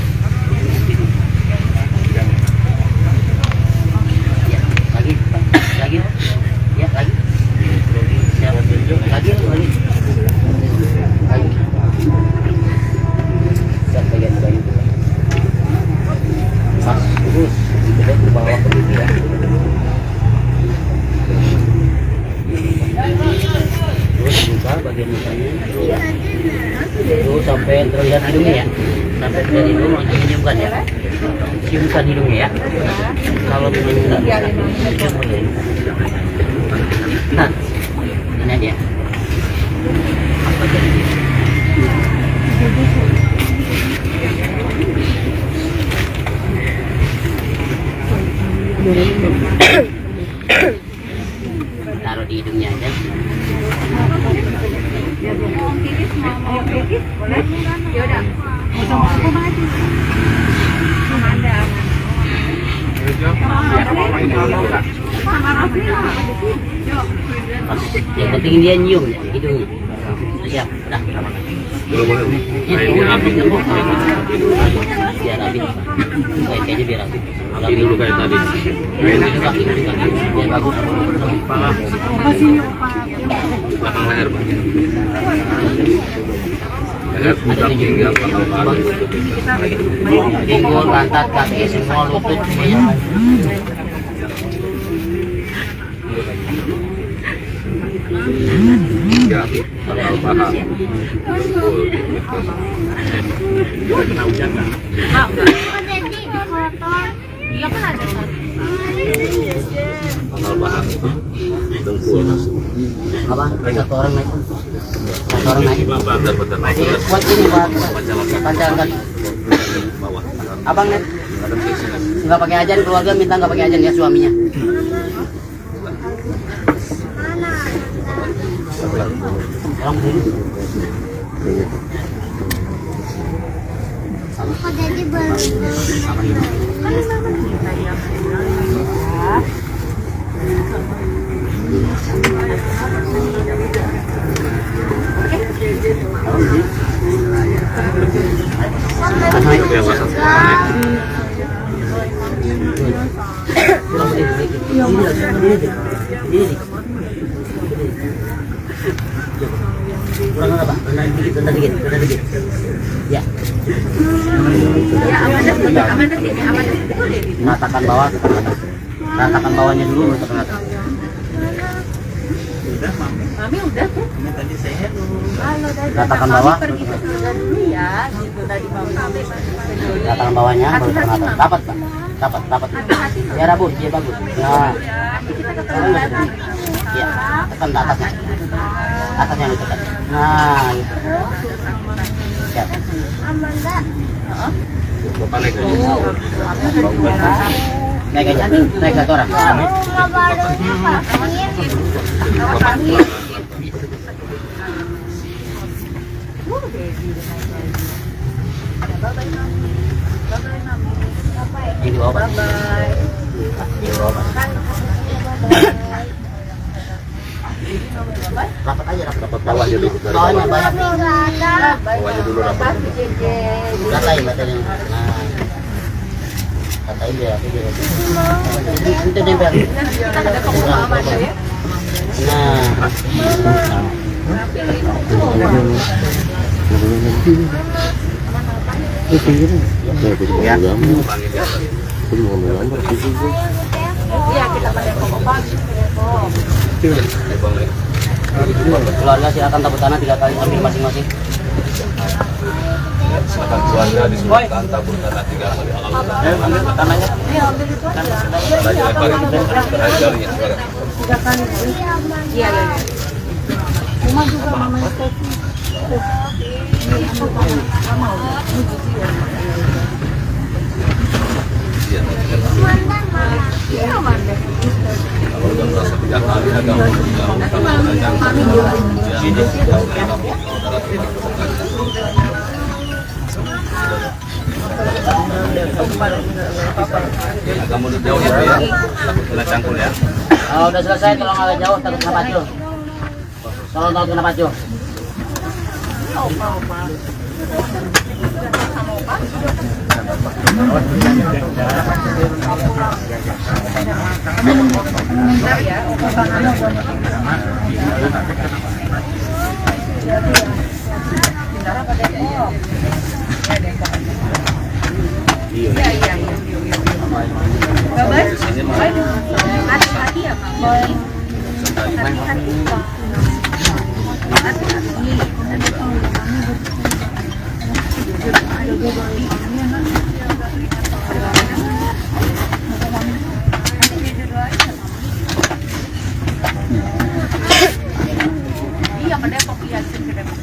Ya, lagi. Ya, lagi. Ya, lagi. Siap bagian. Pas, terus kita ke bawah ke bibir ya. Terus buka bagian mukanya. Terus sampai terlihat hidungnya ya. Sampai terlihat hidung langsung ciumkan ya. Ciumkan hidungnya ya. Kalau belum enggak nah, ini dia. Apa jadi? Taruh di hidungnya aja. Yang penting dia nyium ya hidungnya. Siap, dah. Boleh. Biar rapi. Biar rapi. Kayaknya biar rapi. Rapi dulu kayak tadi. Kaki. Biar bagus. Kepala. Belakang leher, Pak. Leher, pundak, pinggang, belakang paha. Pinggul, pantat, kaki, semua lutut semuanya. Ya, belakang paha. Kena hujan kan? Iya kan ada Belakang paha. Dengkul. Apa? Satu orang naik. Bentar. Kuat ini buat panjang kali. Bawah. Abang net nggak pakai ajan, keluarga minta nggak pakai ajan ya suaminya. Orang dulu. Kurang apa? Rendah dikit. Ya. Ratakan bawah ke atas. Ratakan bawahnya dulu ke atas. Mami udah tuh. Ratakan bawah. Pergi ke surga dulu ya, gitu tadi Mami. Ratakan bawahnya baru ke atas. Dapat, Pak. Dapat. Ya bagus. Nah. Ya, tekan ke atasnya. Atasnya ditekan. Nah, gitu. Siap. Bapak naik aja. Naik aja. Naik ke orang. Ini obat. Rapat aja, rapat Bawahnya dulu. bawahnya banyak. Bawahnya dulu rapat. Katain. Nah, katain dia. Itu nempel. Nah. Iya, kita pakai obat. Keluarga silakan tepuk tangan 3 kali ambil masing-masing. Silakan keluarga disuruhkan tabur tanah 3 kali alhamdulillah. Tanahnya. Tanahnya lebarin terakhir jarinya sekarang. Iya. Rumah juga mama Steffi. Iya. Kalau udah merasa 3 kali agama meninggal, kalau jangan agak mundur jauh ya, ya. Takut kena cangkul ya. Oh, udah selesai, kalau nggak jauh takut kena pacu. Kalau takut kena pacu. Hati-hati ya, Bang. Hati-hati. Iya, ke Depok, iya, ke Depok.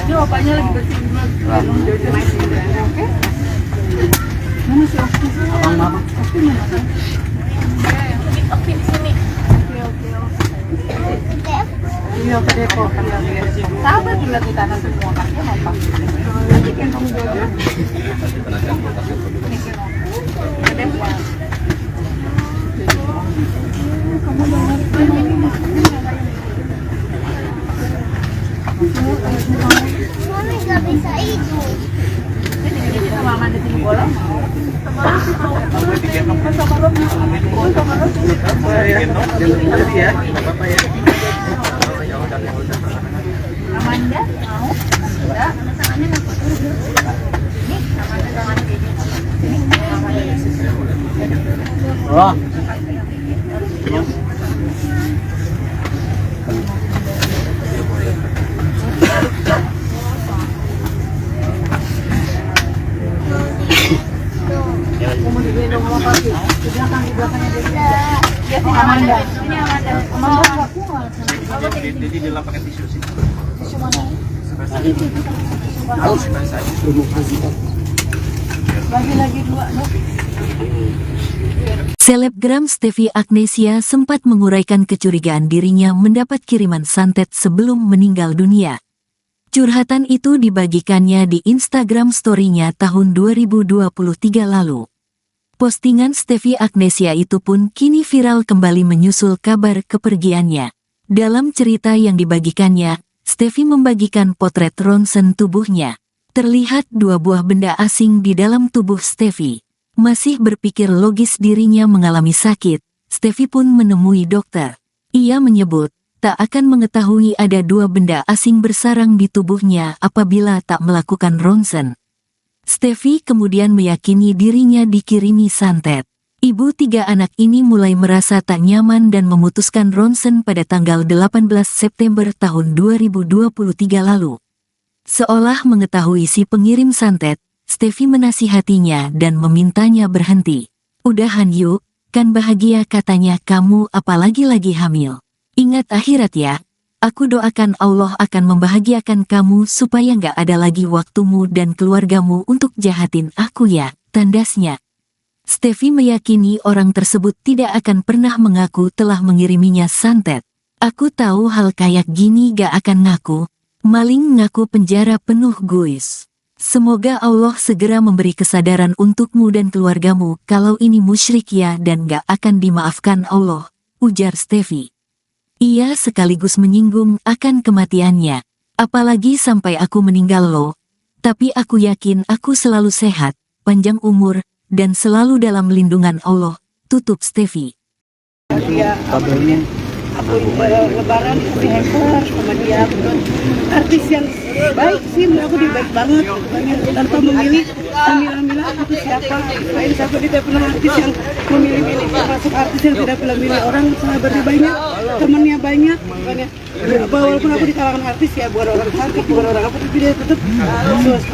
Ini bapaknya lagi bersihin dulu. Oke? Mana si Okti? Abang. Okti mana? Oke, di sini. Iya, ke Depok. Sabar tinggal di tanah semua kan ya, Bapak. Nanti kan kamu Jojo. Kena cangkul kasih produk. Ke Depok. Kamu Mami gak bisa itu. Ini sama Amanda di bola. Amanda mau? Enggak, tangannya enggak. Ini Amanda tangannya kayak gini. Oh. Kamu digendong sama papi. Di belakangnya dia. Dia sih Amanda. Ini Amanda. Amanda enggak kuat. Jadi dia lapar pakai tisu sih. Tisu mana? Bagi-lagi 2, Dok. Selebgram Steffi Agnesia sempat menguraikan kecurigaan dirinya mendapat kiriman santet sebelum meninggal dunia. Curhatan itu dibagikannya di Instagram story-nya tahun 2023 lalu. Postingan Steffi Agnesia itu pun kini viral kembali menyusul kabar kepergiannya. Dalam cerita yang dibagikannya, Steffi membagikan potret ronsen tubuhnya. Terlihat 2 buah benda asing di dalam tubuh Steffi. Masih berpikir logis dirinya mengalami sakit, Steffi pun menemui dokter. Ia menyebut, tak akan mengetahui ada 2 benda asing bersarang di tubuhnya apabila tak melakukan ronsen. Steffi kemudian meyakini dirinya dikirimi santet. Ibu 3 anak ini mulai merasa tak nyaman dan memutuskan ronsen pada tanggal 18 September tahun 2023 lalu. Seolah mengetahui si pengirim santet, Steffi menasihatinya dan memintanya berhenti. Udahan yuk, kan bahagia katanya kamu apalagi lagi hamil. Ingat akhirat ya, aku doakan Allah akan membahagiakan kamu supaya nggak ada lagi waktumu dan keluargamu untuk jahatin aku ya, tandasnya. Steffi meyakini orang tersebut tidak akan pernah mengaku telah mengiriminya santet. Aku tahu hal kayak gini gak akan ngaku, maling ngaku penjara penuh guys. Semoga Allah segera memberi kesadaran untukmu dan keluargamu kalau ini musyrik ya dan gak akan dimaafkan Allah, ujar Steffi. Ia sekaligus menyinggung akan kematiannya. Apalagi sampai aku meninggal loh. Tapi aku yakin aku selalu sehat, panjang umur, dan selalu dalam lindungan Allah, tutup Steffi. Kabelnya aku lebaran dikasih hamper sama dia. Artis yang baik sih, menurut aku dia baik banget. Tanpa memilih memilah aku tuh siapa. Lain siapa, dia tidak pernah artis yang memilih-milih. Termasuk artis yang tidak pernah milih orang, sahabatnya banyak, temannya banyak. Makanya walaupun aku di kalangan artis ya, bukan orang cantik, bukan orang apa, tapi dia tetap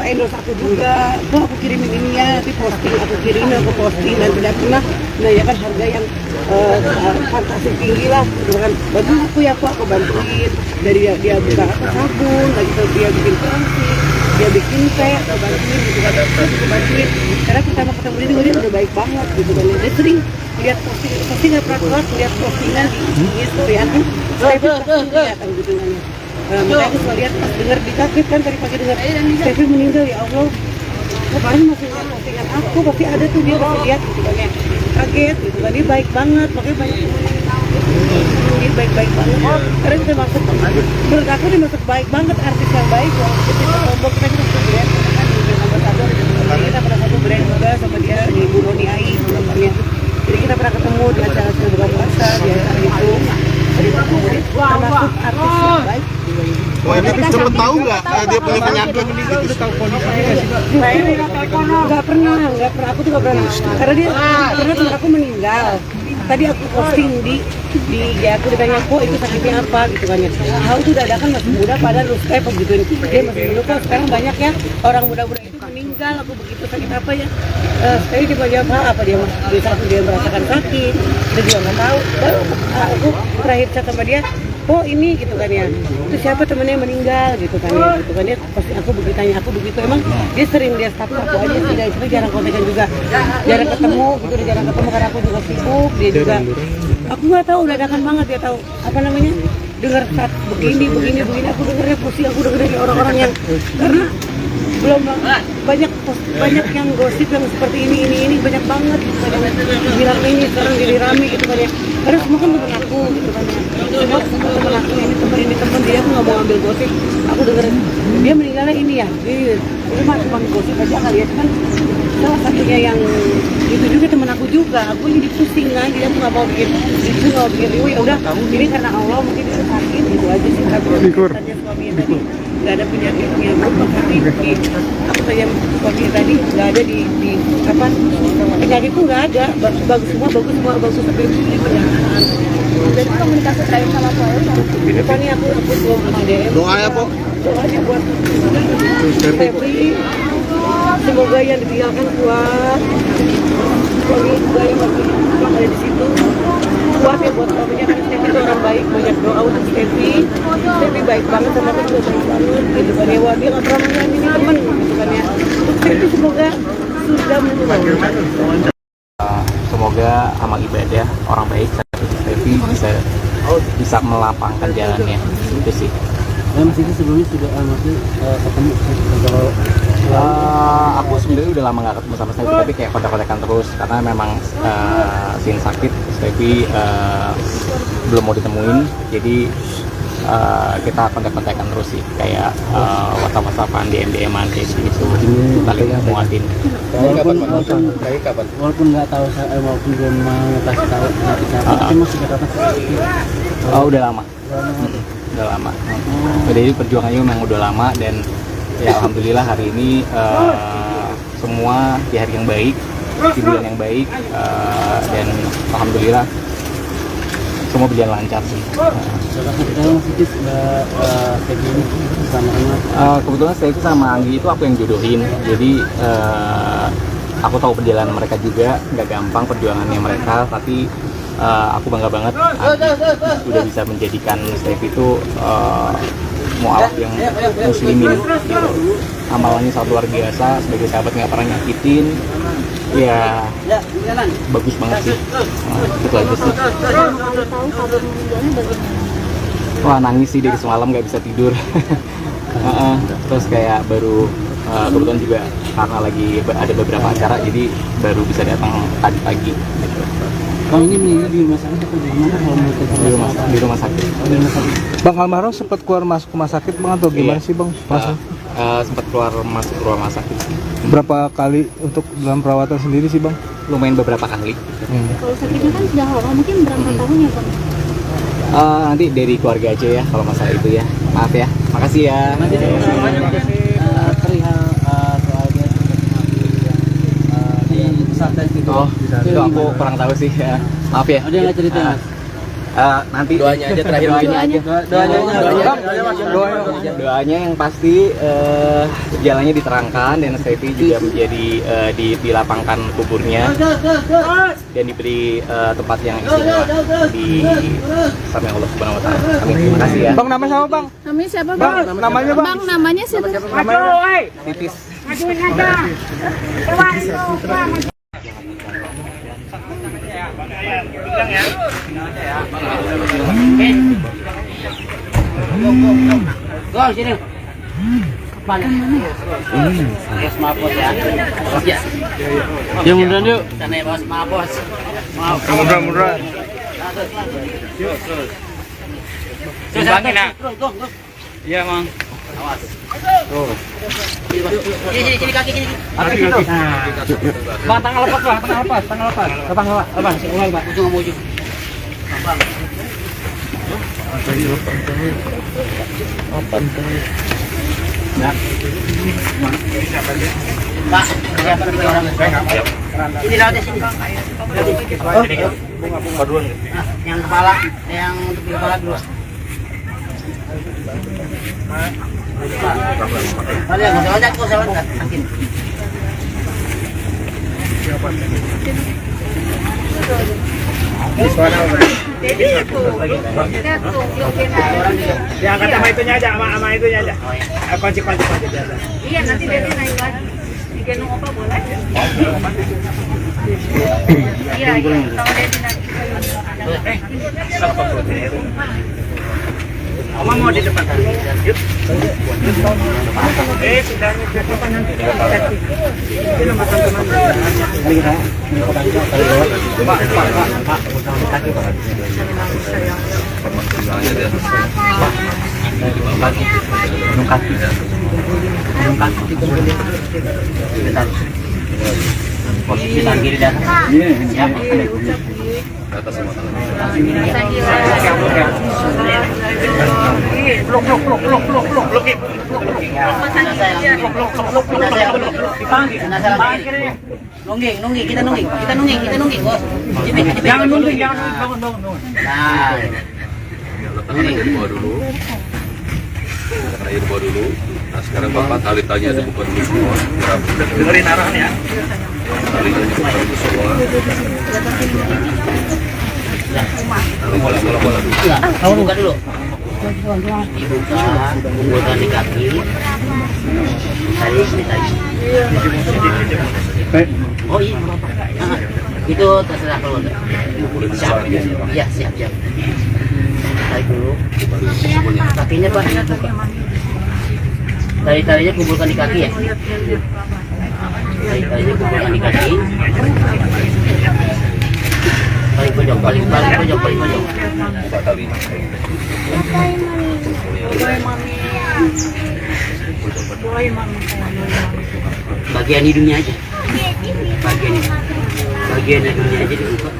endorse aku juga. Kok aku kirimin ini ya, nanti posting, aku kirimin, aku posting, dan tidak pernah menanyakan harga yang fantasi tinggi lah. Kan bantu aku bantuin. Dari dia buka apa sabun, lagi dia bikin pensi, dia bikin teh, aku bantuin gitu kan, aku bantuin. Karena pertama ketemu dia udah baik banget gitu kan. Dia sering lihat posting nggak pernah keluar, lihat postingan di story aku, saya kelihatan gitu kan. Makanya aku selalu lihat pas dengar di kaget kan, tadi pagi dengar Steffi meninggal, ya Allah. Kemarin masih lihat postingan aku, pasti ada tuh dia pasti lihat gitu kan ya. Kaget gitu kan, dia baik banget, makanya banyak dia baik-baik banget. Karena kita masuk, menurut aku dia masuk baik banget, artis yang baik. Walaupun kita tombol, kita masuk brand, kan di ambasador. Kita pernah satu brand juga sama dia di Bu Roni Ai, namanya. Jadi kita pernah ketemu di acara buka puasa, di acara itu. Jadi termasuk artis yang baik. Wah, ini cepet tahu nggak dia punya penyakit? Nggak pernah, aku tuh nggak pernah. Karena dia pernah teman aku meninggal. Tadi aku posting di aku ditanya kok itu sakitnya apa gitu kan ya. Tahu tuh dadakan masih muda padahal lu kayak begitu dia masih muda kok. Sekarang banyak ya orang muda-muda itu meninggal. Aku begitu sakit apa ya? Sekali dia jawab apa dia merasakan sakit. Dia juga nggak tahu. Baru aku terakhir chat sama dia. Oh ini gitu kan ya, itu siapa temennya meninggal gitu kan ya, gitu kan dia pasti aku begitu tanya, aku begitu emang dia sering dia staff aku aja sih, dari situ jarang kontekan juga, jarang ketemu gitu, jarang ketemu karena aku juga sibuk, dia juga, aku nggak tahu dadakan banget dia tahu apa namanya, dengar saat begini, aku dengarnya pusing, aku dengar dari orang-orang yang karena belum banyak yang gosip yang seperti ini banyak banget bilang ini sekarang jadi rame gitu kan ya, karena semua kan teman aku gitu kan ya, semua teman aku ini teman dia, aku nggak mau ambil gosip, aku denger dia meninggalnya ini ya, itu mah cuma gosip aja kali ya, cuman salah satunya yang itu juga teman aku juga, aku jadi pusing kan, jadi aku nggak mau bikin itu, nggak mau bikin review, ya udah ini karena Allah mungkin dia sakit gitu aja sih, tapi tanya suaminya tadi nggak ada penyakitnya berubah, tapi aku tanya suaminya tadi nggak ada di apa penyakit itu nggak ada, bagus semua tapi ini penyakit. Jadi komunikasi terakhir sama Paul Depan ini aku belum DM. Doa ya, Po. Doa aja buat Steffi. Semoga yang ditinggalkan kuat. Suami juga yang ada di situ kuat ya buat suaminya, karena Steffi itu orang baik, banyak doa untuk Steffi. Steffi baik banget sama aku juga baik banget gitu kan ya. Wah dia nggak pernah menyanyi teman gitu kan ya. Steffi semoga sudah menemukan. Semoga amal ibadah orang baik seperti Steffi bisa melapangkan jalannya, itu sih. Mas itu sebelumnya sudah ketemu kalau aku sebenarnya udah lama nggak ketemu sama Steffi, tapi kayak kontak-kontakan terus karena memang sin sakit Steffi belum mau ditemuin, jadi kita kontak-kontakan terus sih, kayak WhatsApp-WhatsAppan, DM-an kayak gitu, saling muatin. Walaupun nggak tahu, walaupun belum mau kasih tahu tapi masih ketemu. Oh udah lama. Udah lama. Jadi perjuangannya memang udah lama, dan ya alhamdulillah hari ini semua di hari yang baik, di bulan yang baik, dan alhamdulillah semua berjalan lancar sih. Kebetulan Steffi sama Anggi itu aku yang jodohin, jadi aku tahu perjalanan mereka juga nggak gampang perjuangannya mereka, tapi aku bangga banget udah bisa menjadikan Steffi itu mualaf yang muslimin gitu. Amalannya sangat luar biasa, sebagai sahabat nggak pernah nyakitin, ya bagus banget sih. Itu aja sih. Wah nangis sih dari semalam, nggak bisa tidur. Terus kayak baru kebetulan juga karena lagi ada beberapa acara, jadi baru bisa datang tadi pagi gitu. Kalau ini meninggal di rumah sakit atau di mana? Kalau di rumah sakit. Bang almarhum sempat keluar masuk rumah sakit bang atau gimana sih bang? Sempat keluar masuk rumah sakit. Berapa kali untuk dalam perawatan sendiri sih bang? Lumayan beberapa kali. Kalau sakitnya kan sudah lama, mungkin berapa tahun ya bang? Nanti dari keluarga aja ya kalau masalah itu ya. Maaf ya. Makasih ya. Perihal soalnya di pesantren gitu. Oh, itu aku kurang tahu sih ya. Maaf ya. Ada nggak cerita mas? Nanti Doanya aja terakhir. doanya yang pasti jalannya diterangkan dan Stevi juga menjadi dilapangkan kuburnya dan diberi tempat yang istimewa di sama Allah Subhanahu Wa Taala. Amin. Terima kasih ya. Bang, nama siapa bang? Namanya siapa Bang, namanya bang? Bang, namanya siapa? Titis. Go sini. Mana? Bos mabos ya. Bos ya. Ya munduran yuk. Sana bos mabos. Maaf. Munduran. Iya, Mang. Awas. Tuh. Sini kaki sini. Kaki situ. Bang, tangan lepas, Bang. Tangan lepas. Lepas. Ulang, Pak. Ujung sama ujung. Bang. Ya. Pak, siapa tiga orang? Ini lautnya sini. Bunga dulu. Yang kepala, yang tepi kepala dulu. Kalian nggak usah loncat, nggak usah loncat. Angin. Ya angkat sama itunya aja, sama itunya aja. Kunci aja. Iya, nanti Dedi naik lagi. Digendong opa boleh? Iya, kalau Dedi nanti. Oma mau di depan. Yuk. Sudahnya ke depan nanti. Ini nama teman-teman. Pak. Posisi tangan kiri dan siap. Nungging, kita nungging, bos. Jangan nungging, bangun. Nah, Letakkan air bawah dulu. Letakkan air bawah dulu. Nah sekarang Bapak talitanya dibuka dulu semua. Dengerin arahnya. Talinya dibuka dulu semua. Bola dulu. kamu buka dulu. Dibuka, kumpulkan di kaki. Tarik. Oh iya, itu terserah kalau enggak. Siap. Iya, siap. Tarik dulu. Kakinya Pak. Tarik-tariknya kumpulkan di kaki ya. Tarik-tariknya kumpulkan di kaki. Paling pojok. Buka tali. Bagian hidungnya aja. Bagian hidungnya aja dibuka.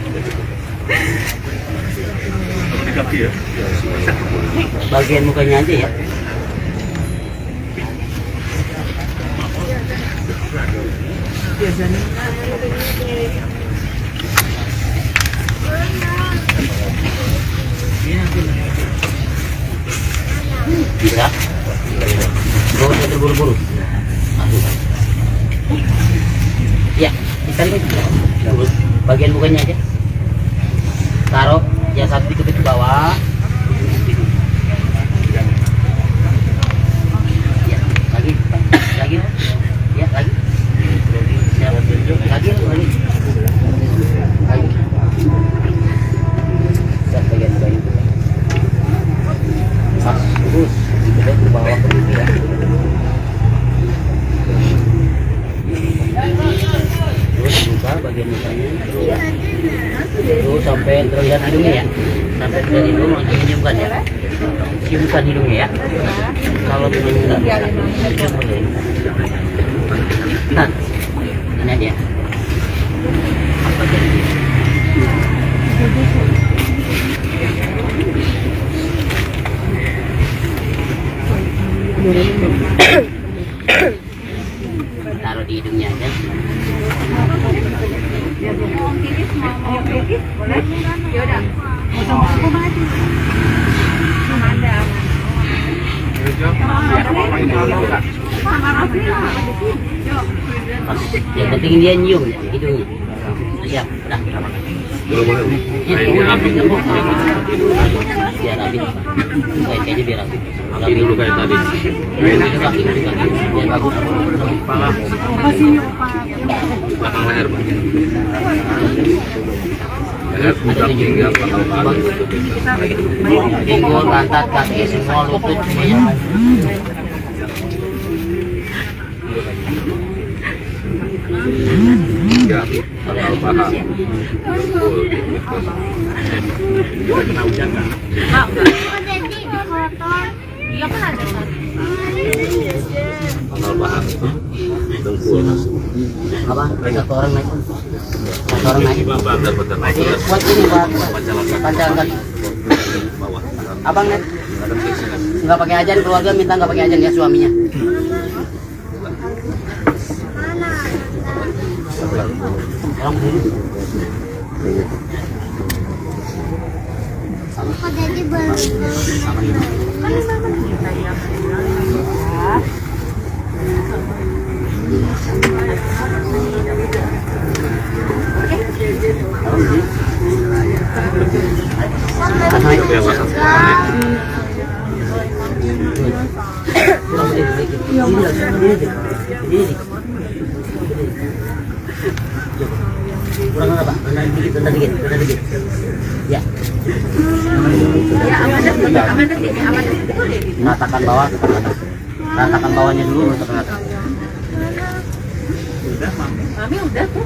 Di kaki ya. Bagian mukanya aja ya. Bisa. Gak usah terburu-buru. Ya, ditarik aja. Bagian mukanya aja. Taruh yang satu dikit ke bawah. Ya, lagi. Ya, lagi. Lagi. Bagian pas terus kita ke bawah ke ya. Terus buka bagian mukanya terus sampai terlihat hidungnya ya, sampai terlihat hidung langsung ciumkan ya, ciumkan hidungnya ya. Kalau belum enggak cium boleh. Nah ini aja. Boleh? Ya udah. Sama aku maju. Amanda. Yang penting dia nyium hidungnya. Siap, udah. Biar rapi. Kayaknya biar rapi. Rapi dulu kayak tadi. Biar bagus. Kepala. Belakang leher, Pak. Leher puncak hingga belakang paha. Pinggul, pantat, kaki, semua lutut semuanya. Hingga belakang paha. Kena hujan kan? Iya kan ada Pangkal paha. Dengkul. Apa? Satu orang naik. Satu orang naik. Bentar. Buat ini Pak. Panjang kaki. Bawah. Abang naik. Nggak pakai ajan, keluarga minta nggak pakai ajan ya suaminya. Orang dulu. Kurang apa? Rendah dikit. Ya. Ratakan bawah, ratakan bawahnya dulu untuk rata. Mami udah tuh.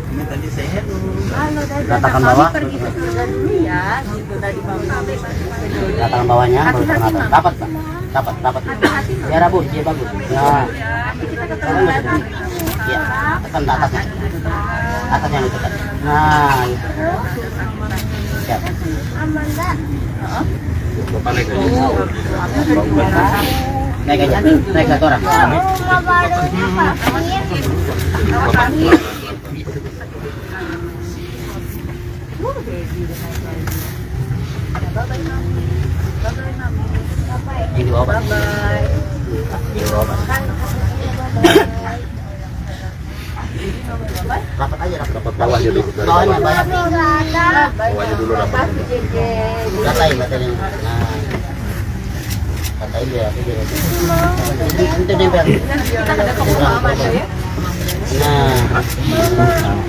Ratakan bawah. Pergi ke surga dulu ya, gitu tadi mami. Ratakan bawahnya baru terata. Dapat Pak. Dapat. Biar bagus, dia bagus. Ya. Ya, tekan ke atasnya. Atasnya itu kan. Nah, itu. Siap. Bapak naik aja. Naik aja. Naik satu orang. Ini di bawah. Di bawah. Rapat aja, rapat Bawahnya dulu. bawahnya banyak. Bawahnya dulu rapat. Katain. Nah, katain dia. Itu nempel. Nah.